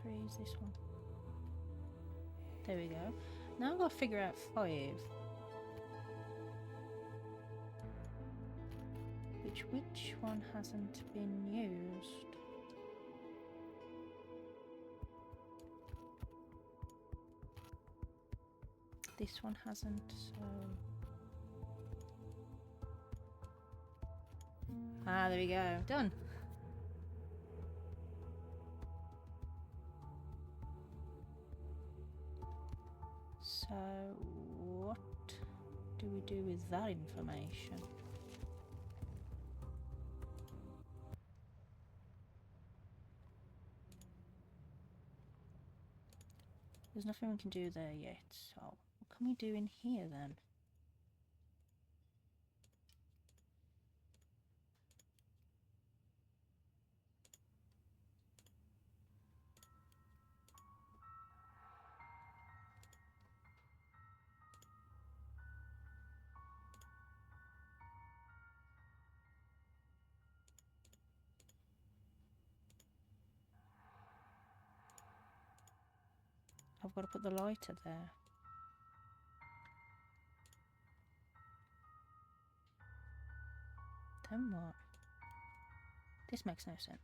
Three is this one. There we go. Now I've got to figure out 5. Which one hasn't been used? This one hasn't, so... Ah, there we go. Done. So, what do we do with that information? There's nothing we can do there yet, so what can we do in here then? I've got to put the lighter there. Then what? This makes no sense.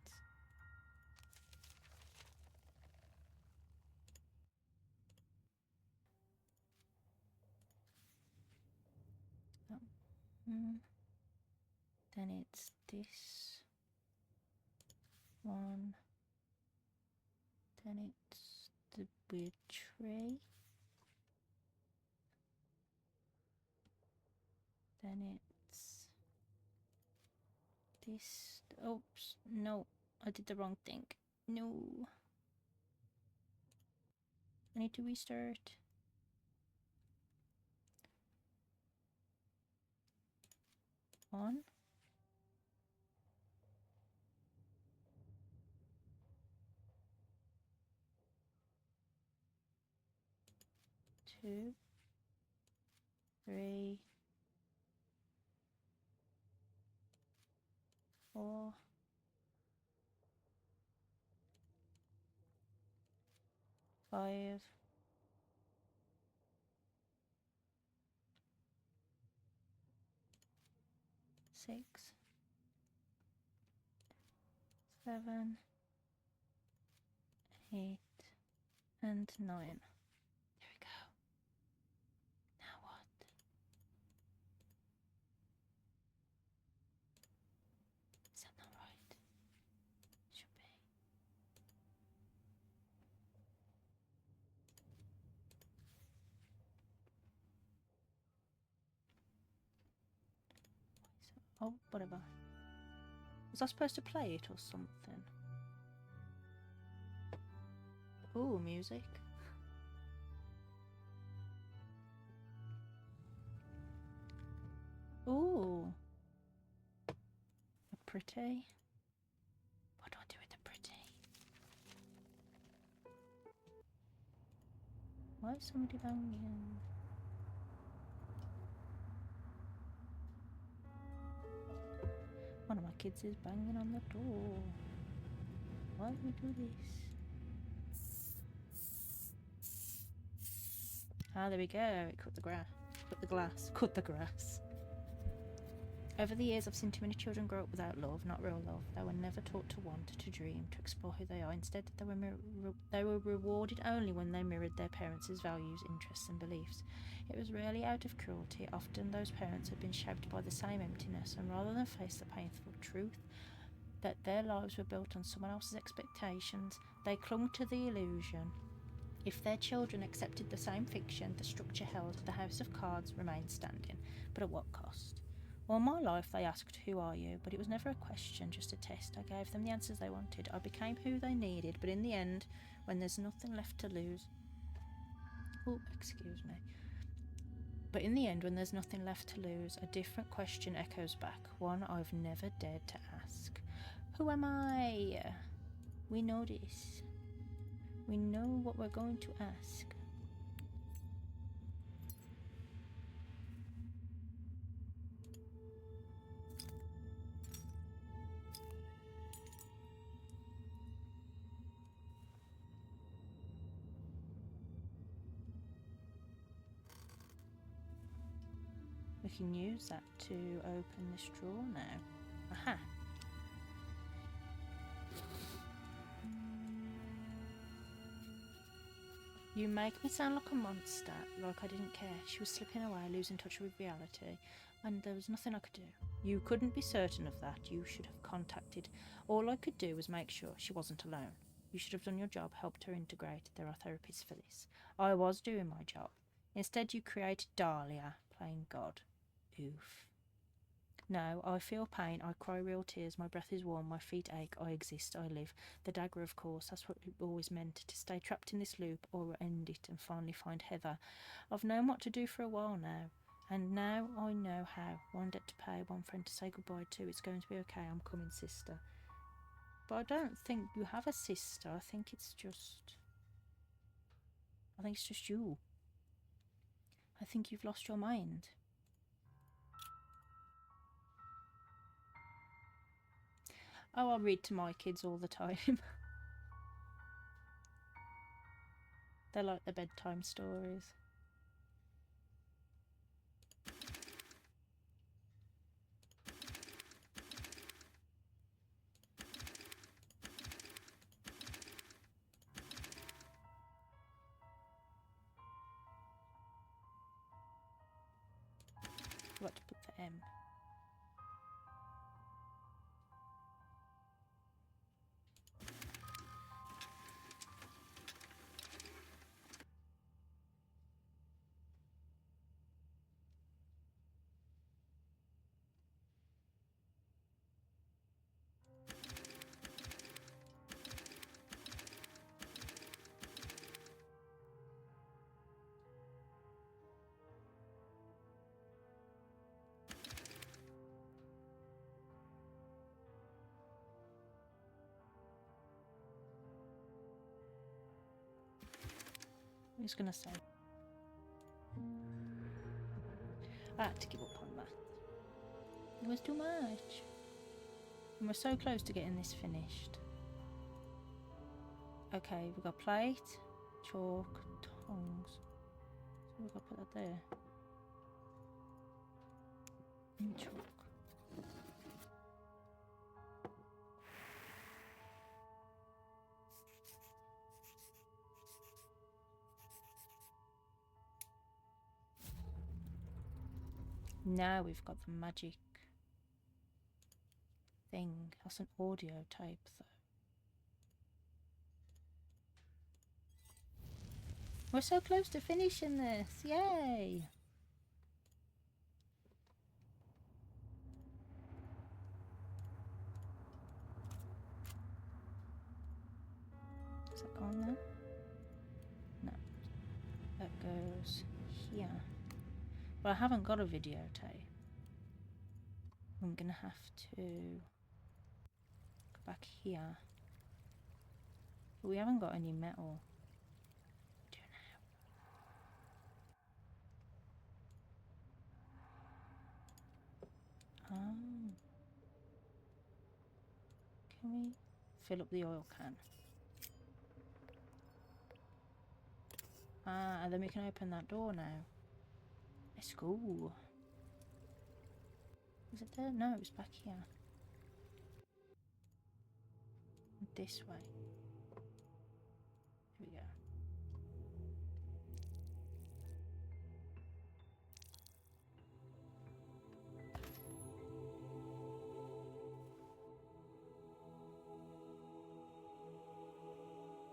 Then it's this one. Then it's the weird tray. Then it's this. Oops, no, I did the wrong thing. No. I need to restart. One. Two. 3. 4. 5. 6. 7. 8. And 9. There we go. Now what? Is that not right? Should be. Oh, whatever. Was I supposed to play it or something? Ooh, music. Ooh. A pretty. What do I do with the pretty? Why is somebody banging? One of my kids is banging on the door. Why do we do this? Ah, there we go. It cut the grass. Cut the glass. Cut the grass. Over the years, I've seen too many children grow up without love, not real love. They were never taught to want, to dream, to explore who they are. Instead, they were rewarded only when they mirrored their parents' values, interests, and beliefs. It was rarely out of cruelty. Often those parents had been shaped by the same emptiness, and rather than face the painful truth that their lives were built on someone else's expectations, they clung to the illusion. If their children accepted the same fiction, the structure held, the house of cards remained standing. But at what cost? All my life they asked, "Who are you?" But it was never a question, just a test. I gave them the answers they wanted. I became who they needed, but in the end, when there's nothing left to lose... Oh, excuse me. But in the end, when there's nothing left to lose, a different question echoes back, one I've never dared to ask. Who am I? We know this. We know what we're going to ask. We can use that to open this drawer now. Aha! You make me sound like a monster, like I didn't care. She was slipping away, losing touch with reality, and there was nothing I could do. You couldn't be certain of that. You should have contacted. All I could do was make sure she wasn't alone. You should have done your job, helped her integrate. There are therapists for this. I was doing my job. Instead, you created Dahlia, playing God. Oof. No, I feel pain, I cry real tears, my breath is warm, my feet ache, I exist, I live. The dagger, of course, that's what it always meant, to stay trapped in this loop or end it and finally find Heather. I've known what to do for a while now, and now I know how. One debt to pay, one friend to say goodbye to. It's going to be okay, I'm coming, sister. But I don't think you have a sister, I think it's just you. I think you've lost your mind. Oh, I read to my kids all the time. They like the bedtime stories. What to put for M? I'm just gonna say I had to give up on that. It was too much. And we're so close to getting this finished. Okay, we've got plate, chalk, tongs. So we've got to put that there. And chalk. Now we've got the magic thing. That's an audio tape though. We're so close to finishing this. Yay! Is that gone there? No. That goes here. But I haven't got a videotape. I'm gonna have to go back here. But we haven't got any metal. Do now. Can we fill up the oil can? And then we can open that door now. Let's go. Is it there? No, it's back here. This way. Here we go.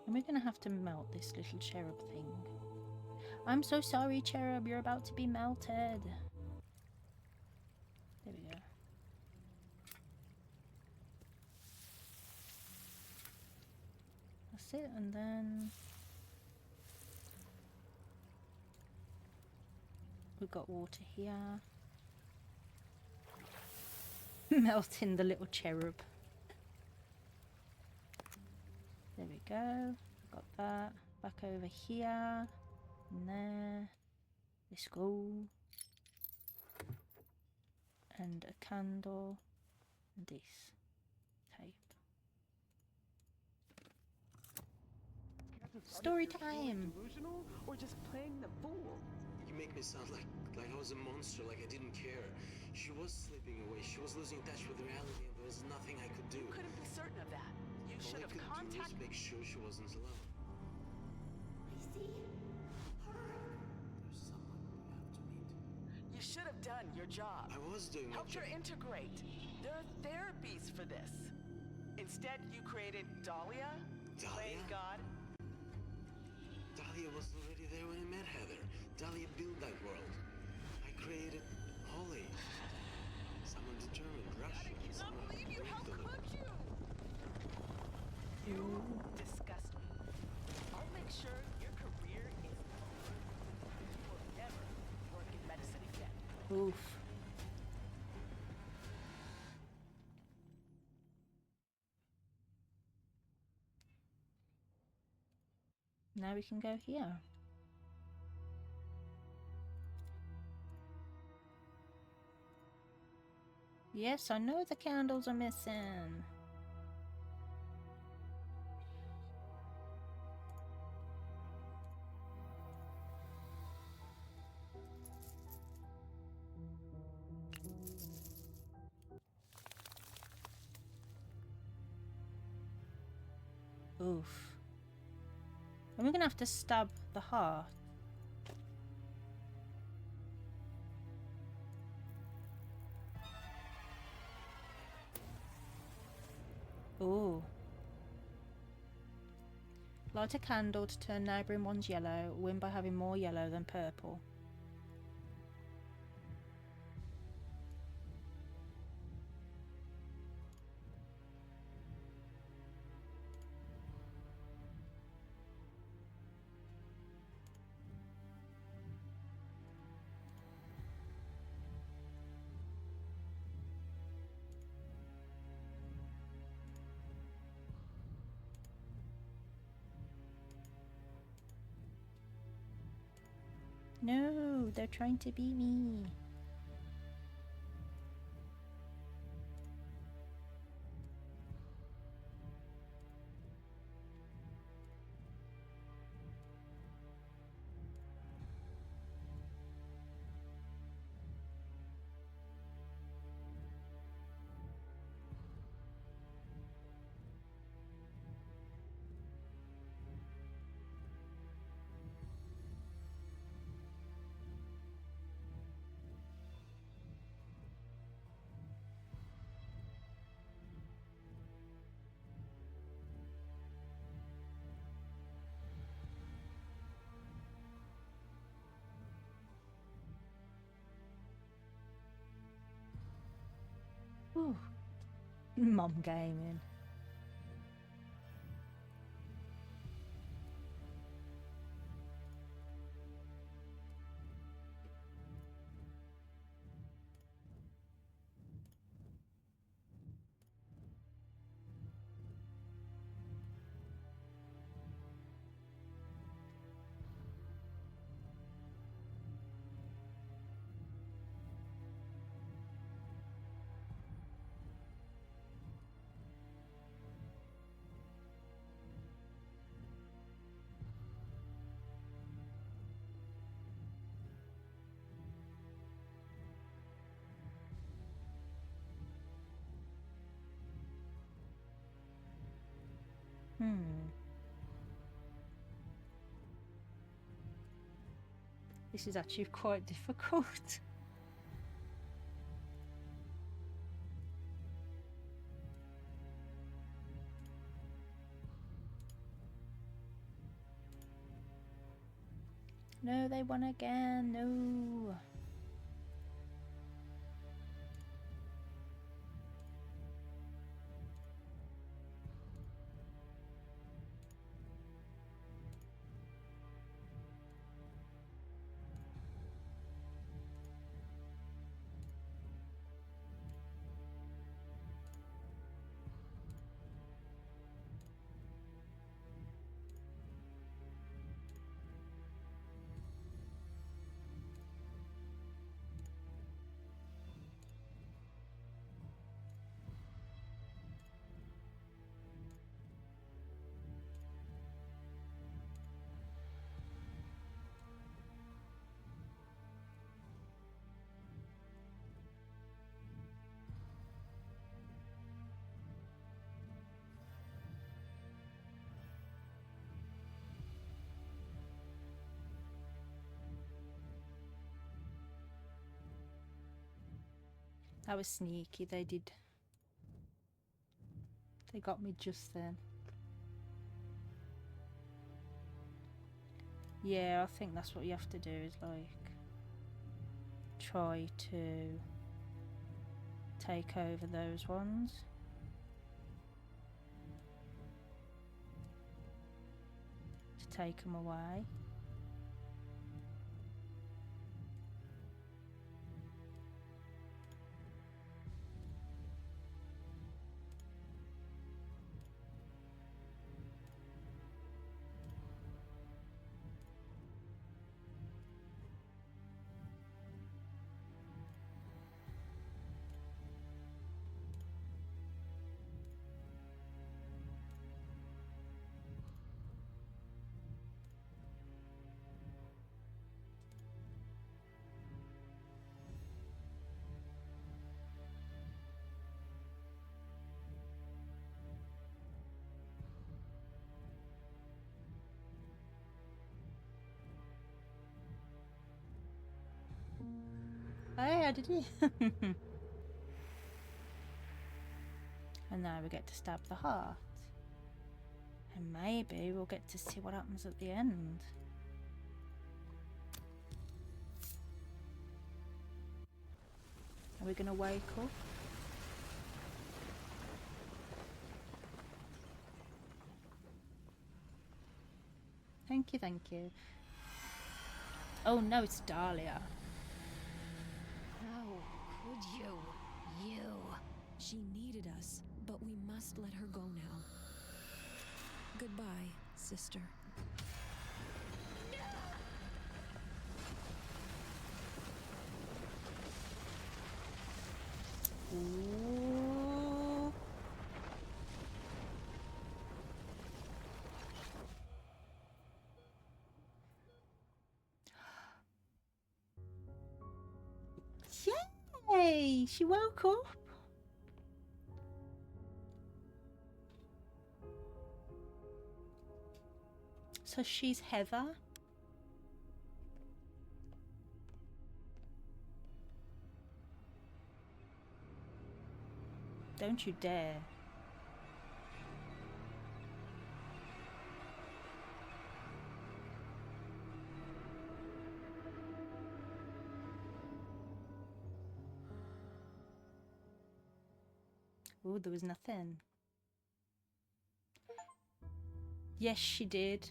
And we're gonna have to melt this little cherub thing. I'm so sorry, cherub, you're about to be melted. There we go. That's it, and then we've got water here. Melting the little cherub. There we go. Got that. Back over here. And there. Let's go. And a candle. And this. Tape. Story time! Delusional or just playing the fool? You make me sound like I was a monster, like I didn't care. She was slipping away. She was losing touch with reality, and there was nothing I could do. You couldn't be certain of that. You should have All I could do was contacted. make sure she wasn't alone. I see her. There's someone we have to meet. You should have done your job. I was doing my Helped her job. integrate. There are therapies for this. Instead, you created Dahlia, playing Dahlia? God. Dahlia was already there when I met Heather. Dahlia built that world. I created Holly. Someone determined, I rational, cannot someone believe you. How predictable. could you? You disgust me. I'll make sure your career is over. You will never work in medicine again. Oof. Now we can go here. Yes, I know the candles are missing. Oof. And we're gonna have to stab the heart. Ooh. Light a candle to turn neighbouring ones yellow. Win by having more yellow than purple. No, they're trying to be me. Ooh. Mom gaming. This is actually quite difficult. No, they won again. No. That was sneaky. They did. They got me just then. Yeah, I think that's what you have to do, is like try to take over those ones. To take them away. Hey, I did it. And now we get to stab the heart. And maybe we'll get to see what happens at the end. Are we gonna wake up? Thank you, thank you. Oh no, it's Dahlia. How could you? You. She needed us, but we must let her go now. Goodbye, sister. Ooh. Yay! She woke up. So she's Heather. Don't you dare. Oh, there was nothing. Yes, she did.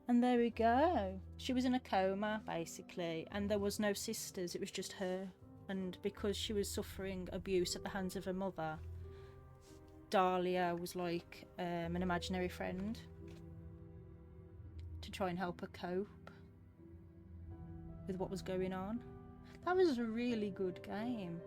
And there we go. She was in a coma, basically, and there was no sisters, it was just her. And because she was suffering abuse at the hands of her mother, Dahlia was like an imaginary friend to try and help her cope with what was going on. That was a really good game.